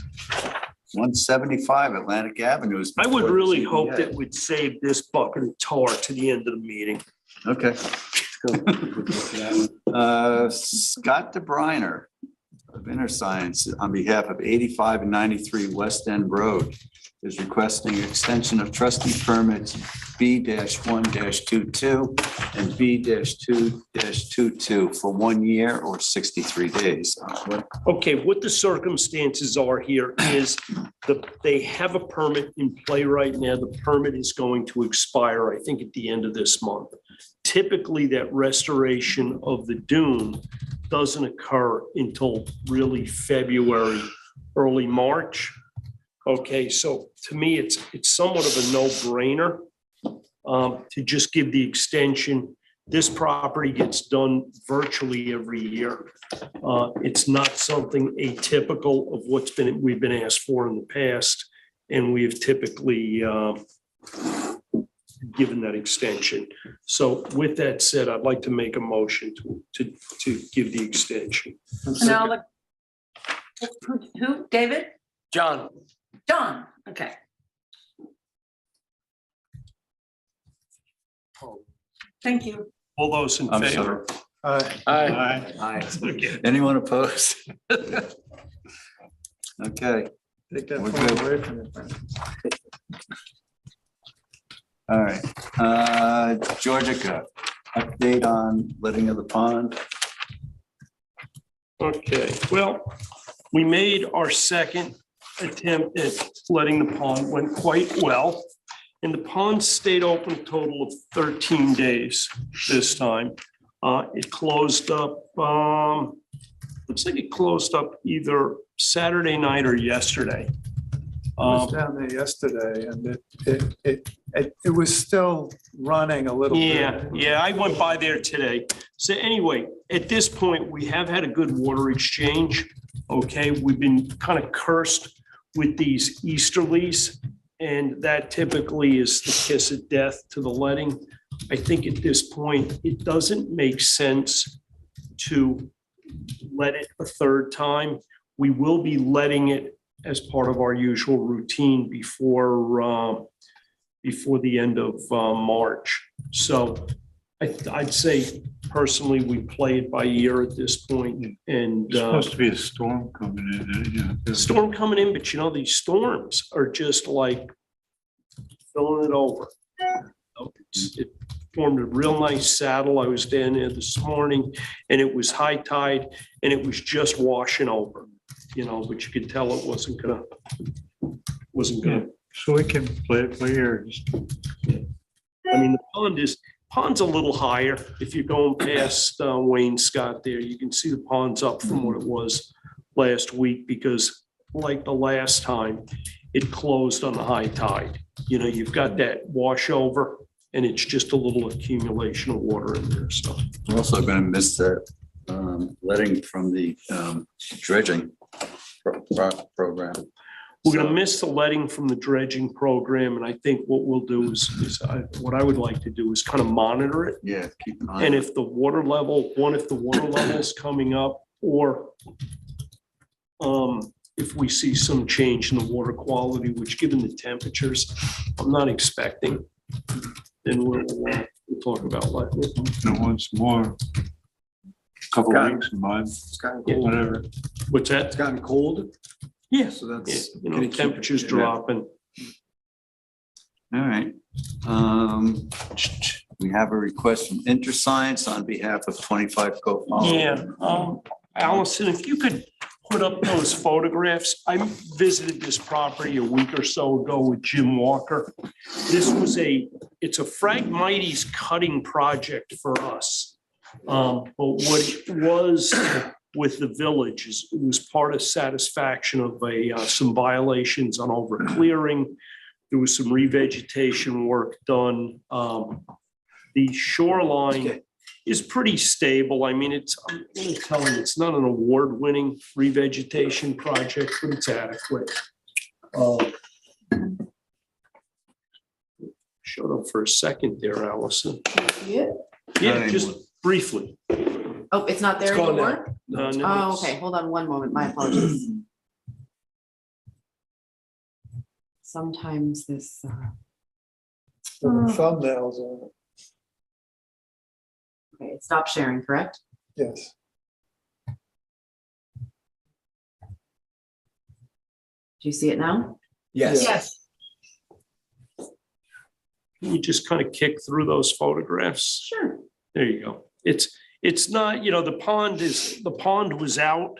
[SPEAKER 2] 175 Atlantic Avenue is.
[SPEAKER 6] I would
[SPEAKER 2] before the
[SPEAKER 6] really
[SPEAKER 2] ZBA.
[SPEAKER 6] hope that we'd save this bucket of tar to the end of the meeting.
[SPEAKER 2] Okay. Scott DeBriner of InterScience on behalf of 85 and 93 West End Road is requesting extension of trustee permits B-1-22 and B-2-22 for 1 year or 63 days.
[SPEAKER 6] Okay, what the circumstances are here is they have a permit in play right now. The permit is going to expire, I think, at the end of this month. Typically, that restoration of the dune doesn't occur until really February, early March. Okay, so to me, it's somewhat of a no-brainer to just give the extension. This property gets done virtually every year. It's not something atypical of we've been asked for in the past, and we have typically given that extension. So with that said, I'd like to make a motion to give the extension.
[SPEAKER 3] Now, look. Who? David?
[SPEAKER 12] John.
[SPEAKER 3] John. Okay. Thank you.
[SPEAKER 6] All those in
[SPEAKER 2] I'm
[SPEAKER 6] favor?
[SPEAKER 2] sorry.
[SPEAKER 12] Aye.
[SPEAKER 6] Okay.
[SPEAKER 2] Anyone opposed? Okay.
[SPEAKER 10] Take that
[SPEAKER 2] We're
[SPEAKER 10] phone
[SPEAKER 2] good.
[SPEAKER 10] away from you.
[SPEAKER 2] All right, Georgia, update on letting of the pond.
[SPEAKER 6] Okay, well, we made our second attempt at letting the pond, went quite well. And the pond stayed open a total of 13 days this time. It closed up, looks like it closed up either Saturday night or yesterday.
[SPEAKER 10] I was down there yesterday and it was still running a little bit.
[SPEAKER 6] Yeah, I went by there today. So anyway, at this point, we have had a good water exchange. Okay, we've been kind of cursed with these easterlies, and that typically is the kiss of death to the letting. I think at this point, it doesn't make sense to let it a third time. We will be letting it as part of our usual routine before the end of March. So I'd say personally, we play it by ear at this point. And
[SPEAKER 11] There's supposed to be a storm coming in.
[SPEAKER 6] the storm coming in, but these storms are just like filling it over. It formed a real nice saddle. I was down there this morning and it was high tide and it was just washing over. But you could tell it wasn't gonna.
[SPEAKER 11] So we can play it by ear.
[SPEAKER 6] I mean, the pond's a little higher. If you're going past Wayne Scott there, you can see the pond's up from what it was last week because like the last time, it closed on the high tide. You've got that wash over and it's just a little accumulation of water in there. So
[SPEAKER 2] We're also going to miss that letting from the dredging program.
[SPEAKER 6] we're going to miss the letting from the dredging program. And I think what we'll do is what I would like to do is kind of monitor it.
[SPEAKER 2] Yeah, keep an eye.
[SPEAKER 6] And if the water level is coming up, or if we see some change in the water quality, which given the temperatures, I'm not expecting, then we'll talk about letting it.
[SPEAKER 11] Once more. Couple weeks, a month, whatever.
[SPEAKER 6] What's that?
[SPEAKER 16] It's gotten cold.
[SPEAKER 6] Yeah,
[SPEAKER 16] So that's.
[SPEAKER 6] temperatures dropping.
[SPEAKER 2] All right. We have a request from InterScience on behalf of 25 Cove Hollow.
[SPEAKER 6] Yeah, Allison, if you could put up those photographs. I visited this property a week or so ago with Jim Walker. It's a Phragmites cutting project for us. But what it was with the village is it was part of satisfaction of some violations on over clearing. There was some revegetation work done. The shoreline is pretty stable. I mean, I'm going to tell you, it's not an award-winning revegetation project, but it's adequate. Showed up for a second there, Allison.
[SPEAKER 4] Yeah.
[SPEAKER 6] Yeah, just briefly.
[SPEAKER 4] Oh, it's not there
[SPEAKER 6] It's gone
[SPEAKER 4] anymore?
[SPEAKER 6] now. No,
[SPEAKER 4] Oh,
[SPEAKER 6] it's-
[SPEAKER 4] okay, hold on one moment, my apologies. Sometimes this,
[SPEAKER 10] There were thumbnails on it.
[SPEAKER 4] okay, it stopped sharing, correct?
[SPEAKER 10] Yes.
[SPEAKER 4] Do you see it now?
[SPEAKER 12] Yes.
[SPEAKER 4] Yes.
[SPEAKER 6] Can you just kind of kick through those photographs?
[SPEAKER 4] Sure.
[SPEAKER 6] There you go. It's not, the pond was out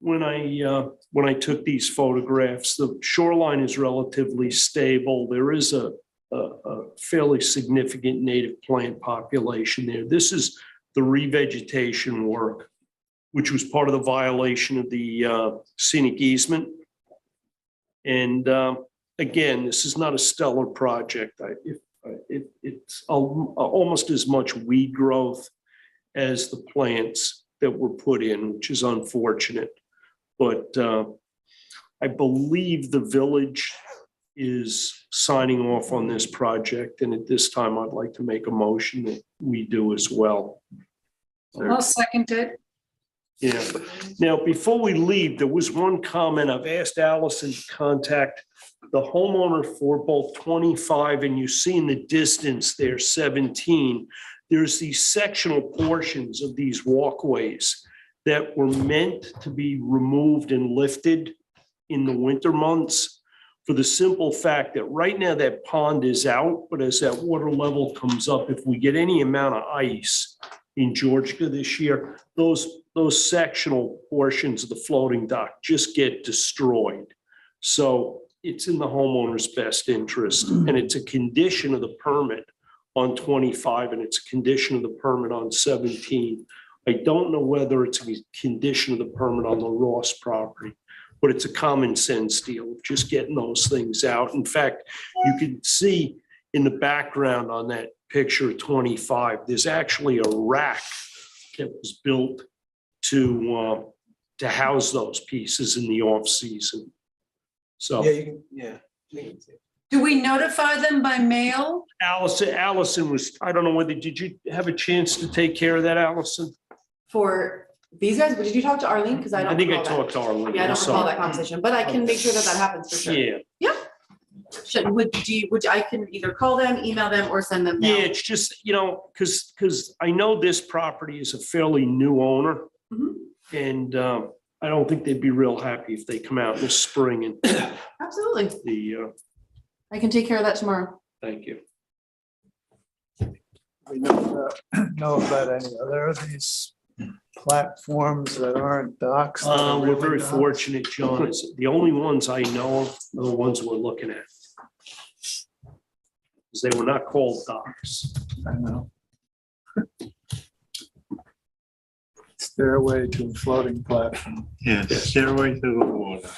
[SPEAKER 6] when I took these photographs. The shoreline is relatively stable. There is a fairly significant native plant population there. This is the revegetation work, which was part of the violation of the scenic easement. And again, this is not a stellar project. It's almost as much weed growth as the plants that were put in, which is unfortunate. But I believe the village is signing off on this project. And at this time, I'd like to make a motion that we do as well.
[SPEAKER 3] I'll second it.
[SPEAKER 6] Yeah. Now, before we leave, there was one comment. I've asked Allison to contact the homeowner for both 25, and you see in the distance there, 17. There's these sectional portions of these walkways that were meant to be removed and lifted in the winter months for the simple fact that right now that pond is out, but as that water level comes up, if we get any amount of ice in Georgia this year, those sectional portions of the floating dock just get destroyed. So it's in the homeowner's best interest, and it's a condition of the permit on 25, and it's a condition of the permit on 17. I don't know whether it's a condition of the permit on the Ross property, but it's a common sense deal of just getting those things out. In fact, you can see in the background on that picture 25, there's actually a rack that was built to house those pieces in the off season. So.
[SPEAKER 12] Yeah, you can, yeah.
[SPEAKER 3] Do we notify them by mail?
[SPEAKER 6] Allison was, I don't know whether, did you have a chance to take care of that, Allison?
[SPEAKER 4] For these guys, but did you talk to Arlene? Because I don't.
[SPEAKER 6] I think I
[SPEAKER 4] recall that.
[SPEAKER 6] talked to Arlene.
[SPEAKER 4] Yeah, I don't
[SPEAKER 6] so-
[SPEAKER 4] recall that conversation, but I can make sure that happens for sure.
[SPEAKER 6] Yeah.
[SPEAKER 4] Yep. I can either call them, email them, or send them.
[SPEAKER 6] Yeah,
[SPEAKER 4] mail.
[SPEAKER 6] it's just, because I know this property is a fairly new owner.
[SPEAKER 4] Mhm.
[SPEAKER 6] And I don't think they'd be real happy if they come out this spring and
[SPEAKER 4] Absolutely. I can take care of that tomorrow.
[SPEAKER 6] Thank you.
[SPEAKER 10] We know about any other of these platforms that aren't docks? that are
[SPEAKER 6] We're
[SPEAKER 10] really
[SPEAKER 6] very
[SPEAKER 10] docks?
[SPEAKER 6] fortunate, John. The only ones I know of are the ones we're looking at. Because they were not called docks.
[SPEAKER 10] I know. Stairway to a floating platform.
[SPEAKER 11] Yeah, stairway to the water.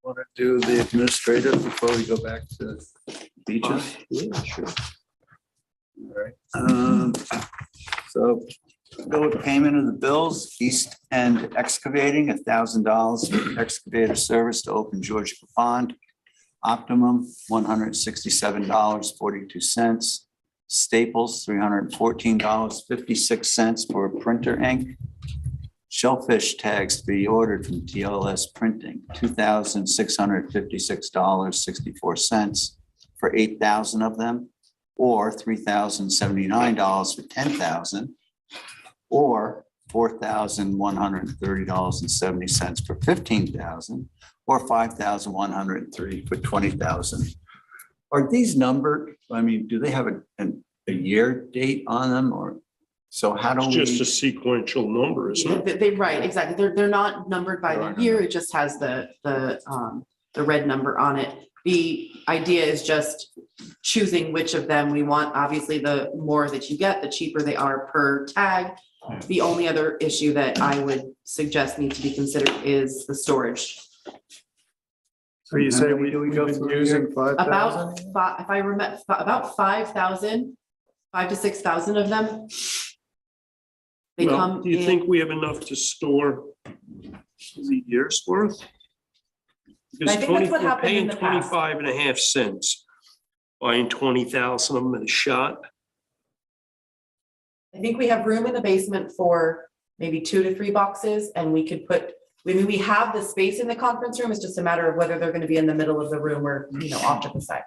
[SPEAKER 2] Want to do the administrative before we go back to beaches?
[SPEAKER 6] Yeah, sure.
[SPEAKER 2] All right. So go with payment of the bills. East End Excavating, $1,000 for excavator service to open Georgia Pond. Optimum, $167.42. Staples, $314.56 for printer ink. Shellfish tags to be ordered from TLS Printing, $2,656.64 for 8,000 of them, or $3,079 for 10,000, or $4,130.70 for 15,000, or $5,103 for 20,000. Are these numbered? I mean, do they have a year date on them or? So how do
[SPEAKER 6] It's
[SPEAKER 2] we?
[SPEAKER 6] just a sequential number, isn't it?
[SPEAKER 4] Right, exactly. They're not numbered by the year. It just has the red number on it. The idea is just choosing which of them we want. Obviously, the more that you get, the cheaper they are per tag. The only other issue that I would suggest needs to be considered is the storage.
[SPEAKER 10] So you say we've been using 5,000?
[SPEAKER 4] If I remember, about 5,000, 5,000 to 6,000 of them. They
[SPEAKER 6] Well,
[SPEAKER 4] come
[SPEAKER 6] do you
[SPEAKER 4] in-
[SPEAKER 6] think we have enough to store the year's worth? Because
[SPEAKER 4] I think that's what
[SPEAKER 6] we're
[SPEAKER 4] happened in
[SPEAKER 6] paying
[SPEAKER 4] the past.
[SPEAKER 6] 25.5 cents, buying 20,000 of them in a shot.
[SPEAKER 4] I think we have room in the basement for maybe 2 to 3 boxes, and we could put, we have the space in the conference room. It's just a matter of whether they're going to be in the middle of the room or, off to the side.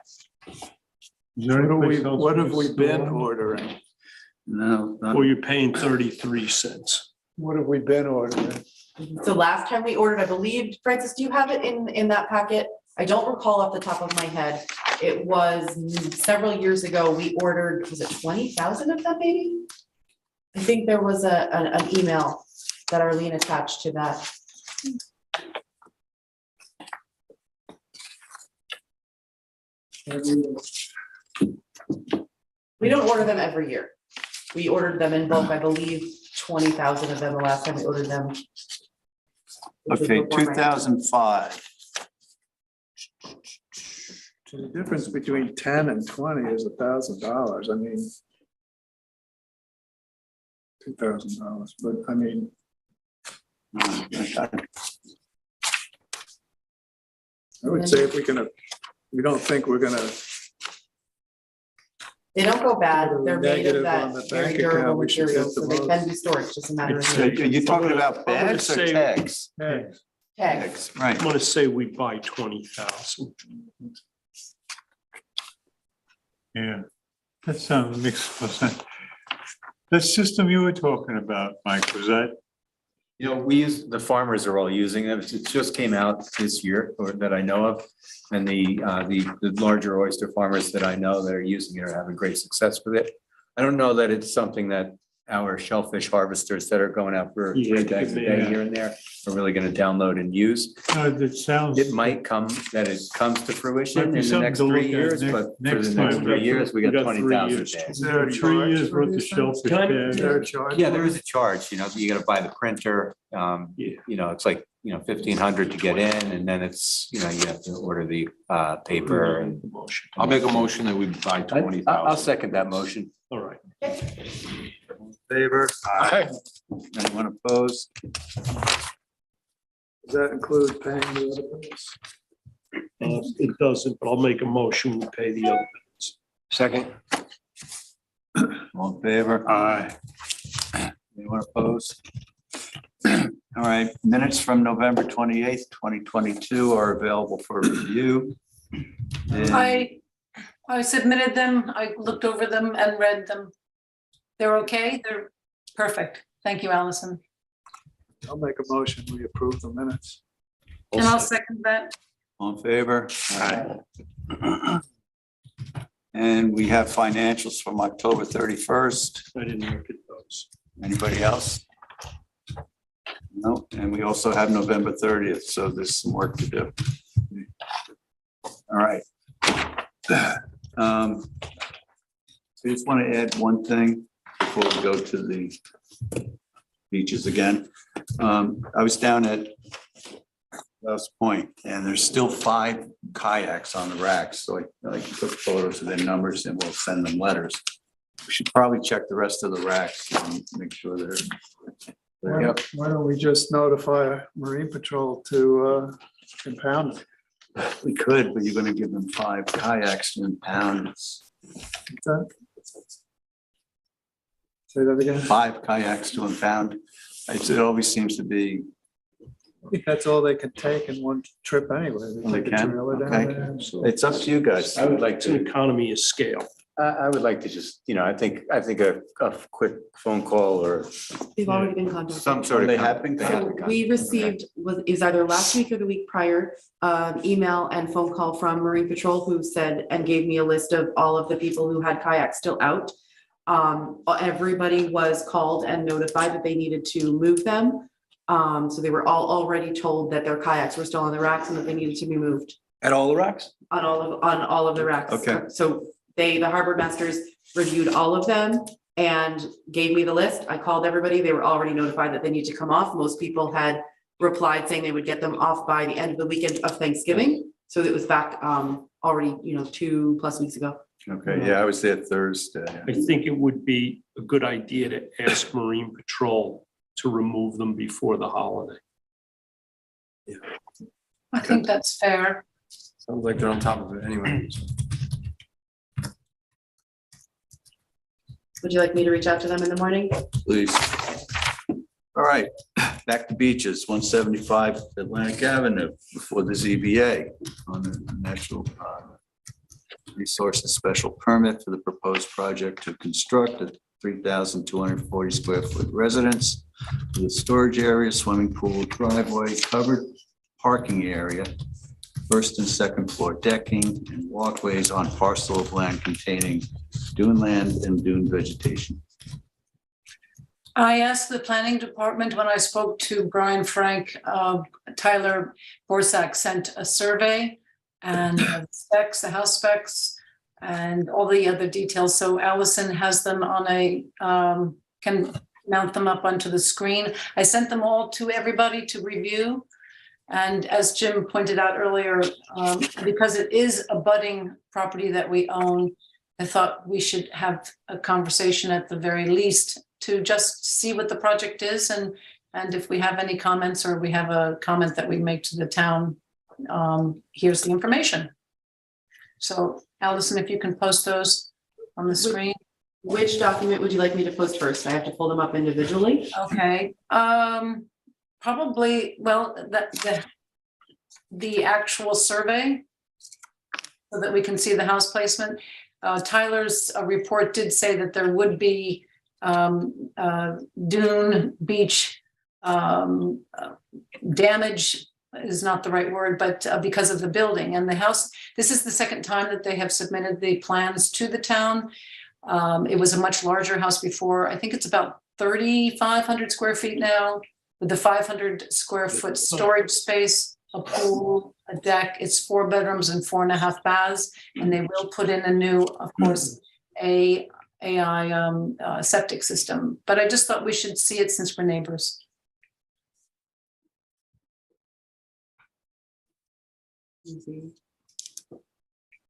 [SPEAKER 10] What have we been ordering?
[SPEAKER 2] No.
[SPEAKER 6] Or you're paying 33 cents.
[SPEAKER 10] What have we been ordering?
[SPEAKER 4] So last time we ordered, I believe, Francis, do you have it in that packet? I don't recall off the top of my head. It was several years ago. We ordered, was it 20,000 of them maybe? I think there was an email that Arlene attached to that. We don't order them every year. We ordered them in bulk, I believe 20,000 of them the last time we ordered them.
[SPEAKER 2] Okay, 2005.
[SPEAKER 10] So the difference between 10 and 20 is $1,000. I mean, $2,000, but I mean. I would say if we don't think we're gonna.
[SPEAKER 4] They don't go bad. They're made of
[SPEAKER 10] Negative on the
[SPEAKER 4] that very
[SPEAKER 10] bank
[SPEAKER 4] durable
[SPEAKER 10] account, we should
[SPEAKER 4] material,
[SPEAKER 10] get the
[SPEAKER 4] so they
[SPEAKER 10] most.
[SPEAKER 4] can be stored, it's just a matter of.
[SPEAKER 2] Are you talking about
[SPEAKER 6] I'm gonna
[SPEAKER 2] bags or
[SPEAKER 6] say-
[SPEAKER 2] tags?
[SPEAKER 10] Tags.
[SPEAKER 4] Tags.
[SPEAKER 2] Right.
[SPEAKER 6] I'm gonna say we buy 20,000.
[SPEAKER 11] Yeah, that makes sense. That system you were talking about, Mike, was that?
[SPEAKER 15] The farmers are all using it. It just came out this year, or that I know of. And the larger oyster farmers that I know that are using it are having great success with it. I don't know that it's something that our shellfish harvesters that are going out for 3 bags a day here and there are really going to download and use. It might come, that it comes to fruition in the next 3 years, but for the next 3 years, we got 20,000
[SPEAKER 10] Is
[SPEAKER 15] bags.
[SPEAKER 10] there a
[SPEAKER 11] 3 years
[SPEAKER 10] charge?
[SPEAKER 11] worth of shellfish
[SPEAKER 6] Can I-
[SPEAKER 11] bags.
[SPEAKER 10] Is there a charge?
[SPEAKER 15] Yeah, there is a charge, you got to buy the printer. It's like, 1,500 to get in, and then it's, you have to order the paper. And
[SPEAKER 7] I'll make a motion that we buy 20,000.
[SPEAKER 15] I'll second that motion.
[SPEAKER 6] All right.
[SPEAKER 2] Favor? Aye. Anyone opposed?
[SPEAKER 10] Does that include paying the other bills?
[SPEAKER 6] It doesn't, but I'll make a motion to pay the other.
[SPEAKER 12] Second.
[SPEAKER 2] All in favor? Aye. Anyone opposed? All right, minutes from November 28th, 2022 are available for review. And
[SPEAKER 3] I submitted them, I looked over them and read them. They're okay, they're perfect. Thank you, Allison.
[SPEAKER 10] I'll make a motion, we approve the minutes.
[SPEAKER 3] And I'll second that.
[SPEAKER 2] All in favor? Aye. And we have financials from October 31st.
[SPEAKER 6] I didn't look at those.
[SPEAKER 2] Anybody else? No, and we also have November 30th, so there's some work to do. All right. I just want to add one thing before we go to the beaches again. I was down at West Point and there's still 5 kayaks on the racks. So I can took photos of their numbers and we'll send them letters. We should probably check the rest of the racks and make sure they're. Yep.
[SPEAKER 10] Why don't we just notify Marine Patrol to impound it?
[SPEAKER 2] We could, but you're gonna give them 5 kayaks to impound.
[SPEAKER 10] Okay. Say that again?
[SPEAKER 2] 5 kayaks to impound. It always seems to be.
[SPEAKER 10] I think that's all they can take in one trip anyway.
[SPEAKER 2] They
[SPEAKER 10] take a
[SPEAKER 2] can?
[SPEAKER 10] trailer down
[SPEAKER 2] Okay.
[SPEAKER 10] there.
[SPEAKER 2] It's up to you guys.
[SPEAKER 15] I would like
[SPEAKER 6] It's an
[SPEAKER 15] to,
[SPEAKER 6] economy of scale.
[SPEAKER 15] I would like to just, I think a quick phone call or
[SPEAKER 4] They've already been contacted.
[SPEAKER 15] some sort of.
[SPEAKER 2] They have been.
[SPEAKER 4] So we received, is either last week or the week prior, email and phone call from Marine Patrol who said, and gave me a list of all of the people who had kayaks still out. Everybody was called and notified that they needed to move them. So they were all already told that their kayaks were still on the racks and that they needed to be moved
[SPEAKER 2] At all the racks?
[SPEAKER 4] on all of the racks.
[SPEAKER 2] Okay.
[SPEAKER 4] So the harbor masters reviewed all of them and gave me the list. I called everybody. They were already notified that they need to come off. Most people had replied saying they would get them off by the end of the weekend of Thanksgiving. So it was back already, 2+ weeks ago.
[SPEAKER 2] Okay, yeah, I was there Thursday.
[SPEAKER 6] I think it would be a good idea to ask Marine Patrol to remove them before the holiday.
[SPEAKER 3] I think that's fair.
[SPEAKER 12] Sounds like they're on top of it anyway.
[SPEAKER 4] Would you like me to reach out to them in the morning?
[SPEAKER 2] Please. All right, back to beaches, 175 Atlantic Avenue before the ZBA on the natural resources special permit for the proposed project to construct a 3,240 square foot residence with a storage area, swimming pool, driveway, covered parking area, first and second floor decking, and walkways on parcel of land containing dune land and dune vegetation.
[SPEAKER 3] I asked the planning department when I spoke to Brian Frank, Tyler Borsak sent a survey and the specs, the house specs, and all the other details. So Allison has them on can mount them up onto the screen. I sent them all to everybody to review. And as Jim pointed out earlier, because it is a budding property that we own, I thought we should have a conversation at the very least to just see what the project is and if we have any comments or we have a comment that we make to the town, here's the information. So Allison, if you can post those on the screen.
[SPEAKER 4] Which document would you like me to post first? I have to pull them up individually.
[SPEAKER 3] Okay, probably, well, the actual survey so that we can see the house placement. Tyler's report did say that there would be dune beach damage is not the right word, but because of the building and the house. This is the second time that they have submitted the plans to the town. It was a much larger house before. I think it's about 3,500 square feet now with the 500 square foot storage space, a pool, a deck. It's 4 bedrooms and 4.5 baths. And they will put in a new, of course, AI septic system. But I just thought we should see it since we're neighbors.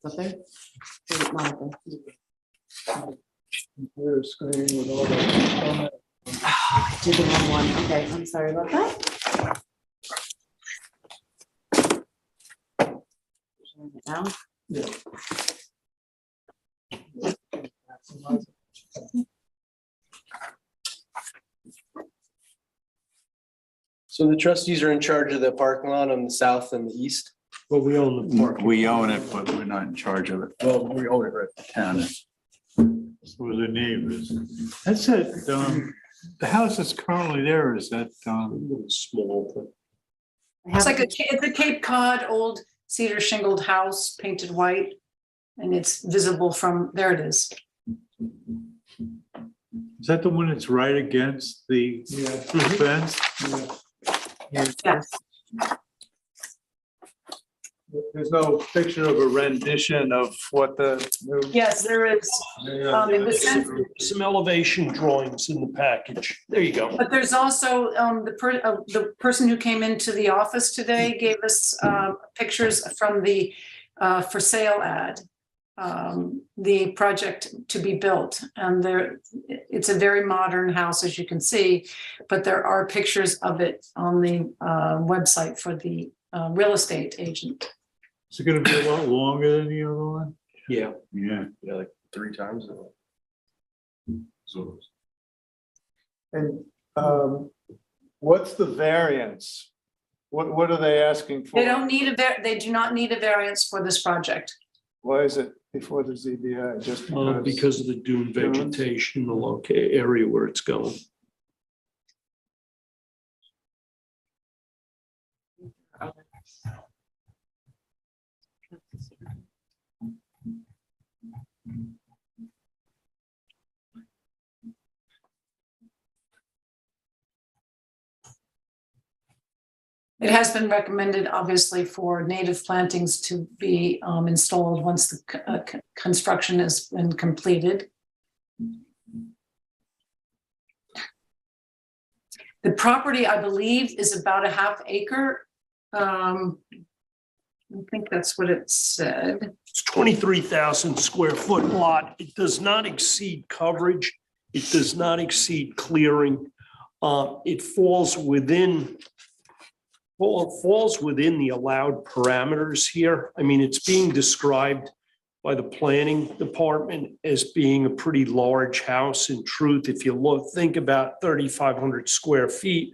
[SPEAKER 4] Up there? Or is it not up there?
[SPEAKER 10] Computer screen with all the.
[SPEAKER 4] I did the wrong one. Okay, I'm sorry about that. Now?
[SPEAKER 10] Yeah.
[SPEAKER 12] So the trustees are in charge of the parking lot on the south and the east?
[SPEAKER 6] Well, we own the park.
[SPEAKER 2] We own it, but we're not in charge of it.
[SPEAKER 12] Well, we own it, right?
[SPEAKER 2] The town is.
[SPEAKER 11] For the neighbors. That's it. The house that's currently there, is that,
[SPEAKER 6] Small.
[SPEAKER 3] It's like it's a Cape Cod old cedar shingled house, painted white, and it's visible from, there it is.
[SPEAKER 11] is that the one that's right against the fence?
[SPEAKER 3] Yes.
[SPEAKER 10] There's no picture of a rendition of what the new.
[SPEAKER 3] Yes, there is. It was sent,
[SPEAKER 6] Some elevation drawings in the package. There you go.
[SPEAKER 3] but there's also the person who came into the office today gave us pictures from the for sale ad, the project to be built, and it's a very modern house, as you can see, but there are pictures of it on the website for the real estate agent.
[SPEAKER 11] Is it gonna be a lot longer than the other one?
[SPEAKER 6] Yeah.
[SPEAKER 11] Yeah.
[SPEAKER 12] Yeah, like 3 times.
[SPEAKER 11] So
[SPEAKER 10] And what's the variance? What are they asking for?
[SPEAKER 3] They do not need a variance for this project.
[SPEAKER 10] Why is it before the ZBA, just
[SPEAKER 6] because of the dune vegetation, the area where it's going.
[SPEAKER 3] It has been recommended, obviously, for native plantings to be installed once the construction has been completed. The property, I believe, is about a ½ acre. I think that's what it said.
[SPEAKER 6] It's 23,000 square foot lot. It does not exceed coverage. It does not exceed clearing. It falls within the allowed parameters here. I mean, it's being described by the planning department as being a pretty large house. In truth, if you think about 3,500 square feet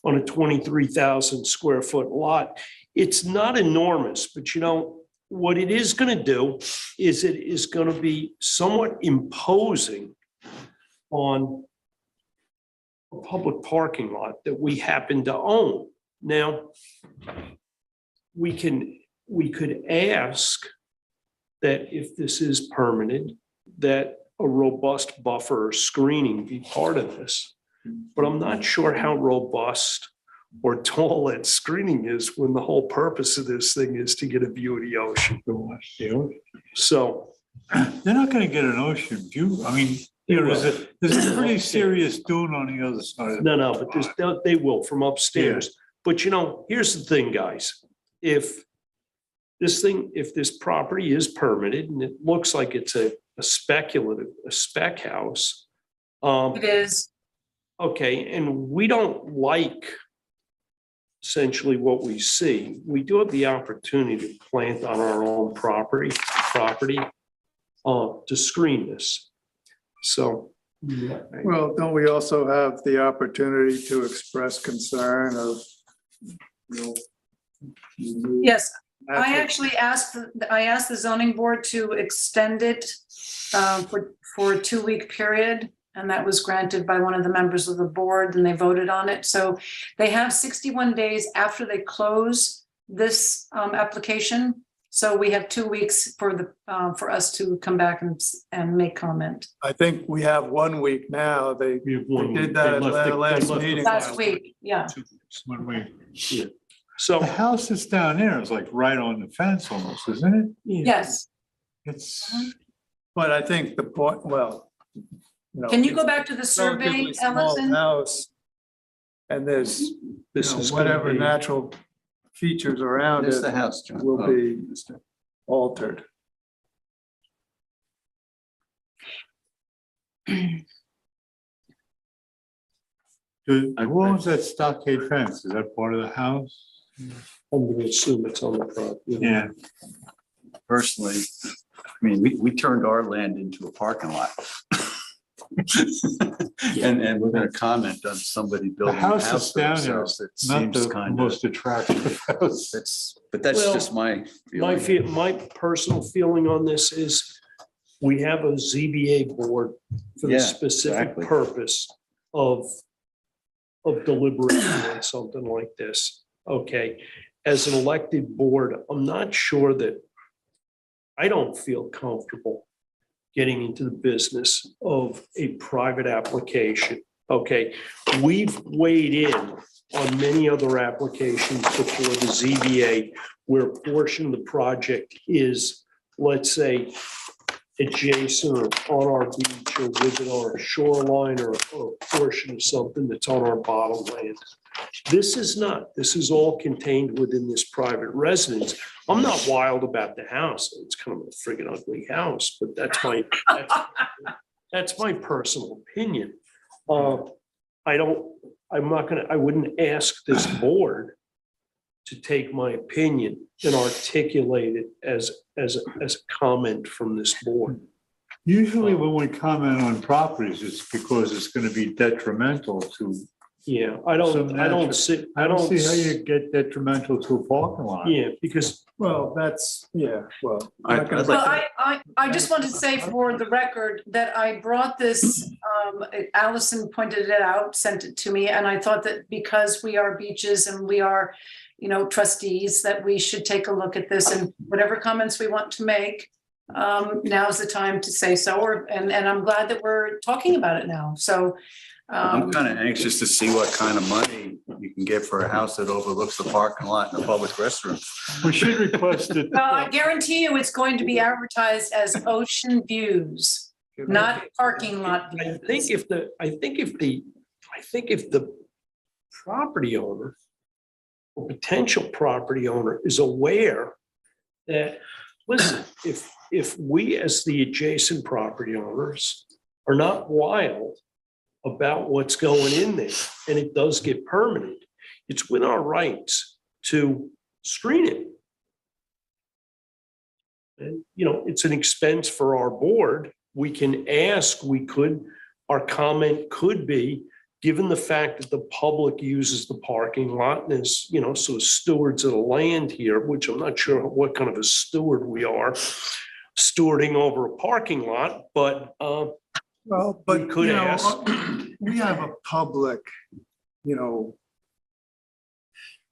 [SPEAKER 6] on a 23,000 square foot lot, it's not enormous, but you know, what it is going to do is it is going to be somewhat imposing on a public parking lot that we happen to own. Now, we could ask that if this is permitted, that a robust buffer or screening be part of this. But I'm not sure how robust or tall that screening is when the whole purpose of this thing is to get a view of the ocean. So
[SPEAKER 11] they're not going to get an ocean view. I mean, there's a pretty serious dune on the other side.
[SPEAKER 6] No, but they will from upstairs. Yeah. But you know, here's the thing, guys. If this property is permitted and it looks like it's a spec house.
[SPEAKER 3] It is.
[SPEAKER 6] Okay, and we don't like essentially what we see. We do have the opportunity to plant on our own property to screen this. So.
[SPEAKER 10] Well, don't we also have the opportunity to express concern of,
[SPEAKER 3] Yes, I actually asked the zoning board to extend it for a 2-week period, and that was granted by one of the members of the board, and they voted on it. So they have 61 days after they close this application. So we have 2 weeks for us to come back and make comment.
[SPEAKER 10] I think we have 1 week now. They did that at the last meeting.
[SPEAKER 3] Last week, yeah.
[SPEAKER 11] 1 week.
[SPEAKER 6] Yeah. So
[SPEAKER 11] the house that's down there is like right on the fence almost, isn't it?
[SPEAKER 3] Yes.
[SPEAKER 10] But I think the point, well.
[SPEAKER 3] Can you go back to the survey, Ellison?
[SPEAKER 10] House, and there's whatever natural features around it
[SPEAKER 2] the house, John.
[SPEAKER 10] will be altered.
[SPEAKER 11] Who owns that stockade fence? Is that part of the house?
[SPEAKER 6] I'm going to assume it's on the property.
[SPEAKER 11] Yeah.
[SPEAKER 2] Personally, I mean, we turned our land into a parking lot. And we're going to comment on somebody building
[SPEAKER 11] the house that's down there.
[SPEAKER 2] It
[SPEAKER 11] not
[SPEAKER 2] seems
[SPEAKER 11] the
[SPEAKER 2] kind
[SPEAKER 11] most attractive house.
[SPEAKER 2] But that's just my feeling.
[SPEAKER 6] My personal feeling on this is we have a ZBA board for the specific purpose of deliberating on something like this. Okay, as an elected board, I'm not sure that I don't feel comfortable getting into the business of a private application. Okay, we've weighed in on many other applications before the ZBA where a portion of the project is, let's say, adjacent or on our beach or within our shoreline or a portion of something that's on our bottomland. This is not. This is all contained within this private residence. I'm not wild about the house. It's kind of a friggin' ugly house, but that's my personal opinion. I wouldn't ask this board to take my opinion and articulate it as a comment from this board.
[SPEAKER 11] Usually when we comment on properties, it's because it's going to be detrimental to
[SPEAKER 6] Yeah,
[SPEAKER 11] So
[SPEAKER 6] I don't
[SPEAKER 11] natural.
[SPEAKER 6] see,
[SPEAKER 11] I don't see how you get detrimental to a parking lot.
[SPEAKER 6] Yeah, because
[SPEAKER 10] Well, that's, yeah, well.
[SPEAKER 2] I-
[SPEAKER 10] not gonna-
[SPEAKER 2] I'd like
[SPEAKER 3] Well, I just want to say for the record that I brought this, Allison pointed it out, sent it to me, and I thought that because we are beaches and we are, trustees, that we should take a look at this and whatever comments we want to make. Now's the time to say so, and I'm glad that we're talking about it now, so.
[SPEAKER 2] I'm kind of anxious to see what kind of money you can get for a house that overlooks the parking lot and the public restroom.
[SPEAKER 11] We should request it.
[SPEAKER 3] Well, I guarantee you it's going to be advertised as ocean views, not parking lot
[SPEAKER 6] I
[SPEAKER 3] views.
[SPEAKER 6] think if the property owner or potential property owner is aware that, listen, if we as the adjacent property owners are not wild about what's going in there, and it does get permitted, it's within our rights to screen it. And, it's an expense for our board. We can ask, our comment could be, given the fact that the public uses the parking lot and is, so stewards of the land here, which I'm not sure what kind of a steward we are, stewarding over a parking lot, but
[SPEAKER 10] Well, but,
[SPEAKER 6] we could ask.
[SPEAKER 10] we have a public,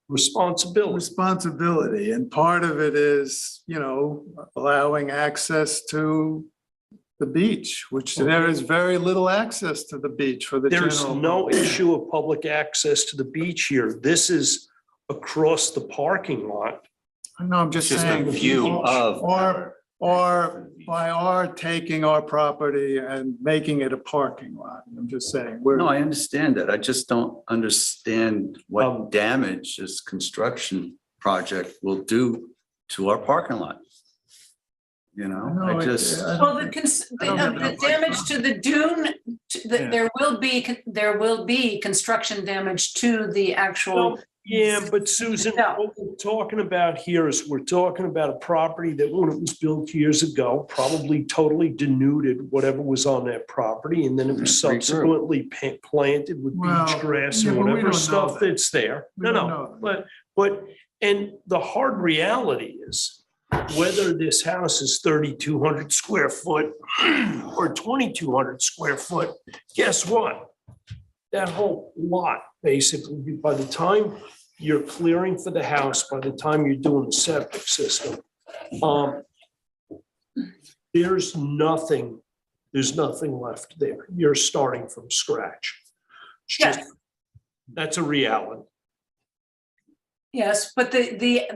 [SPEAKER 10] responsibility, and part of it is, allowing access to the beach, which there is very little access to the beach for the
[SPEAKER 6] There's
[SPEAKER 10] general.
[SPEAKER 6] no issue of public access to the beach here. This is across the parking lot.
[SPEAKER 10] No, I'm just
[SPEAKER 2] Just a
[SPEAKER 10] saying.
[SPEAKER 2] view of.
[SPEAKER 10] Or by our taking our property and making it a parking lot. I'm just saying,
[SPEAKER 2] No, I understand that. I just don't understand what damage this construction project will do to our parking lot.
[SPEAKER 3] Well, the damage to the dune, there will be construction damage to the actual.
[SPEAKER 6] Yeah, but Susan, what we're talking about here is we're talking about a property that when it was built years ago, probably totally denuded whatever was on that property. And then it was subsequently planted with beach grass and whatever stuff that's there. And the hard reality is whether this house is 3,200 square foot or 2,200 square foot, guess what? That whole lot, basically, by the time you're clearing for the house, by the time you're doing the septic system, there's nothing left there. You're starting from scratch. That's a reality.
[SPEAKER 3] Yes, but the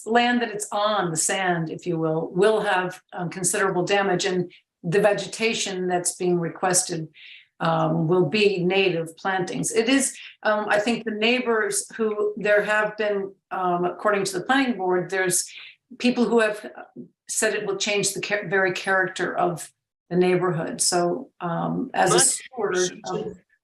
[SPEAKER 3] land that it's on, the sand, if you will have considerable damage, and the vegetation that's being requested will be native plantings. It is, I think the neighbors who there have been, according to the planning board, there's people who have said it will change the very character of the neighborhood. So as a steward,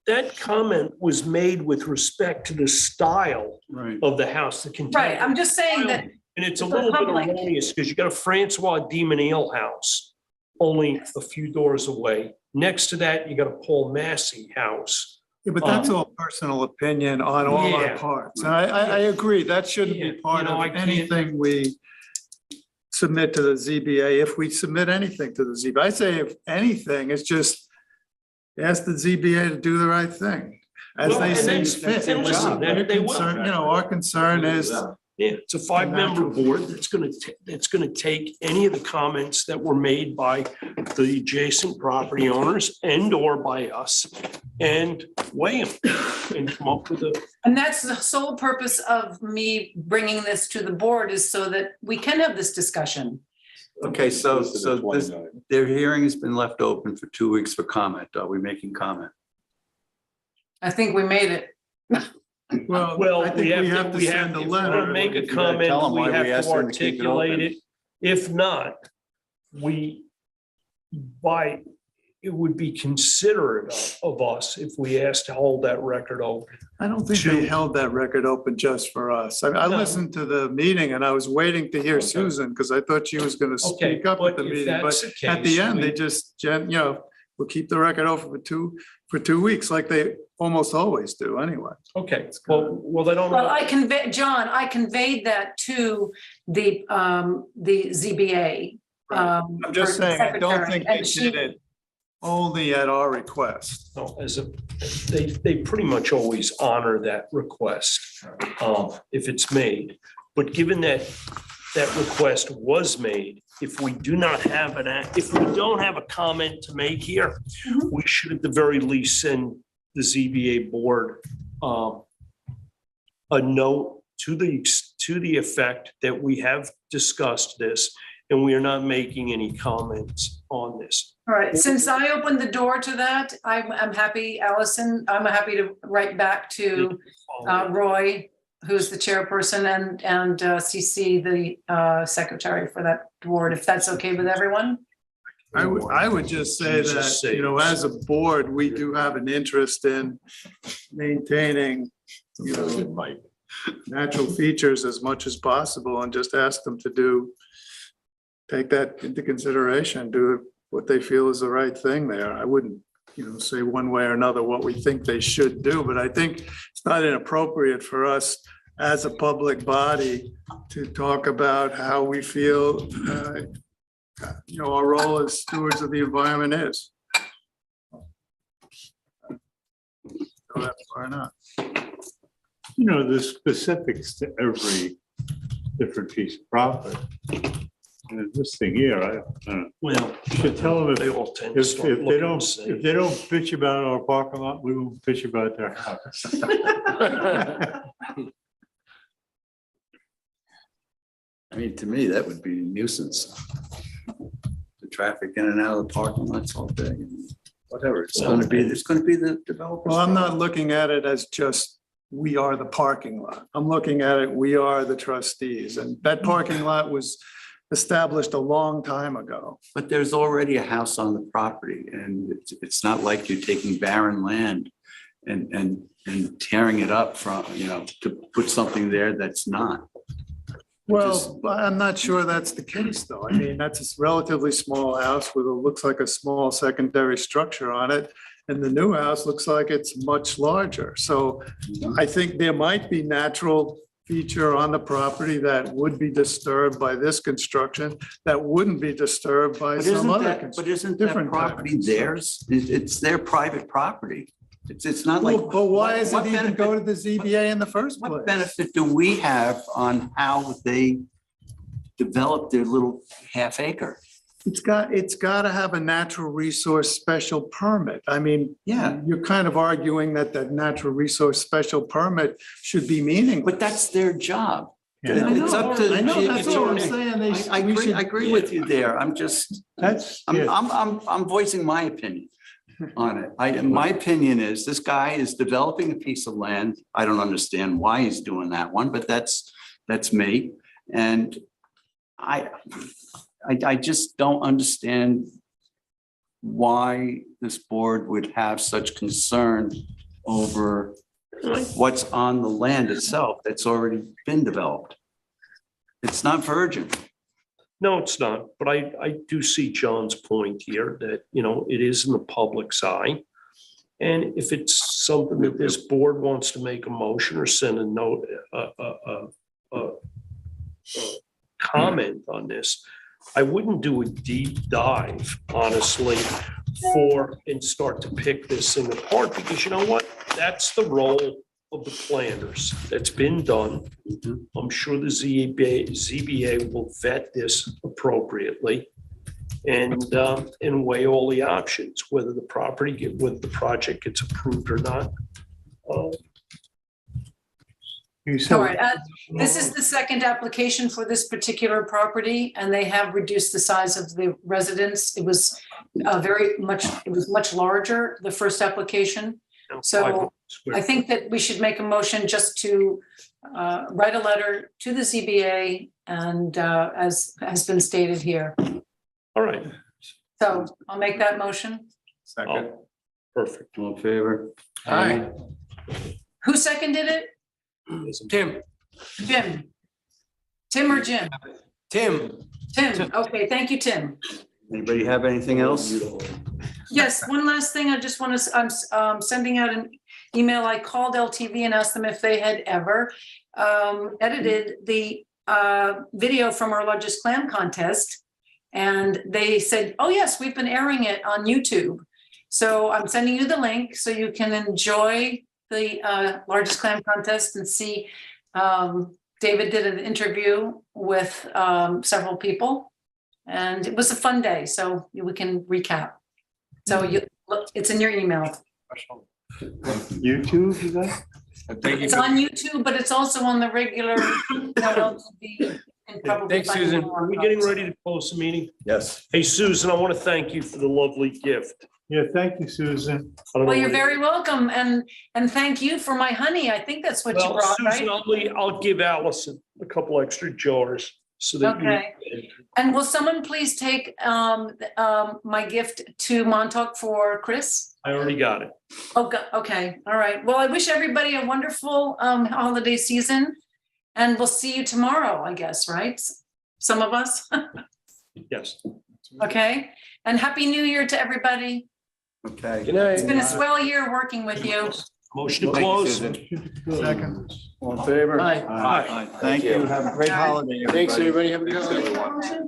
[SPEAKER 6] that comment was made with respect to the style of the house.
[SPEAKER 3] Right, I'm just saying that.
[SPEAKER 6] And it's a little bit erroneous because you got a Francois de Menil house only a few doors away. Next to that, you got a Paul Massey house.
[SPEAKER 10] Yeah, but that's all personal opinion on all our parts. And I agree, that shouldn't be part of anything we submit to the ZBA, if we submit anything to the ZBA. I say if anything, it's just ask the ZBA to do the right thing, as they see fit. Our concern is.
[SPEAKER 6] Yeah, it's a 5-member board that's going to take any of the comments that were made by the adjacent property owners and or by us and weigh them and come up with a.
[SPEAKER 3] And that's the sole purpose of me bringing this to the board, is so that we can have this discussion.
[SPEAKER 2] Okay, so their hearing has been left open for 2 weeks for comment. Are we making comment?
[SPEAKER 3] I think we made it.
[SPEAKER 10] Well, I think we have to send a letter.
[SPEAKER 6] To make a comment, we have to articulate it. If not, it would be considerate of us if we asked to hold that record open.
[SPEAKER 10] I don't think they held that record open just for us. I listened to the meeting and I was waiting to hear Susan because I thought she was going to speak up at the meeting. But at the end, they just, we'll keep the record open for two weeks like they almost always do anyway.
[SPEAKER 6] Okay, well, they don't.
[SPEAKER 3] Well, John, I conveyed that to the ZBA.
[SPEAKER 10] I'm just
[SPEAKER 3] for the
[SPEAKER 10] saying, I don't
[SPEAKER 3] secretary,
[SPEAKER 10] think they
[SPEAKER 3] and she-
[SPEAKER 10] did it only at our request.
[SPEAKER 6] No, they pretty much always honor that request, if it's made. But given that that request was made, if we do not have if we don't have a comment to make here, we should at the very least send the ZBA board a note to the effect that we have discussed this and we are not making any comments on this.
[SPEAKER 3] All right, since I opened the door to that, I'm happy, Allison, I'm happy to write back to Roy, who's the chairperson, and CC the secretary for that board, if that's okay with everyone.
[SPEAKER 10] I would just say that, you know, as a board, we do have an interest in maintaining, you know, natural features as much as possible, and just ask them to take that into consideration, do what they feel is the right thing there. I wouldn't, you know, say one way or another what we think they should do, but I think it's not inappropriate for us as a public body to talk about how we feel, you know, our role as stewards of the environment is. Go that far or not.
[SPEAKER 11] You know, the specifics to every different piece of property. And this thing here, I don't know.
[SPEAKER 6] Well,
[SPEAKER 11] You should tell them
[SPEAKER 6] they
[SPEAKER 11] if,
[SPEAKER 6] all tend to
[SPEAKER 11] if
[SPEAKER 6] start
[SPEAKER 11] they
[SPEAKER 6] looking
[SPEAKER 11] don't,
[SPEAKER 6] the same.
[SPEAKER 11] if they don't bitch about our parking lot, we won't bitch about their house.
[SPEAKER 2] I mean, to me, that would be a nuisance. The traffic in and out of the parking lots all day, and whatever, it's gonna be the developer.
[SPEAKER 10] Well, I'm not looking at it as just, we are the parking lot. I'm looking at it, we are the trustees, and that parking lot was established a long time ago.
[SPEAKER 2] But there's already a house on the property, and it's not like you're taking barren land and tearing it up from, you know, to put something there that's not.
[SPEAKER 10] Well, I'm not sure that's the case, though. I mean, that's a relatively small house with looks like a small secondary structure on it. And the new house looks like it's much larger. So I think there might be natural feature on the property that would be disturbed by this construction, that wouldn't be disturbed by some other construction.
[SPEAKER 2] But isn't that property theirs? It's their private property. It's not like.
[SPEAKER 10] But why does
[SPEAKER 2] what
[SPEAKER 10] it even go to the ZBA in the first place?
[SPEAKER 2] What benefit do we have on how they develop their little half acre?
[SPEAKER 10] It's got to have a natural resource special permit. I mean,
[SPEAKER 2] yeah,
[SPEAKER 10] you're kind of arguing that the natural resource special permit should be meaningful.
[SPEAKER 2] But that's their job.
[SPEAKER 10] Yeah.
[SPEAKER 2] It's up to.
[SPEAKER 10] I know, that's what I'm saying.
[SPEAKER 2] I agree with you there. I'm just, I'm voicing my opinion on it. My opinion is this guy is developing a piece of land. I don't understand why he's doing that one, but that's me. And I just don't understand why this board would have such concern over what's on the land itself that's already been developed. It's not virgin.
[SPEAKER 6] No, it's not. But I do see John's point here that, you know, it is in the public's eye. And if it's something that this board wants to make a motion or send a note, comment on this, I wouldn't do a deep dive, honestly, and start to pick this thing apart, because you know what? That's the role of the planners. That's been done. I'm sure the ZBA will vet this appropriately and weigh all the options, whether the project gets approved or not.
[SPEAKER 3] All right, this is the second application for this particular property, and they have reduced the size of the residence. It was much larger, the first application. So I think that we should make a motion just to write a letter to the ZBA, and as has been stated here.
[SPEAKER 6] All right.
[SPEAKER 3] So I'll make that motion.
[SPEAKER 2] Second.
[SPEAKER 6] Oh, perfect.
[SPEAKER 2] All in favor?
[SPEAKER 3] Aye. Who seconded it?
[SPEAKER 12] Tim.
[SPEAKER 3] Jim. Tim or Jim?
[SPEAKER 12] Tim.
[SPEAKER 3] Tim. Okay, thank you, Tim.
[SPEAKER 2] Anybody have anything else?
[SPEAKER 3] Yes, one last thing. I just want to, I'm sending out an email. I called LTV and asked them if they had ever edited the video from our largest clam contest. And they said, oh yes, we've been airing it on YouTube. So I'm sending you the link so you can enjoy the largest clam contest and see. David did an interview with several people and it was a fun day. So we can recap. So it's in your email.
[SPEAKER 11] YouTube, you guys?
[SPEAKER 3] It's on YouTube, but it's also on the regular.
[SPEAKER 6] Thanks, Susan. Are we getting ready to close the meeting?
[SPEAKER 2] Yes.
[SPEAKER 6] Hey, Susan, I want to thank you for the lovely gift.
[SPEAKER 11] Yeah, thank you, Susan.
[SPEAKER 3] Well, you're very welcome, and thank you for my honey. I think that's what you
[SPEAKER 6] Well,
[SPEAKER 3] brought,
[SPEAKER 6] Susan,
[SPEAKER 3] right?
[SPEAKER 6] I'll give Allison a couple extra jars so that
[SPEAKER 3] Okay. And will someone please take my gift to Montauk for Chris?
[SPEAKER 6] I already got it.
[SPEAKER 3] Oh, okay. All right. Well, I wish everybody a wonderful holiday season, and we'll see you tomorrow, I guess, right? Some of us.
[SPEAKER 6] Yes.
[SPEAKER 3] Okay. And Happy New Year to everybody.
[SPEAKER 2] Okay.
[SPEAKER 12] Good night.
[SPEAKER 3] It's been a swell year working with you.
[SPEAKER 6] Motion to close.
[SPEAKER 10] Second.
[SPEAKER 2] All in favor?
[SPEAKER 12] Aye.
[SPEAKER 6] Aye.
[SPEAKER 2] Thank you. Have a great holiday, everybody.
[SPEAKER 12] Thanks, everybody. Have a good holiday.